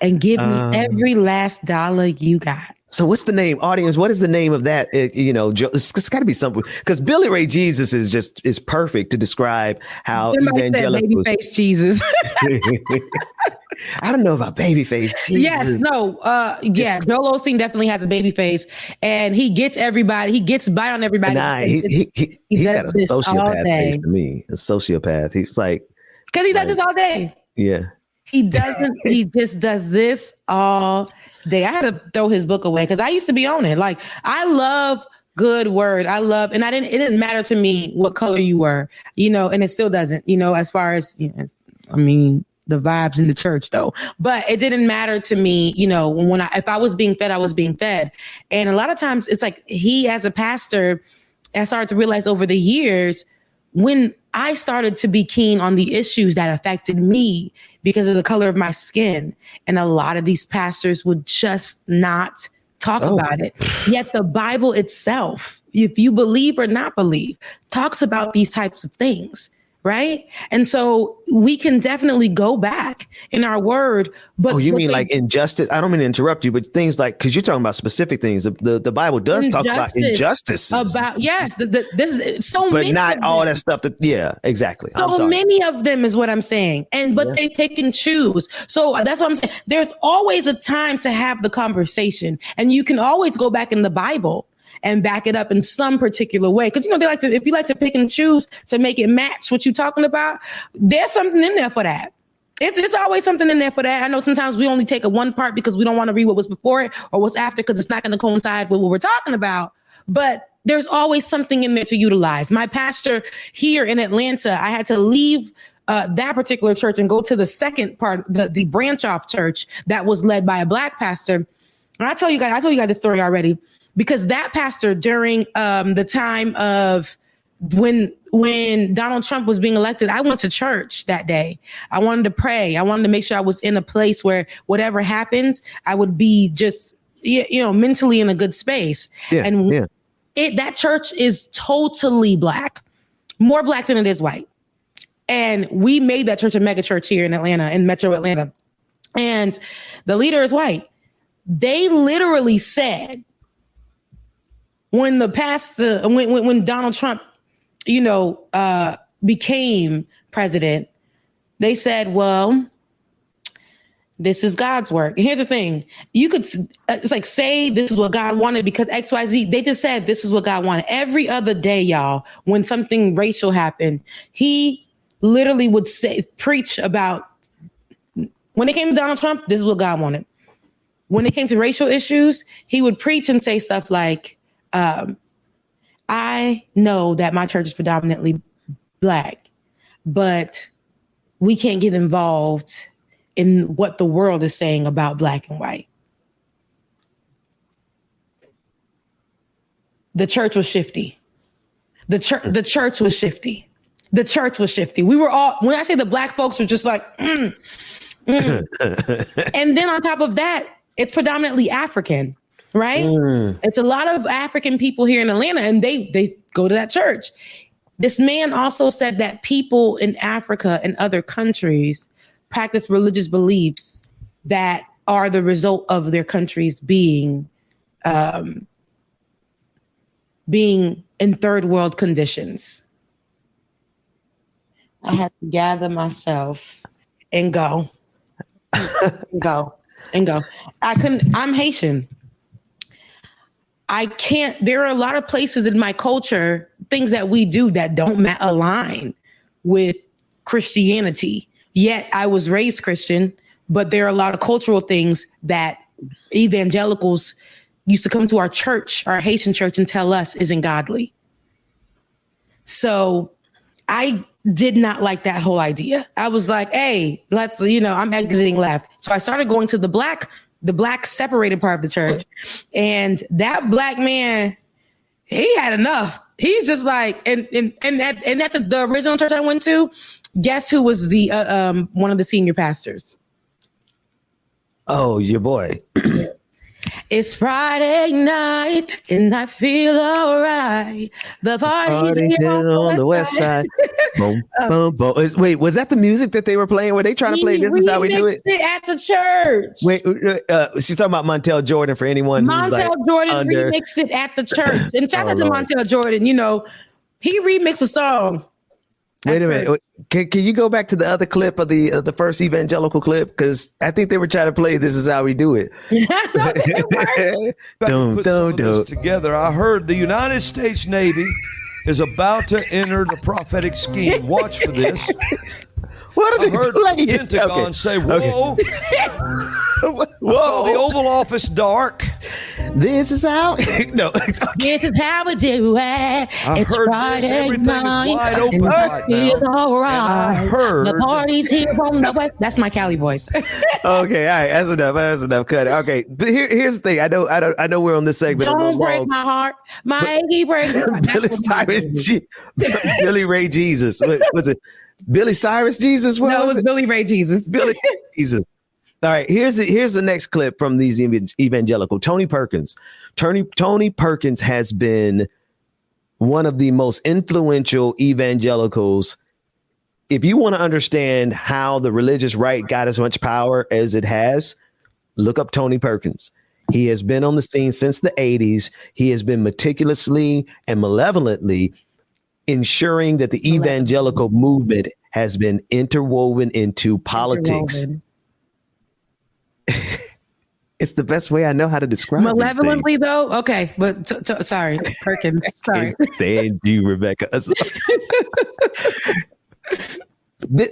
and give me every last dollar you got. So what's the name, audience? What is the name of that? It's got to be something, because Billy Ray Jesus is perfect to describe how evangelicals. Babyface Jesus. I don't know about babyface Jesus. Yes, no, Joel Osteen definitely has a baby face, and he gets everybody. He gets by on everybody. Nah, he got a sociopath face to me. A sociopath. He's like, because he does this all day. Yeah. He doesn't. He just does this all day. I had to throw his book away because I used to be on it. Like, I love good word. It didn't matter to me what color you were, and it still doesn't, as far as, the vibes in the church though. But it didn't matter to me, if I was being fed, I was being fed. And a lot of times it's like he, as a pastor, I started to realize over the years, when I started to be keen on the issues that affected me because of the color of my skin. And a lot of these pastors would just not talk about it. Yet the Bible itself, if you believe or not believe, talks about these types of things. Right. And so we can definitely go back in our word. But you mean like injustice? I don't mean to interrupt you, but things like, because you're talking about specific things. The Bible does talk about injustice. This is so but many. But not all that stuff. Exactly. So many of them is what I'm saying. But they pick and choose. So that's what I'm saying. There's always a time to have the conversation, and you can always go back in the Bible and back it up in some particular way. Because, if you like to pick and choose to make it match what you're talking about, there's something in there for that. It's always something in there for that. I know sometimes we only take a one part because we don't want to read what was before it or what's after, because it's not going to coincide with what we're talking about. But there's always something in there to utilize. My pastor here in Atlanta, I had to leave that particular church and go to the second part, the branch off church that was led by a Black pastor. And I told you guys this story already. Because that pastor, during the time of when Donald Trump was being elected, I went to church that day. I wanted to pray. I wanted to make sure I was in a place where whatever happens, I would be just, mentally in a good space. That church is totally Black, more Black than it is white. And we made that church a mega church here in Atlanta, in Metro Atlanta. And the leader is white. They literally said, when when Donald Trump, became president, they said, well, this is God's work. And here's the thing. You could, it's like, say this is what God wanted because XYZ. They just said this is what God wanted. Every other day, y'all, when something racial happened, he literally would preach about, when it came to Donald Trump, this is what God wanted. When it came to racial issues, he would preach and say stuff like, I know that my church is predominantly Black, but we can't get involved in what the world is saying about Black and white. The church was shifty. The church was shifty. The church was shifty. We were all, when I say the Black folks were just like, And then on top of that, it's predominantly African. Right? It's a lot of African people here in Atlanta, and they go to that church. This man also said that people in Africa and other countries practice religious beliefs that are the result of their countries being in third world conditions. I had to gather myself and go. I'm Haitian. I can't, there are a lot of places in my culture, things that we do that don't align with Christianity. Yet I was raised Christian, but there are a lot of cultural things that evangelicals used to come to our church, our Haitian church, and tell us isn't godly. So I did not like that whole idea. I was like, hey, I'm exiting left. So I started going to the Black separated part of the church. And that Black man, he had enough. He's just like, and at the original church I went to, guess who was the one of the senior pastors? Oh, your boy. It's Friday night and I feel all right. The party's here on the west side. Boom, boom, boom. Wait, was that the music that they were playing? Were they trying to play This Is How We Do It? At the church. Wait, she's talking about Montel Jordan for anyone who's Montel like Jordan remixed it at the church. And shout out to Montel Jordan, you know, he remixed a song. Wait a minute. Can you go back to the other clip of the first evangelical clip? Because I think they were trying to play This Is How We Do It. Put some of this together. I heard the United States Navy is about to enter the prophetic scheme. Watch for this. What are they playing? The Pentagon say, whoa. Whoa. The Oval Office dark. This is how. No. This is how we do it. I It's heard Friday this. Everything night, is wide open and I right feel now. all right. And I heard. The party's here on the west. That's my Cali voice. Okay, all right, that's enough. That's enough. Cut it. Okay, but here's the thing. I know we're on this segment. Don't break my heart. My achy breaks. Billy Ray Jesus. What was it? Billy Cyrus Jesus? What No, it was Billy Ray Jesus. Billy Jesus. All right, here's the next clip from these evangelical. Tony Perkins. Tony Perkins has been one of the most influential evangelicals. If you want to understand how the religious right got as much power as it has, look up Tony Perkins. He has been on the scene since the 80s. He has been meticulously and malevolently ensuring that the evangelical movement has been interwoven into politics. It's the best way I know how to describe it. Malevolently, though? Okay, but sorry, Perkins. Sorry. Thank you, Rebecca.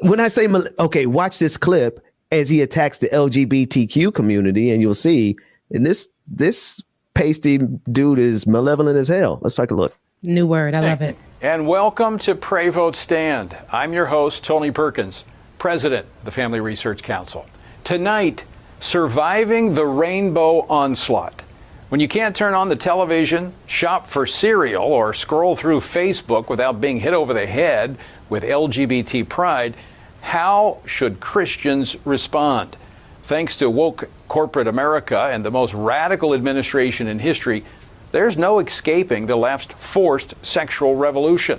When I say, okay, watch this clip as he attacks the LGBTQ community, and you'll see, and this pasty dude is malevolent as hell. Let's take a look. New word. I love it. And welcome to Pray Vote Stand. I'm your host, Tony Perkins, president of the Family Research Council. Tonight, surviving the rainbow onslaught. When you can't turn on the television, shop for cereal, or scroll through Facebook without being hit over the head with LGBT pride, how should Christians respond? Thanks to woke corporate America and the most radical administration in history, there's no escaping the left's forced sexual revolution.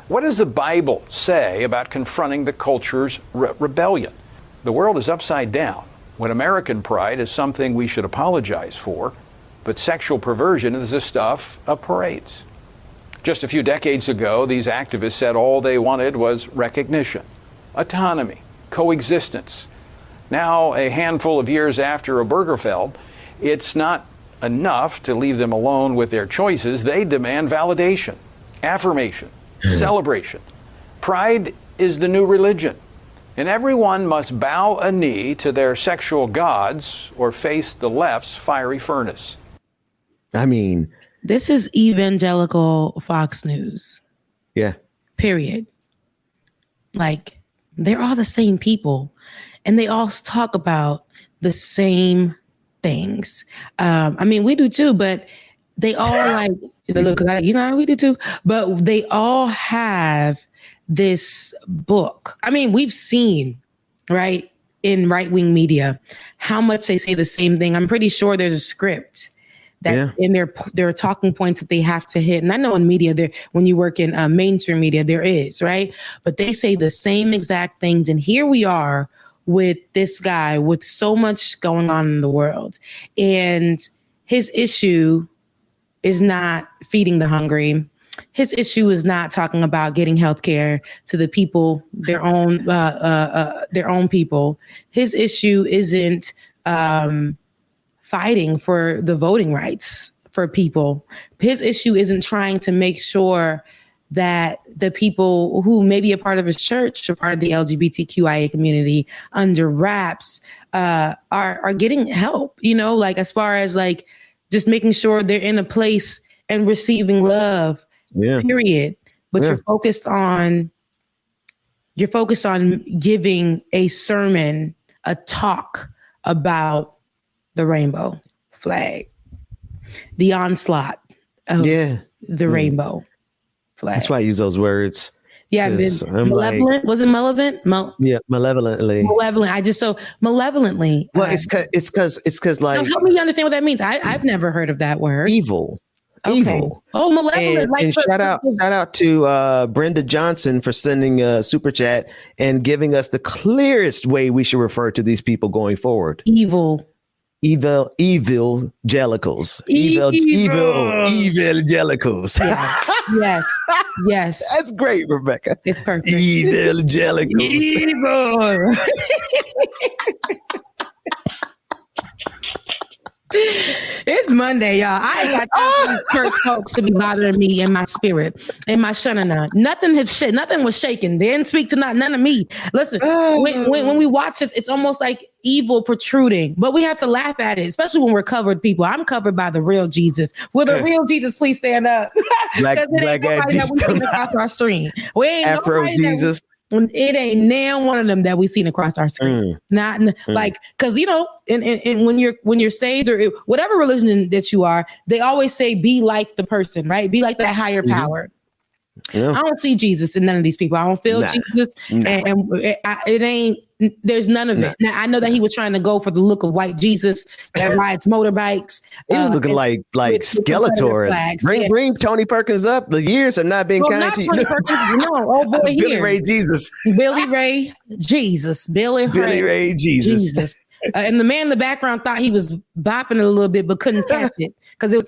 What does the Bible say about confronting the culture's rebellion? The world is upside down when American pride is something we should apologize for, but sexual perversion is the stuff of parades. Just a few decades ago, these activists said all they wanted was recognition, autonomy, coexistence. Now, a handful of years after Obergefell, it's not enough to leave them alone with their choices. They demand validation, affirmation, celebration. Pride is the new religion, and everyone must bow a knee to their sexual gods or face the left's fiery furnace. I mean, this is evangelical Fox News. Yeah. Period. Like, they're all the same people, and they all talk about the same things. I mean, we do too, but they all like, look, we do too, but they all have this book. I mean, we've seen, right, in right-wing media, how much they say the same thing. I'm pretty sure there's a script that in their talking points that they have to hit. And I know in media, when you work in mainstream media, there is, right? But they say the same exact things. And here we are with this guy with so much going on in the world. And his issue is not feeding the hungry. His issue is not talking about getting health care to the people, their own people. His issue isn't fighting for the voting rights for people. His issue isn't trying to make sure that the people who may be a part of his church or part of the LGBTQIA community under wraps are getting help, like as far as like just making sure they're in a place and receiving love, period. But you're focused on giving a sermon, a talk about the rainbow flag, the onslaught of the rainbow. flag. That's why I use those words. Yeah, malevolent. Was it malevolent? Yeah, malevolently. Malevolent. I just so malevolently. Well, it's because like. Now help me understand what that means. I've never heard of that word. Evil. Okay. Evil. Oh, malevolent. And shout out to Brenda Johnson for sending a super chat and giving us the clearest way we should refer to these people going forward. Evangelicals. Evangelicals. Yeah. Yes. That's great, Rebecca. It's perfect. Evangelicals. Evil. It's Monday, y'all. I ain't got time for these church folks to be bothering me in my spirit, in my shanana. Nothing was shaken. They didn't speak to none of me. Listen, when we watch this, it's almost like evil protruding, but we have to laugh at it, especially when we're covered people. I'm covered by the real Jesus. Will the real Jesus please stand up? Black that we seen across our screen. We ain't Afro Jesus. It ain't now one of them that we've seen across our screen. Not like, because and when you're saved or whatever religion that you are, they always say be like the person, right? Be like that higher power. Yeah. I don't see Jesus in none of these people. I don't feel Jesus, and it ain't. There's none of it. Now I know that he was trying to go for the look of white Jesus that rides motorbikes. He was looking like Skeletor. Bring Tony Perkins up. The years have not been kind to you. No, oh boy, Billy Ray Jesus. Billy Ray Jesus. Billy Ray Jesus. And the man in the background thought he was bopping it a little bit, but couldn't catch it because it was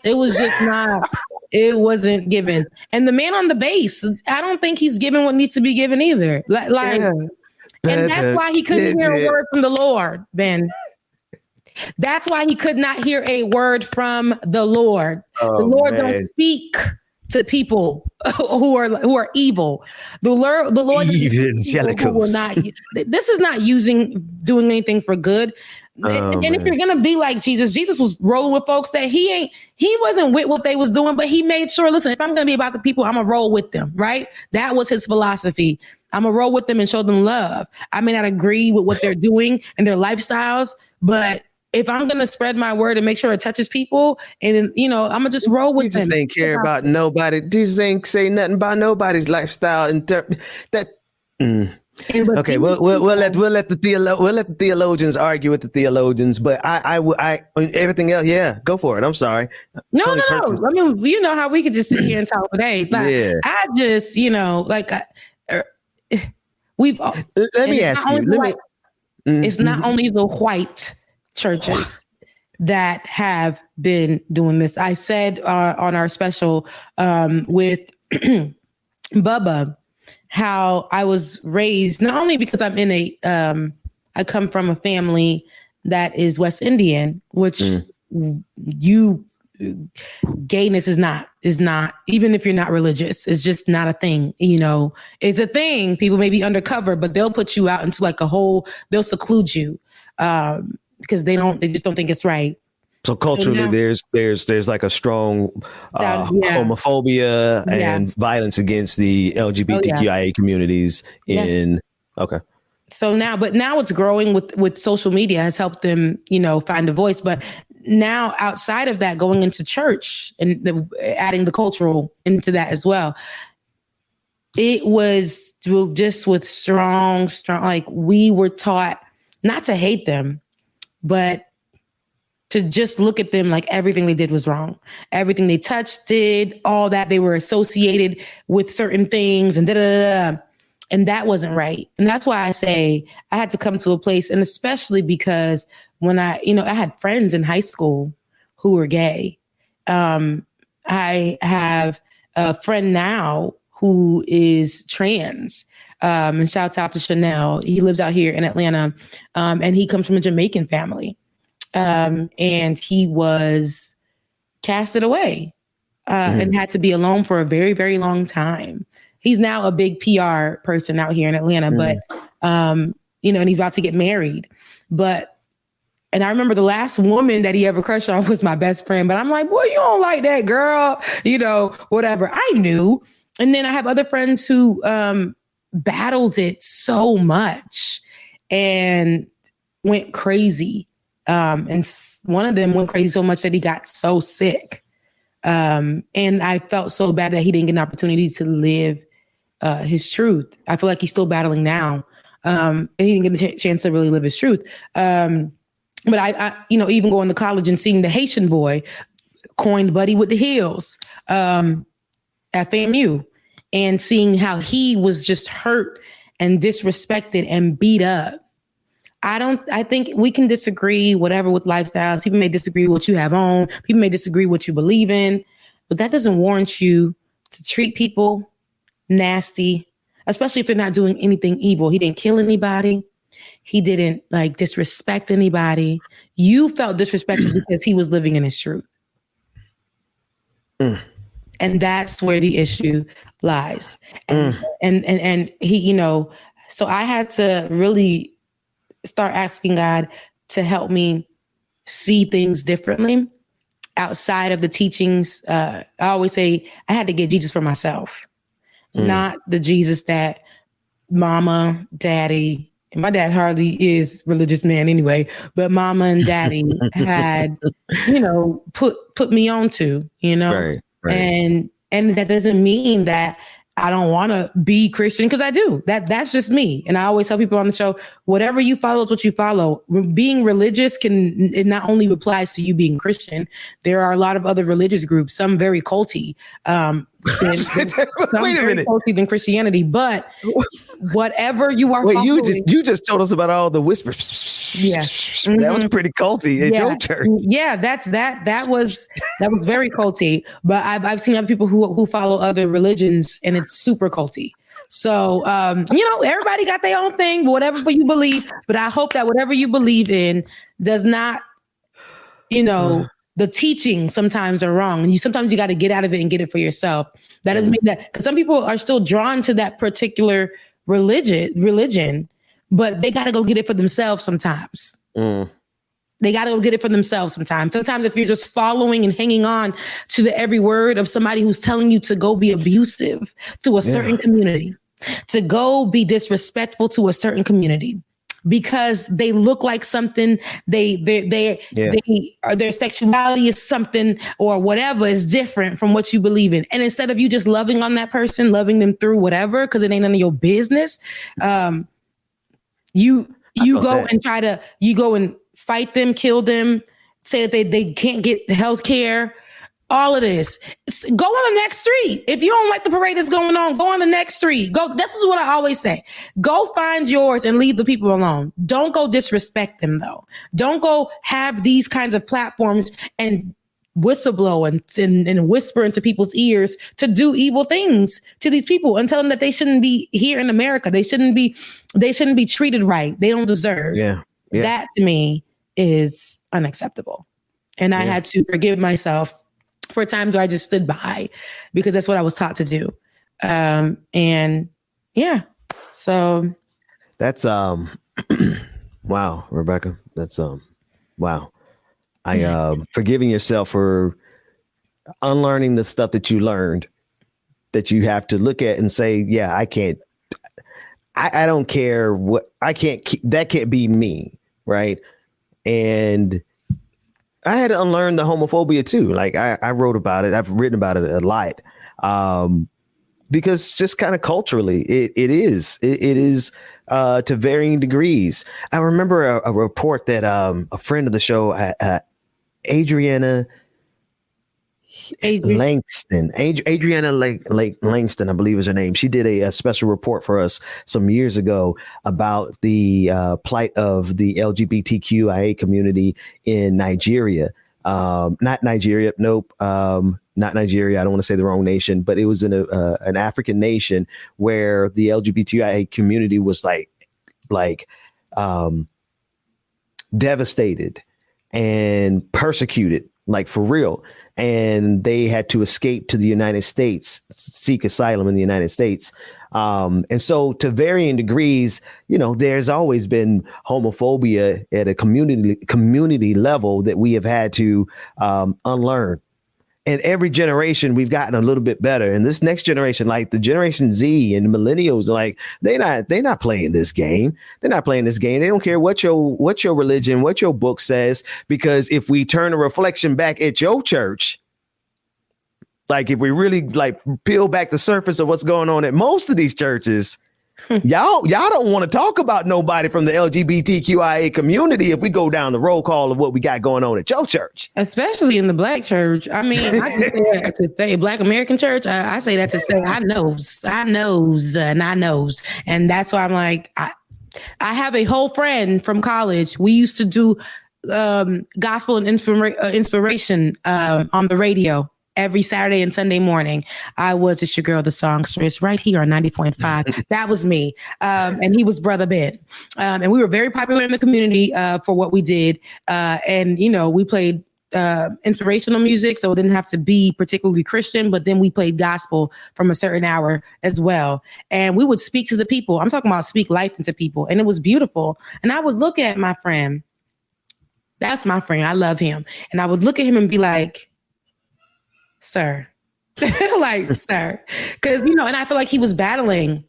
it was just not. It wasn't given. And the man on the bass, I don't think he's given what needs to be given either. And that's why he couldn't hear a word from the Lord, Ben. That's why he could not hear a word from the Lord. The Lord don't speak to people who are evil. The Lord Evangelicals will not. This is not doing anything for good. And if you're gonna be like Jesus was rolling with folks that he wasn't with what they was doing, but he made sure, listen, if I'm gonna be about the people, I'm gonna roll with them, right? That was his philosophy. I'm gonna roll with them and show them love. I may not agree with what they're doing and their lifestyles, but if I'm gonna spread my word and make sure it touches people, and I'm gonna just roll with them. Jesus ain't care about nobody. Jesus ain't say nothing about nobody's lifestyle, and Okay, we'll let the theologians argue with the theologians, but I everything else, yeah, go for it. I'm sorry. No. I mean, you know how we could just sit here and talk for days. Like, yeah. I just, we've. Let me ask you. It's not only the white churches that have been doing this. I said on our special with Bubba, how I was raised, not only because I'm in I come from a family that is West Indian, which gayness is not, even if you're not religious, it's just not a thing. It's a thing. People may be undercover, but they'll put you out into like they'll seclude you because they just don't think it's right. So culturally, there's like a strong homophobia and violence against the LGBTQIA communities okay. So now it's growing with social media has helped them, find a voice. But now outside of that, going into church and adding the cultural into that as well, it was just with strong, like we were taught not to hate them, but to just look at them like everything they did was wrong. Everything they touched, did, all that, they were associated with certain things and and that wasn't right. And that's why I say I had to come to a place, and especially because when I had friends in high school who were gay. I have a friend now who is trans. And shouts out to Chanel. He lives out here in Atlanta. And he comes from a Jamaican family. And he was casted away and had to be alone for a very, very long time. He's now a big PR person out here in Atlanta, but, and he's about to get married. And I remember the last woman that he ever crushed on was my best friend, but I'm like, boy, you don't like that girl, whatever. I knew. And then I have other friends who battled it so much and went crazy. And one of them went crazy so much that he got so sick And I felt so bad that he didn't get an opportunity to live his truth. I feel like he's still battling now. And he didn't get a chance to really live his truth. But I even going to college and seeing the Haitian boy coined Buddy with the Heels at FAMU, and seeing how he was just hurt and disrespected and beat up. I think we can disagree, whatever, with lifestyles. People may disagree what you have on. People may disagree what you believe in, but that doesn't warrant you to treat people nasty, especially if they're not doing anything evil. He didn't kill anybody. He didn't disrespect anybody. You felt disrespected because he was living in his truth. And that's where the issue lies. And he, so I had to really start asking God to help me see things differently outside of the teachings. I always say I had to get Jesus for myself, not the Jesus that mama, daddy, and my dad hardly is religious man anyway, but mama and daddy had, put me on to, Right. and that doesn't mean that I don't want to be Christian, because I do. That's just me. And I always tell people on the show, whatever you follow is what you follow. Being religious it not only applies to you being Christian. There are a lot of other religious groups, some very culty. Wait a minute. Culty than Christianity, but whatever you are. Wait, following, you just told us about all the whispers. Yeah. That was pretty culty at your church. Yeah, that was very culty. But I've seen other people who follow other religions, and it's super culty. So everybody got their own thing, whatever you believe. But I hope that whatever you believe in does not, the teaching sometimes are wrong, and sometimes you got to get out of it and get it for yourself. That doesn't mean that, because some people are still drawn to that particular religion, but they got to go get it for themselves sometimes. They got to go get it for themselves sometimes. Sometimes if you're just following and hanging on to the every word of somebody who's telling you to go be abusive to a certain community, to go be disrespectful to a certain community, because they look like something, their sexuality is something, or whatever is different from what you believe in. And instead of you just loving on that person, loving them through whatever, because it ain't none of your business, you go and fight them, kill them, say that they can't get health care, all of this. Go on the next street. If you don't like the parade that's going on, go on the next street. Go. This is what I always say. Go find yours and leave the people alone. Don't go disrespect them, though. Don't go have these kinds of platforms and whistleblow and whisper into people's ears to do evil things to these people and tell them that they shouldn't be here in America. They shouldn't be treated right. They don't deserve. Yeah. That to me is unacceptable. And I had to forgive myself for times where I just stood by, because that's what I was taught to do. So that's wow, Rebecca. That's wow. Forgiving yourself for unlearning the stuff that you learned, that you have to look at and say, yeah, I don't care what, that can't be me. Right. And I had to unlearn the homophobia too. Like I wrote about it. I've written about it a lot. Because just kind of culturally, it is to varying degrees. I remember a report that a friend of the show, Adriana Langston, Langston, I believe is her name. She did a special report for us some years ago about the plight of the LGBTQIA community in Nigeria. Not Nigeria. Nope. Not Nigeria. I don't want to say the wrong nation, but it was in an African nation where the LGBTQIA community was like devastated and persecuted, like for real. And they had to escape to the United States, seek asylum in the United States. And so to varying degrees, there's always been homophobia at a community level that we have had to unlearn. And every generation we've gotten a little bit better. And this next generation, like the Generation Z and millennials, are like, they're not playing this game. They're not playing this game. They don't care what your religion, what your book says, because if we turn a reflection back at your church, Like, if we really like peel back the surface of what's going on at most of these churches, y'all don't want to talk about nobody from the LGBTQIA community if we go down the roll call of what we got going on at your church. Especially in the Black church. I mean, I can say that to say Black American church. I say that to say I knows. And that's why I'm like, I have a whole friend from college. We used to do gospel and inspiration on the radio every Saturday and Sunday morning. I was It's Your Girl, the songstress, right here on 90.5. That was me. And he was Brother Ben. And we were very popular in the community for what we did. And, you know, we played inspirational music, so it didn't have to be particularly Christian, but then we played gospel from a certain hour as well. And we would speak to the people. I'm talking about speak life into people. And it was beautiful. And I would look at my friend. That's my friend. I love him. And I would look at him and be like, sir, like, sir, because, you know, and I feel like he was battling.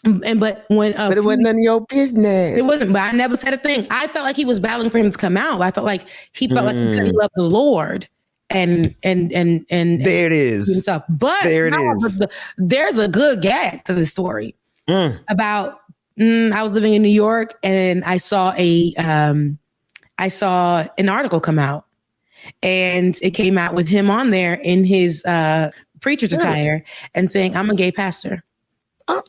But it wasn't none of your business. It wasn't, but I never said a thing. I felt like he was battling for him to come out. I felt like he felt like he couldn't love the Lord and there it is. Himself. But there it is. There's a good gag to the story about I was living in New York and I saw an article come out. And it came out with him on there in his preacher's attire and saying, I'm a gay pastor. Oh.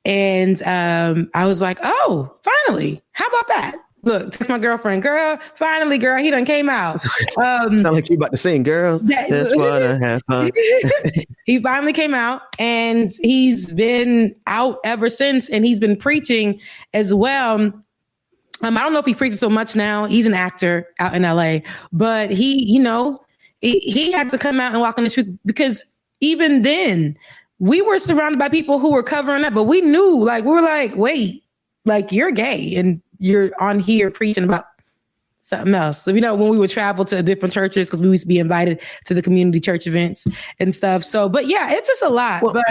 And I was like, oh, finally. How about that? Look, text my girlfriend, girl, finally, girl, he done came out. Sound like you about to sing, girls. That's what I have fun. He finally came out and he's been out ever since. And he's been preaching as well. I don't know if he preaches so much now. He's an actor out in LA, but he, you know, he had to come out and walk in the truth because even then we were surrounded by people who were covering up, but we knew, like, we were like, wait, like, you're gay and you're on here preaching about something else. So, you know, when we would travel to different churches, because we used to be invited to the community church events and stuff. So, but yeah, it's just a lot. Well,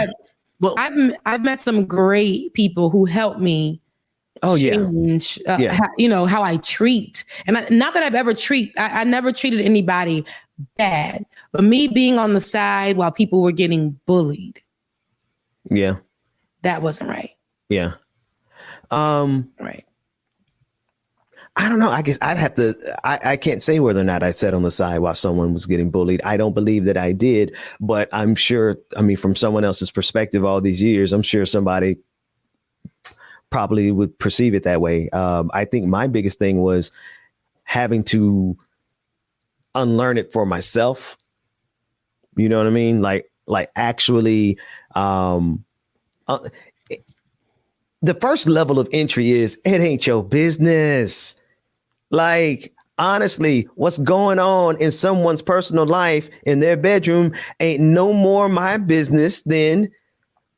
I've met some great people who helped me. Oh change, how I treat. And not that I've ever I never treated anybody bad, but me being on the side while people were getting bullied. Yeah. That wasn't right. Yeah. Right. I don't know. I guess I'd have to, I can't say whether or not I sat on the side while someone was getting bullied. I don't believe that I did, but I'm sure, I mean, from someone else's perspective all these years, I'm sure somebody probably would perceive it that way. I think my biggest thing was having to unlearn it for myself. You know what I mean? Like actually, the first level of entry is it ain't your business. Like, honestly, what's going on in someone's personal life in their bedroom ain't no more my business than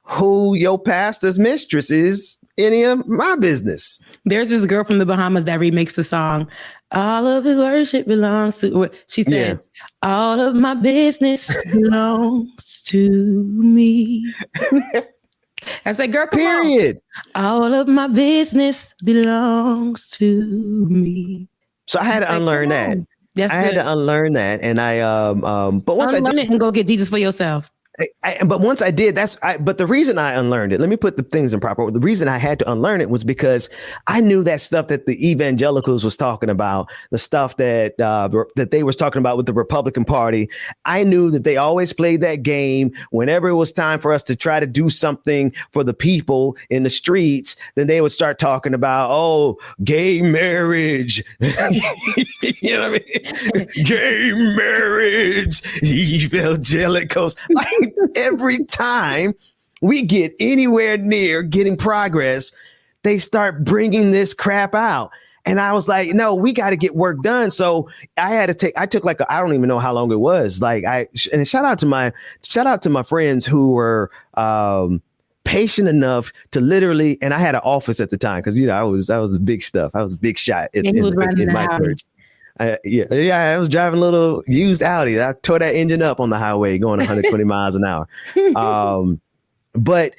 who your pastor's mistress is. Any of my business. There's this girl from the Bahamas that remixed the song. All of his worship belongs to. She said, all of my business belongs to me. I said, girl, come on. All of my business belongs to me. So I had to unlearn that. I had to unlearn that, and but once unlearn it and go get Jesus for yourself. But once I did, but the reason I unlearned it, let me put the things in proper order. The reason I had to unlearn it was because I knew that stuff that the evangelicals was talking about, the stuff that they was talking about with the Republican Party. I knew that they always played that game whenever it was time for us to try to do something for the people in the streets. Then they would start talking about, gay marriage, you know what I mean? Gay marriage, evangelicals. Like, every time we get anywhere near getting progress, they start bringing this crap out. And I was like, no, we got to get work done. So I took like, I don't even know how long it was. Like and shout out to my friends who were, patient enough to literally, and I had an office at the time. Cause I was a big stuff. I was a big shot in my church. I was driving a little used Audi. I tore that engine up on the highway going 120 miles an hour. But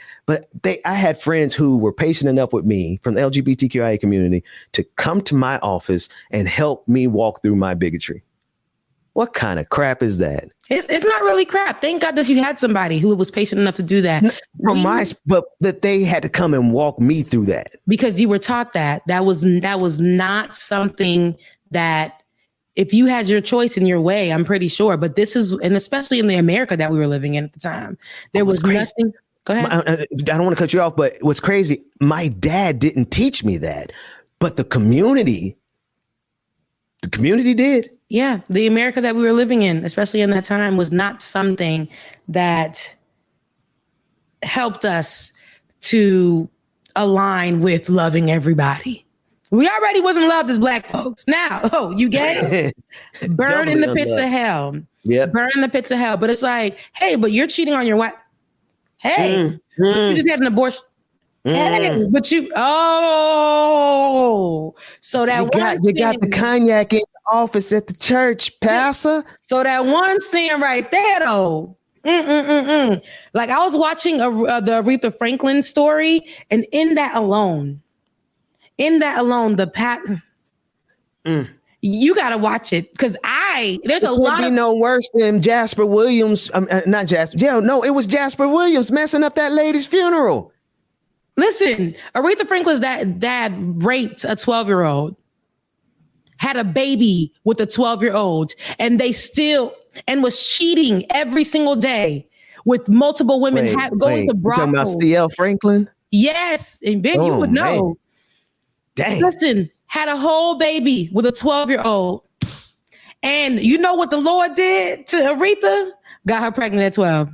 I had friends who were patient enough with me from the LGBTQIA community to come to my office and help me walk through my bigotry. What kind of crap is that? It's not really crap. Thank God that you had somebody who was patient enough to do that. But that they had to come and walk me through that. Because you were taught that. That was not something that, if you had your choice in your way, I'm pretty sure. But this is, and especially in the America that we were living in at the time, there was nothing. Go ahead. I don't want to cut you off, but what's crazy, my dad didn't teach me that, but the community did. Yeah, the America that we were living in, especially in that time, was not something that helped us to align with loving everybody. We already wasn't loved as Black folks. Now, you gay? Burn in the pits of hell. Yeah, burn in the pits of hell. But it's like, hey, but you're cheating on your wife. Hey, but you just had an abortion. Hey, but you, so that you got the cognac in the office at the church, Pastor. So that one sin right there, though. Like, I was watching the Aretha Franklin story, and in that alone, you got to watch it, because there's a lot of no worse than Jasper Williams. Not Jasper. Yeah, no, it was Jasper Williams messing up that lady's funeral. Listen, Aretha Franklin's dad raped a 12-year-old, had a baby with a 12-year-old, and and was cheating every single day with multiple women going to brothels. You talking about C.L. Franklin? Yes, and Ben, you would know. Man. Dang. Listen, had a whole baby with a 12-year-old. And you know what the Lord did to Aretha? Got her pregnant at 12.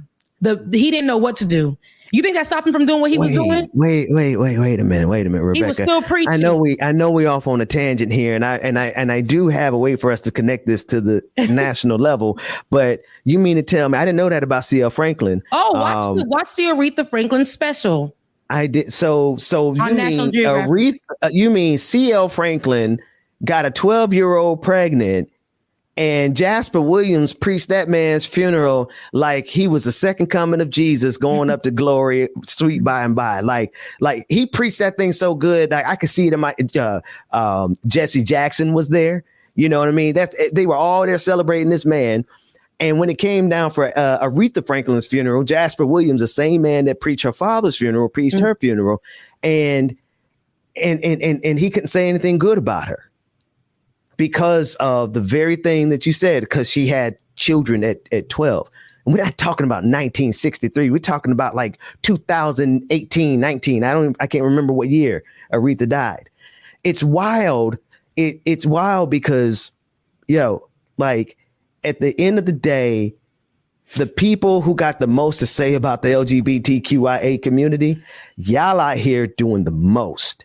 He didn't know what to do. You think that stopped him from doing what he was doing? Wait a minute, Rebecca. He was still preaching. I know we off on a tangent here, and I do have a way for us to connect this to the national level. But you mean to tell me, I didn't know that about C.L. Franklin. Oh, watch the Aretha Franklin special. I did. So you mean C.L. Franklin got a 12-year-old pregnant, and Jasper Williams preached that man's funeral like he was the second coming of Jesus going up to glory, sweet by and by. Like he preached that thing so good. Like I could see it in my Jesse Jackson was there. You know what I mean? They were all there celebrating this man. And when it came down for Aretha Franklin's funeral, Jasper Williams, the same man that preached her father's funeral, preached her funeral, and he couldn't say anything good about her because of the very thing that you said, because she had children at 12. And we're not talking about 1963. We're talking about like 2018, 19. I can't remember what year Aretha died. It's wild. It's wild because, at the end of the day, the people who got the most to say about the LGBTQIA community, y'all out here doing the most,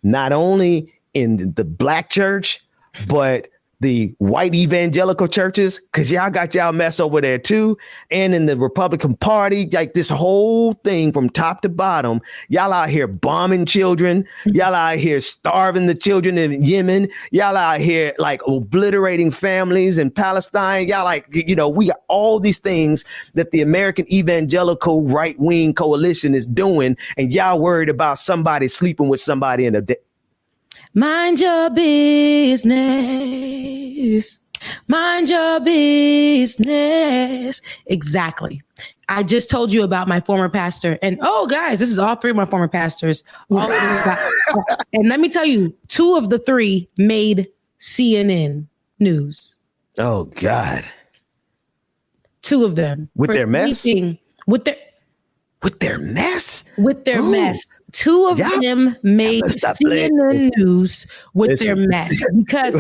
not only in the Black church, but the white evangelical churches, because y'all got y'all mess over there too. And in the Republican Party, like this whole thing from top to bottom, y'all out here bombing children. Y'all out here starving the children in Yemen. Y'all out here like obliterating families in Palestine. Y'all we got all these things that the American evangelical right-wing coalition is doing. And y'all worried about somebody sleeping with somebody in a day. Mind your business. Mind your business. Exactly. I just told you about my former pastor. And guys, this is all three of my former pastors. And let me tell you, 2 of the 3 made CNN news. Oh, God. 2 of them. With their mess? With their mess? With their mess. 2 of them made CNN news with their mess. Because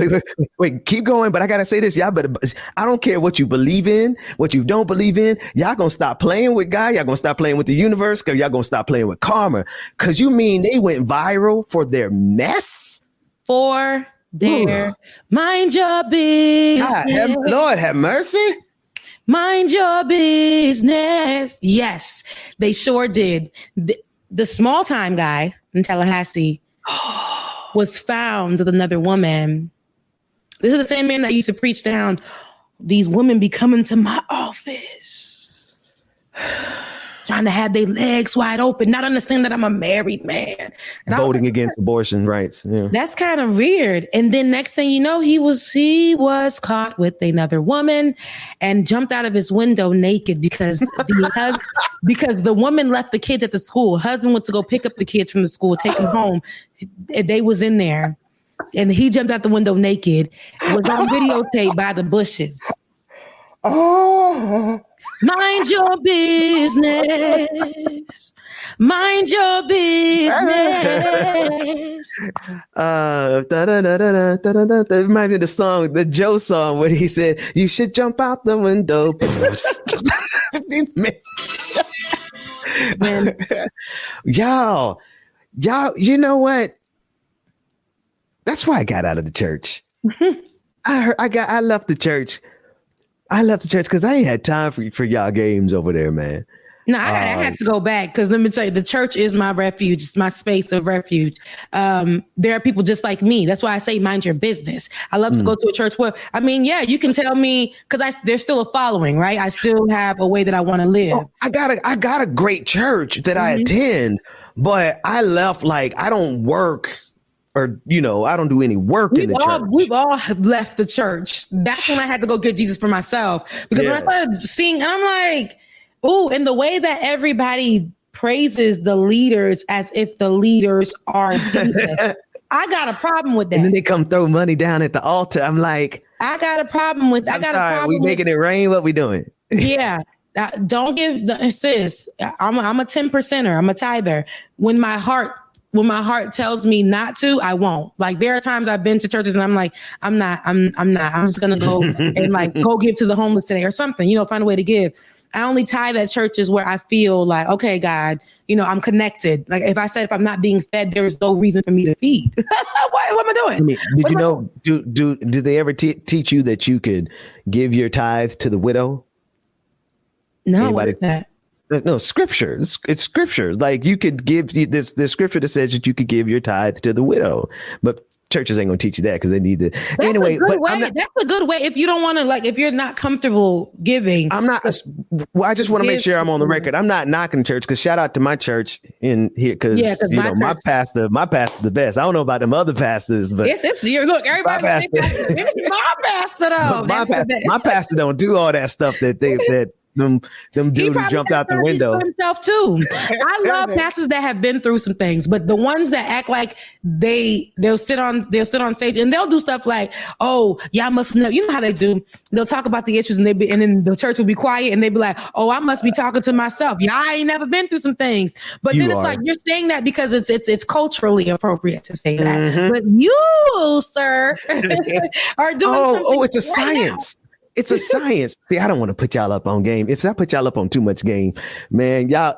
wait, keep going. But I gotta say this, y'all better. I don't care what you believe in, what you don't believe in. Y'all gonna stop playing with God. Y'all gonna stop playing with the universe. Cause y'all gonna stop playing with karma. Cause you mean they went viral for their mess? For their mind your business. Lord have mercy. Mind your business. Yes, they sure did. The small time guy in Tallahassee was found with another woman. This is the same man that used to preach down, these women be coming to my office trying to have their legs wide open, not understanding that I'm a married man. And Voting against abortion rights. Yeah. That's kind of weird. And then next thing you know, he was caught with another woman and jumped out of his window naked because the woman left the kids at the school. Husband went to go pick up the kids from the school, take them home. They was in there. And he jumped out the window naked. It was on videotape by the bushes. Oh. Mind your business. Mind your business. It might be the song, the Joe song, where he said, "You should jump out the window." Y'all, you know what? That's why I got out of the church. I left the church. I left the church because I ain't had time for y'all games over there, man. No, I had to go back because let me tell you, the church is my refuge. It's my space of refuge. There are people just like me. That's why I say mind your business. I love to go to a church where, I mean, yeah, you can tell me because there's still a following, right? I still have a way that I want to live. Oh, I got a great church that I attend, but I left like I don't work. Or, I don't do any work in the church. We've all left the church. That's when I had to go get Jesus for myself. Because when I started seeing, I'm like, ooh, and the way that everybody praises the leaders as if the leaders are Jesus. I got a problem with that. And then they come throw money down at the altar. I'm like, I got a problem with that. We making it rain? What we doing? Yeah. Don't give sis. I'm a 10%er. I'm a tither. When my heart tells me not to, I won't. Like there are times I've been to churches and I'm like, I'm not. I'm just gonna go and like go give to the homeless today or something. Find a way to give. I only tithe at churches where I feel like, okay, God, I'm connected. Like if I'm not being fed, there is no reason for me to feed. what am I doing? I mean, did you know? Did they ever teach you that you could give your tithe to the widow? No, what is that? No, scripture. It's scripture. Like you could give, there's scripture that says that you could give your tithe to the widow, but churches ain't gonna teach you that because they need to. That's anyway, a good way. That's a good way. If you don't want to, like, if you're not comfortable giving, I just want to make sure I'm on the record. I'm not knocking church because shout out to my church in here because my pastor the best. I don't know about them other pastors, but it's look, everybody. It's my pastor though. My pastor don't do all that stuff that them dude who jumped out the window himself too. I love pastors that have been through some things, but the ones that act like they'll sit on stage and they'll do stuff like, oh, y'all must know, how they do. They'll talk about the issues and then the church will be quiet and they'll be like, oh, I must be talking to myself. I ain't never been through some things. But then it's like you're saying that because it's culturally appropriate to say that. Mm-hmm. But you, sir, are doing it's a science. It's a science. See, I don't want to put y'all up on game. If I put y'all up on too much game, man, y'all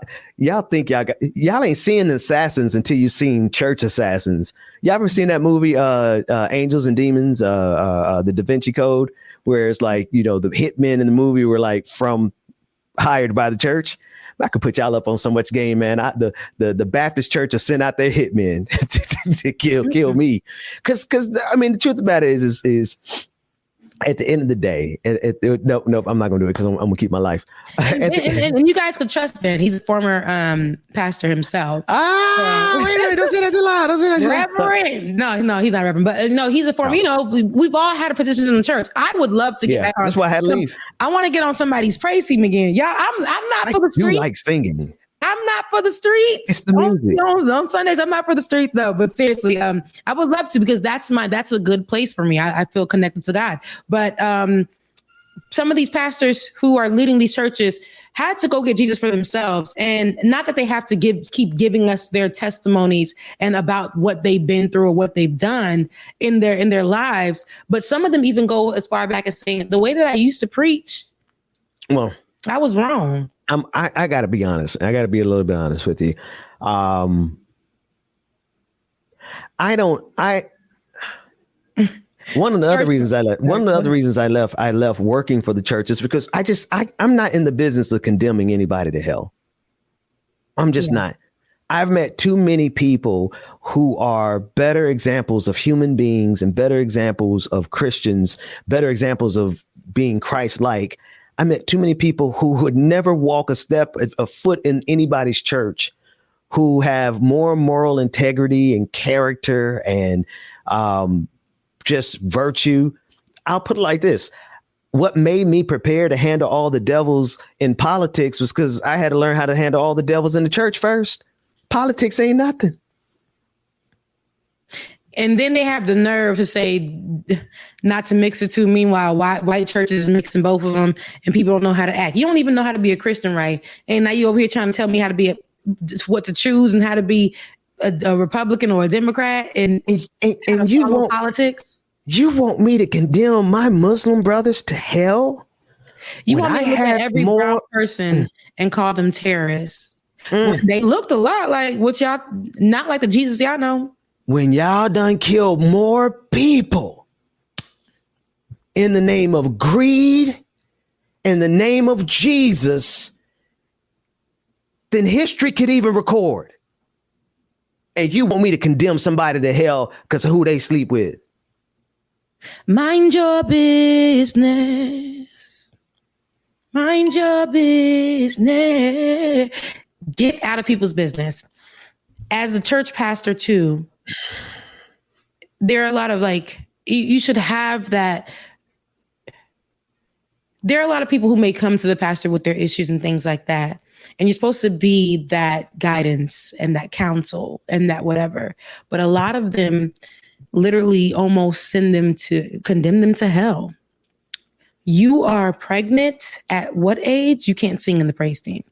think y'all ain't seeing assassins until you seen church assassins. Y'all ever seen that movie, Angels and Demons, the Da Vinci Code, where it's like, the hitmen in the movie were like hired by the church? I could put y'all up on so much game, man. The Baptist church has sent out their hitmen to kill me. Cause I mean, the truth about it is at the end of the day, no, I'm not going to do it because I'm going to keep my life. And you guys could trust Ben. He's a former pastor himself. Wait, don't say that too loud. Don't say that too loud. Reverend. No, he's not reverend. But no, he's a former, we've all had a position in the church. I would love to get back on. That's why I had to leave. I want to get on somebody's praise team again. Yeah, I'm not for the streets. You like singing. I'm not for the streets. It's the music. On Sundays, I'm not for the streets though. But seriously, I would love to because that's a good place for me. I feel connected to God. But some of these pastors who are leading these churches had to go get Jesus for themselves, and not that they have to keep giving us their testimonies and about what they've been through or what they've done in their lives. But some of them even go as far back as saying the way that I used to preach, well, I was wrong. I got to be honest. I got to be a little bit honest with you. One of the other reasons I left working for the church is because I'm not in the business of condemning anybody to hell. I'm just not. I've met too many people who are better examples of human beings and better examples of Christians, better examples of being Christ-like. I met too many people who would never walk a foot in anybody's church, who have more moral integrity and character and just virtue. I'll put it like this. What made me prepare to handle all the devils in politics was because I had to learn how to handle all the devils in the church first. Politics ain't nothing. And then they have the nerve to say not to mix the two. Meanwhile, white churches is mixing both of them and people don't know how to act. You don't even know how to be a Christian, right? And now you over here trying to tell me how to be what to choose and how to be a Republican or a Democrat and you want politics. You want me to condemn my Muslim brothers to hell? You want me to look at every brown person and call them terrorists? They looked a lot like what y'all, not like the Jesus y'all know. When y'all done killed more people in the name of greed, in the name of Jesus, than history could even record. And you want me to condemn somebody to hell because of who they sleep with? Mind your business. Mind your business. Get out of people's business. As the church pastor too, there are a lot of you should have that. There are a lot of people who may come to the pastor with their issues and things like that. And you're supposed to be that guidance and that counsel and that whatever. But a lot of them literally almost condemn them to hell. You are pregnant at what age? You can't sing in the praise team.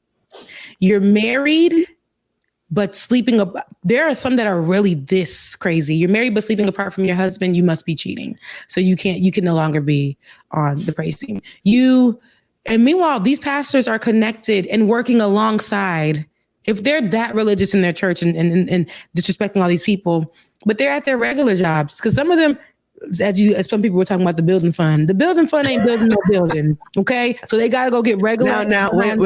You're married, but sleeping up. There are some that are really this crazy. You're married, but sleeping apart from your husband, you must be cheating. So you can no longer be on the praise team. And meanwhile, these pastors are connected and working alongside. If they're that religious in their church and disrespecting all these people, but they're at their regular jobs, because some of them, as some people were talking about the building fund ain't building no building. Okay, so they got to go get regular. Now, wait.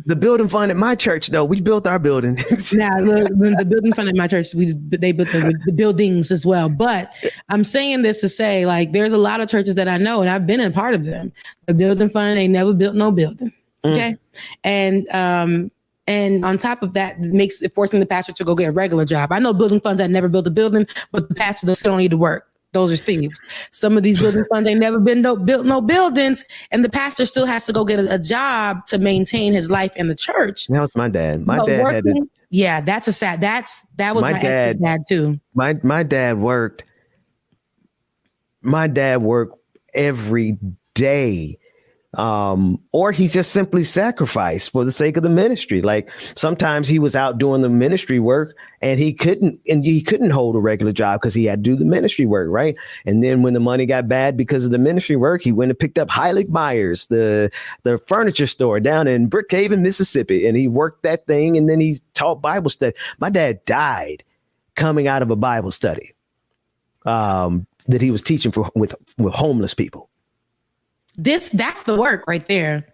The building fund at my church, though, we built our building. Now, the building fund at my church, they built the buildings as well. But I'm saying this to say, there's a lot of churches that I know, and I've been a part of them. The building fund ain't never built no building. Okay, And on top of that, makes it forcing the pastor to go get a regular job. I know building funds that never built a building, but the pastor still don't need to work. Those are thieves. Some of these building funds ain't never built no buildings, and the pastor still has to go get a job to maintain his life in the church. That was my dad. My dad had to. Yeah, that was my dad too. My dad worked. My dad worked every day. Or he just simply sacrificed for the sake of the ministry. Sometimes he was out doing the ministry work and he couldn't hold a regular job because he had to do the ministry work. Right. And then when the money got bad because of the ministry work, he went and picked up Heilig Myers, the furniture store down in Brookhaven, Mississippi. And he worked that thing. And then he taught Bible study. My dad died coming out of a Bible study that he was teaching with homeless people. That's the work right there.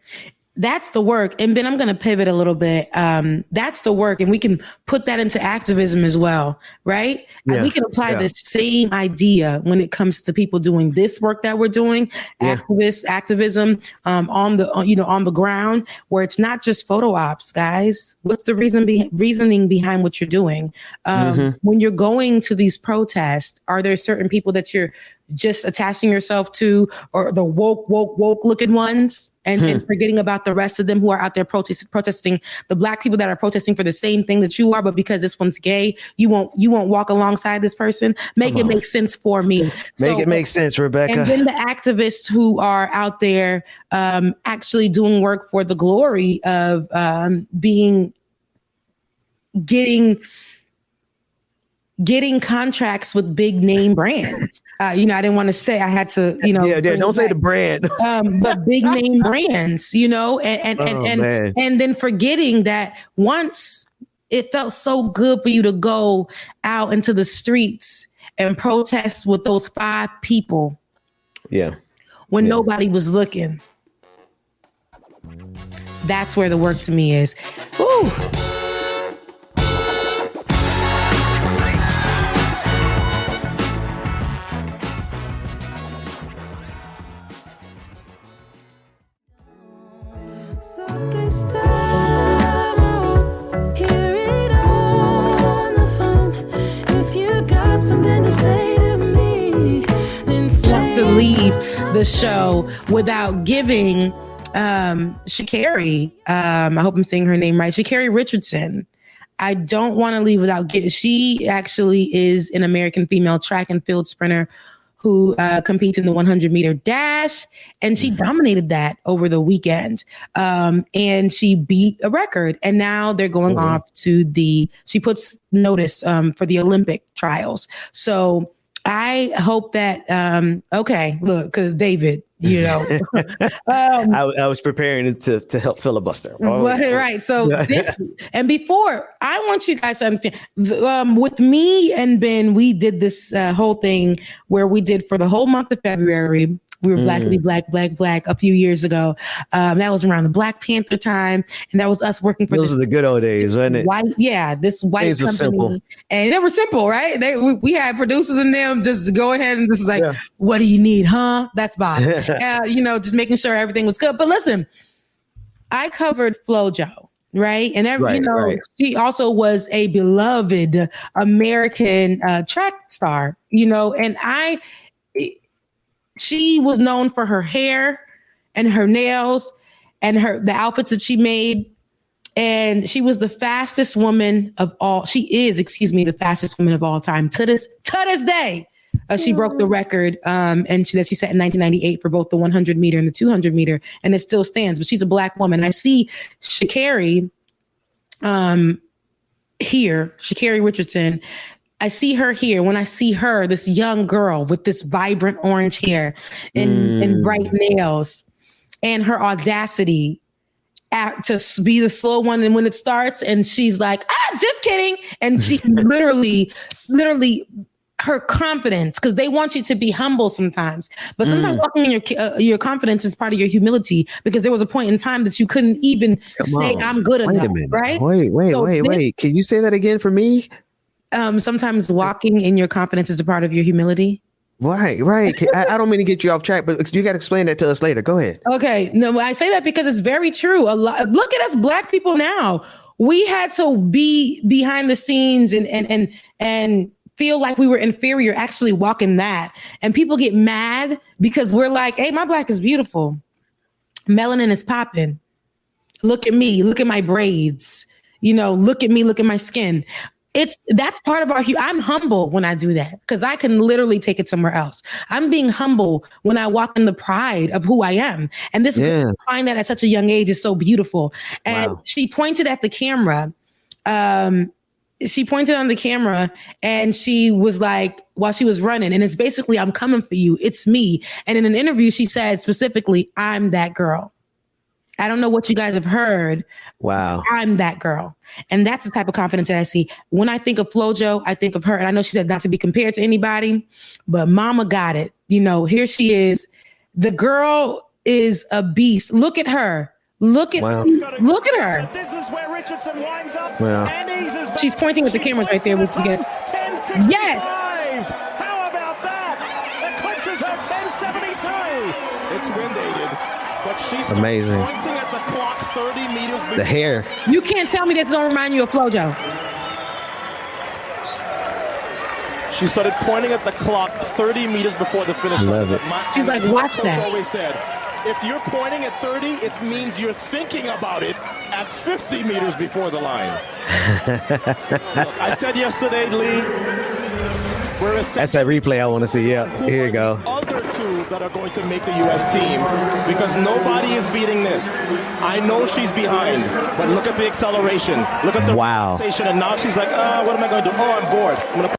That's the work. And then I'm going to pivot a little bit. That's the work. And we can put that into activism as well, right? Yeah. And we can apply the same idea when it comes to people doing this work that we're doing, activism on the ground, where it's not just photo ops, guys. What's the reasoning behind what you're doing? When you're going to these protests, are there certain people that you're just attaching yourself to, or the woke looking ones? And forgetting about the rest of them who are out there protesting, the Black people that are protesting for the same thing that you are, but because this one's gay, you won't walk alongside this person. Make it make sense for me. Make it make sense, Rebecca. And then the activists who are out there actually doing work for the glory of getting contracts with big name brands. I didn't want to say, I had to, don't say the brand. But big name brands, and then forgetting that once it felt so good for you to go out into the streets and protest with those 5 people. Yeah. When nobody was looking. That's where the work to me is. Ooh. the show without giving Sha'Carri, I hope I'm saying her name right, Sha'Carri Richardson. I don't want to leave without giving. She actually is an American female track and field sprinter who competes in the 100-meter dash, and she dominated that over the weekend. And she beat a record, and now they're going off to she puts notice for the Olympic trials. So I hope that, okay, look, because David, you know. I was preparing to help filibuster. Right. So this, and before, I want you guys to understand, with me and Ben, we did this whole thing where we did for the whole month of February. We were black a few years ago. That was around the Black Panther time. And that was us working for Those are the good old days, wasn't it? This white Things company. simple. And they were simple, right? We had producers in them just to go ahead and this is like, what do you need, huh? That's Bob. Just making sure everything was good. But listen, I covered FloJo. Right. And she also was a beloved American track star, and she was known for her hair and her nails and the outfits that she made. And she was the fastest woman of all. She is, the fastest woman of all time to this day. She broke the record and that she set in 1998 for both the 100 meter and the 200 meter. And it still stands. But she's a Black woman. I see Sha'Carri here, Sha'Carri Richardson. I see her here. When I see her, this young girl with this vibrant orange hair and bright nails and her audacity to be the slow one. And when it starts and she's like, just kidding. And she literally, her confidence, because they want you to be humble sometimes. But sometimes walking in your confidence is part of your humility, because there was a point in time that you couldn't even say, I'm good enough, right? Wait. Can you say that again for me? Sometimes walking in your confidence is a part of your humility. Right. I don't mean to get you off track, but you got to explain that to us later. Go ahead. Okay. No, I say that because it's very true. Look at us Black people now. We had to be behind the scenes and feel like we were inferior, actually walking that. And people get mad because we're like, hey, my Black is beautiful. Melanin is popping. Look at me. Look at my braids. Look at me. Look at my skin. That's part of I'm humble when I do that, because I can literally take it somewhere else. I'm being humble when I walk in the pride of who I am. And this find that at such a young age is so beautiful. And she pointed at the camera. She pointed on the camera and she was like, while she was running, and it's basically, I'm coming for you. It's me. And in an interview, she said specifically, I'm that girl. I don't know what you guys have heard. Wow. I'm that girl. And that's the type of confidence that I see. When I think of FloJo, I think of her. And I know she said not to be compared to anybody, but mama got it. Here she is. The girl is a beast. Look at her. Look at her. This is where Richardson winds up. Wow. She's pointing at the cameras right there, which you guess. Yes. How about that? Eclipses her 10:72. It's windated. But she's amazing. Pointing at the clock 30 meters before. The hair. You can't tell me this don't remind you of FloJo. She started pointing at the clock 30 meters before the finish. Love it. She's like, watch that. Coach always said, if you're pointing at 30, it means you're thinking about it at 50 meters before the line. Look, I said yesterday, Lee, that's that replay I want to see. Yeah, here you go. Other two that are going to make the U.S. team, because nobody is beating this. I know she's behind, but look at the acceleration. Look at the relaxation, and now she's like, what am I going to do? Oh, I'm bored. I'm going to.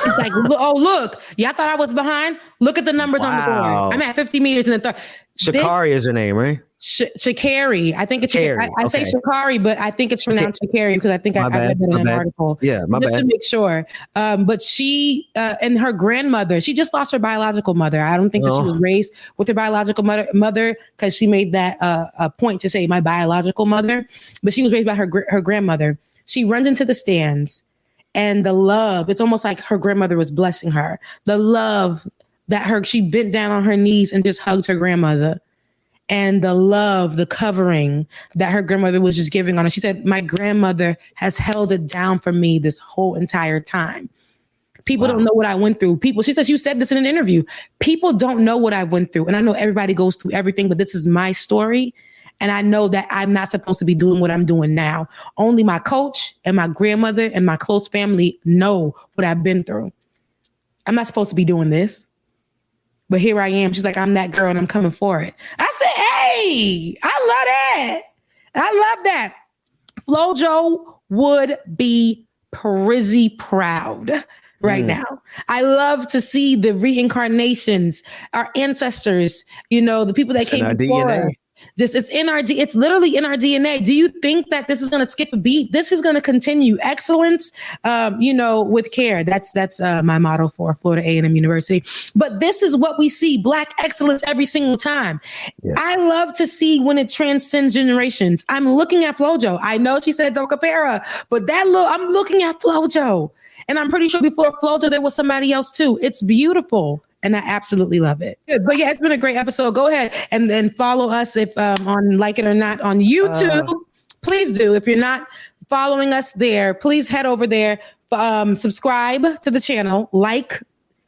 She's like, oh, look, y'all thought I was behind? Look at the numbers on the board. I'm at 50 meters in the third. Sha'Carri is her name, right? Sha'Carri. I think it's Sha'Carri. I say Sha'Carri, but I think it's pronounced Sha'Carri because I think I read that in an article. Yeah, my bad. Just to make sure. But she and her grandmother, she just lost her biological mother. I don't think that she was raised with her biological mother because she made that a point to say my biological mother, but she was raised by her grandmother. She runs into the stands. And the love, it's almost like her grandmother was blessing her. The love that she bent down on her knees and just hugged her grandmother. And the love, the covering that her grandmother was just giving on her. She said, my grandmother has held it down for me this whole entire time. People don't know what I went through. She says, you said this in an interview. People don't know what I went through. And I know everybody goes through everything, but this is my story. And I know that I'm not supposed to be doing what I'm doing now. Only my coach and my grandmother and my close family know what I've been through. I'm not supposed to be doing this. But here I am. She's like, I'm that girl and I'm coming for it. I said, hey, I love that. I love that. FloJo would be pretty proud right now. I love to see the reincarnations, our ancestors, the people that came before us. It's in our it's literally in our DNA. Do you think that this is going to skip a beat? This is going to continue. Excellence, with care. That's my motto for Florida A&M University. But this is what we see: Black excellence every single time. Yeah. I love to see when it transcends generations. I'm looking at FloJo. I know she said don't compare her, but I'm looking at FloJo, and I'm pretty sure before FloJo there was somebody else too. It's beautiful. And I absolutely love it. Good. But yeah, it's been a great episode. Go ahead and then follow us if on Like It or Not on YouTube. Please do. If you're not following us there, please head over there, subscribe to the channel, like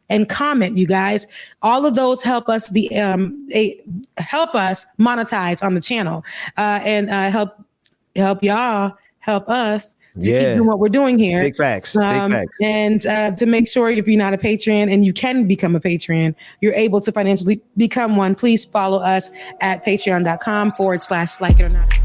and comment, you guys. All of those help us help us monetize on the channel and help y'all help us to keep doing what we're doing here. Big facts. Big facts. And to make sure if you're not a Patreon and you can become a Patreon, you're able to financially become one. Please follow us at patreon.com/Like It or Not.